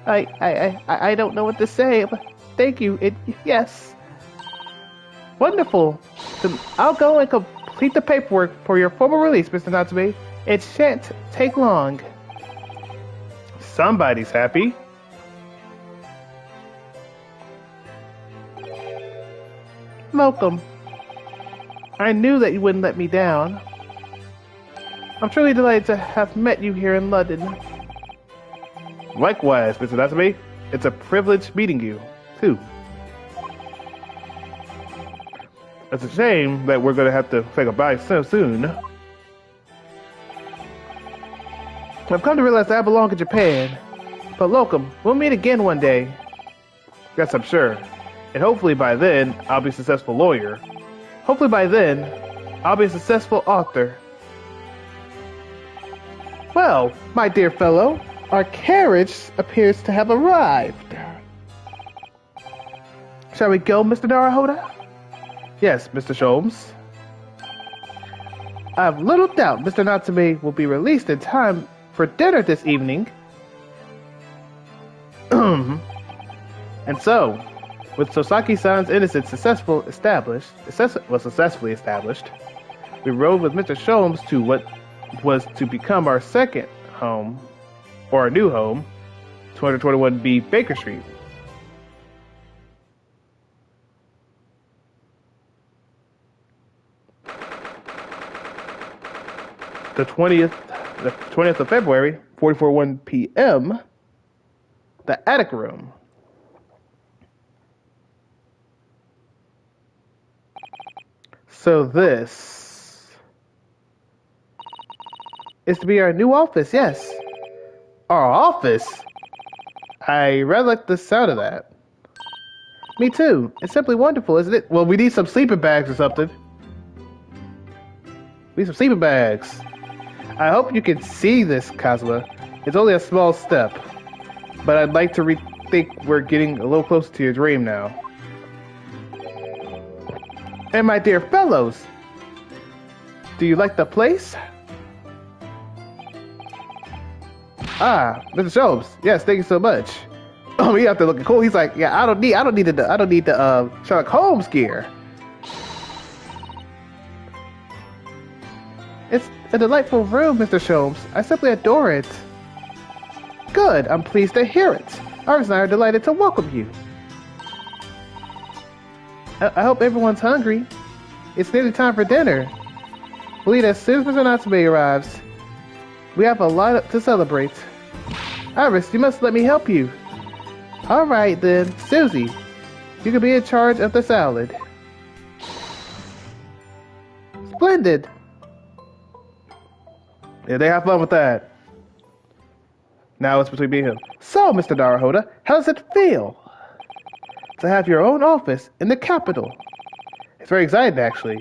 I don't know what to say, but thank you. Yes. Wonderful. Then I'll go and complete the paperwork for your formal release, Mr. Natsume. It shan't take long. Somebody's happy. Welcome. I knew that you wouldn't let me down. I'm truly delighted to have met you here in London. Likewise, Mr. Natsume. It's a privilege meeting you, too. It's a shame that we're going to have to say goodbye so soon. I've come to realize that I belong in Japan. But welcome, we'll meet again one day. Yes, I'm sure. And hopefully by then, I'll be a successful lawyer. Hopefully by then, I'll be a successful author. Well, my dear fellow, our carriage appears to have arrived. Shall we go, Mr. Naruhoda? Yes, Mr. Sholmes. I have little doubt Mr. Natsume will be released in time for dinner this evening. And so, With Sosaki-san's innocence successfully established, we rode with Mr. Sholmes to what was to become our second home, or our new home, 221B Baker Street. The 20th of February, 44:01 p.m., the attic room. So this is to be our new office, yes. Our office? I rather like the sound of that. Me too. It's simply wonderful, isn't it? Well, we need some sleeping bags or something. We need some sleeping bags. I hope you can see this, Kazuma. It's only a small step. But I'd like to think we're getting a little closer to your dream now. And my dear fellows, do you like the place? Ah, Mr. Sholmes. Yes, thank you so much. Oh, he out there looking cool. He's like, yeah, I don't need the Sherlock Holmes gear. It's a delightful room, Mr. Sholmes. I simply adore it. Good. I'm pleased to hear it. Argus and I are delighted to welcome you. I hope everyone's hungry. It's nearly time for dinner. We'll eat as soon as Mr. Natsume arrives. We have a lot to celebrate. Iris, you must let me help you. Alright then, Susie, you can be in charge of the salad. Splendid. Yeah, they have fun with that. Now it's between me and him. So, Mr. Naruhodo, how does it feel to have your own office in the capital? It's very exciting, actually.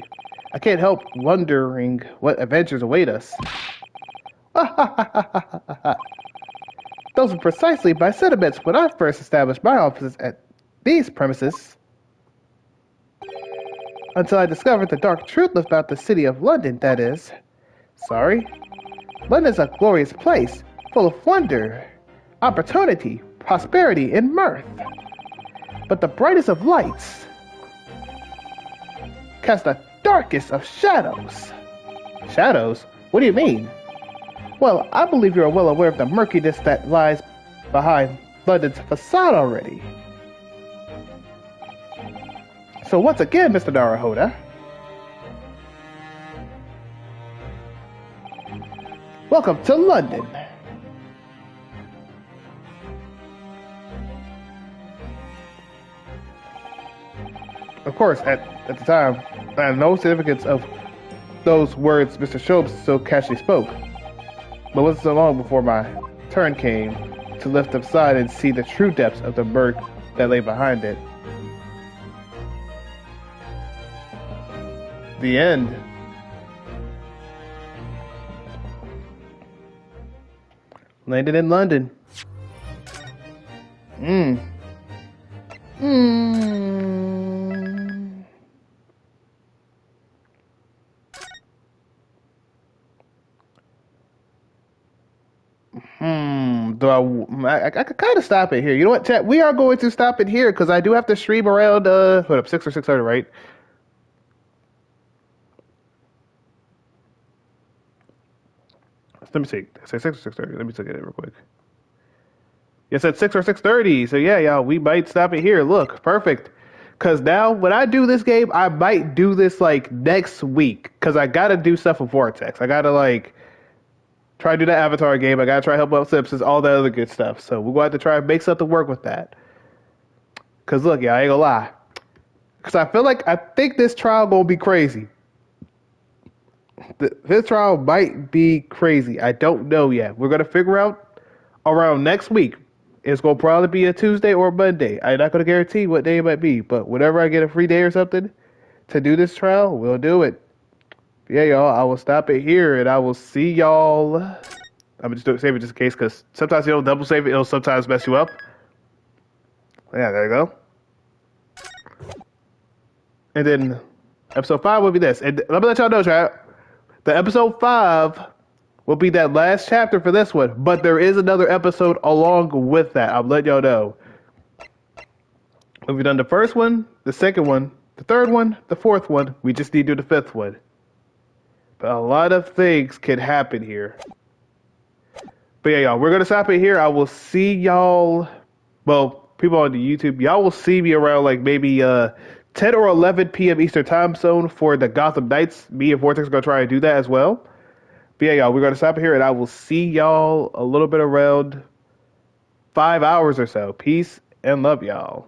I can't help wondering what adventures await us. Those were precisely my sentiments when I first established my offices at these premises. Until I discovered the dark truth about the city of London, that is. Sorry. London's a glorious place, full of wonder, opportunity, prosperity, and mirth. But the brightest of lights cast the darkest of shadows. Shadows? What do you mean? Well, I believe you are well aware of the murkiness that lies behind London's facade already. So once again, Mr. Naruhodo, welcome to London. Of course, at the time, I had no significance of those words Mr. Sholmes so casually spoke. But it wasn't so long before my turn came to lift up aside and see the true depths of the murk that lay behind it. The end. Landed in London. I could kind of stop it here. You know what, chat? We are going to stop it here because I do have to stream around, 6 or 6:30, right? Let me see. I say 6 or 6:30. Let me look at it real quick. Yes, at 6 or 6:30. So yeah, y'all, we might stop it here. Look, perfect. Because now, when I do this game, I might do this, like, next week. Because I got to do stuff with Vortex. I got to, like, try to do the Avatar game. I got to try to help out Simpsons, all that other good stuff. So we're going to have to try and make something work with that. Because, look, y'all, I ain't going to lie. Because I think this trial going to be crazy. This trial might be crazy. I don't know yet. We're going to figure out around next week. It's going to probably be a Tuesday or a Monday. I'm not going to guarantee what day it might be. But whenever I get a free day or something to do this trial, we'll do it. Yeah, y'all, I will stop it here, and I will see y'all. I'm just save it just in case, because sometimes you don't double save it. It'll sometimes mess you up. Yeah, there you go. And then episode 5 will be this. And let me let y'all know, chat. The episode 5 will be that last chapter for this one, but there is another episode along with that. I'll let y'all know. We've done the first one, the second one, the third one, the fourth one. We just need to do the fifth one. But a lot of things can happen here. But yeah, y'all, we're going to stop it here. I will see y'all, well, people on the YouTube, y'all will see me around like maybe 10 or 11 p.m. Eastern time zone for the Gotham Knights. Me and Vortex are going to try and do that as well. But yeah, y'all, we're going to stop it here, and I will see y'all a little bit around 5 hours or so. Peace and love, y'all.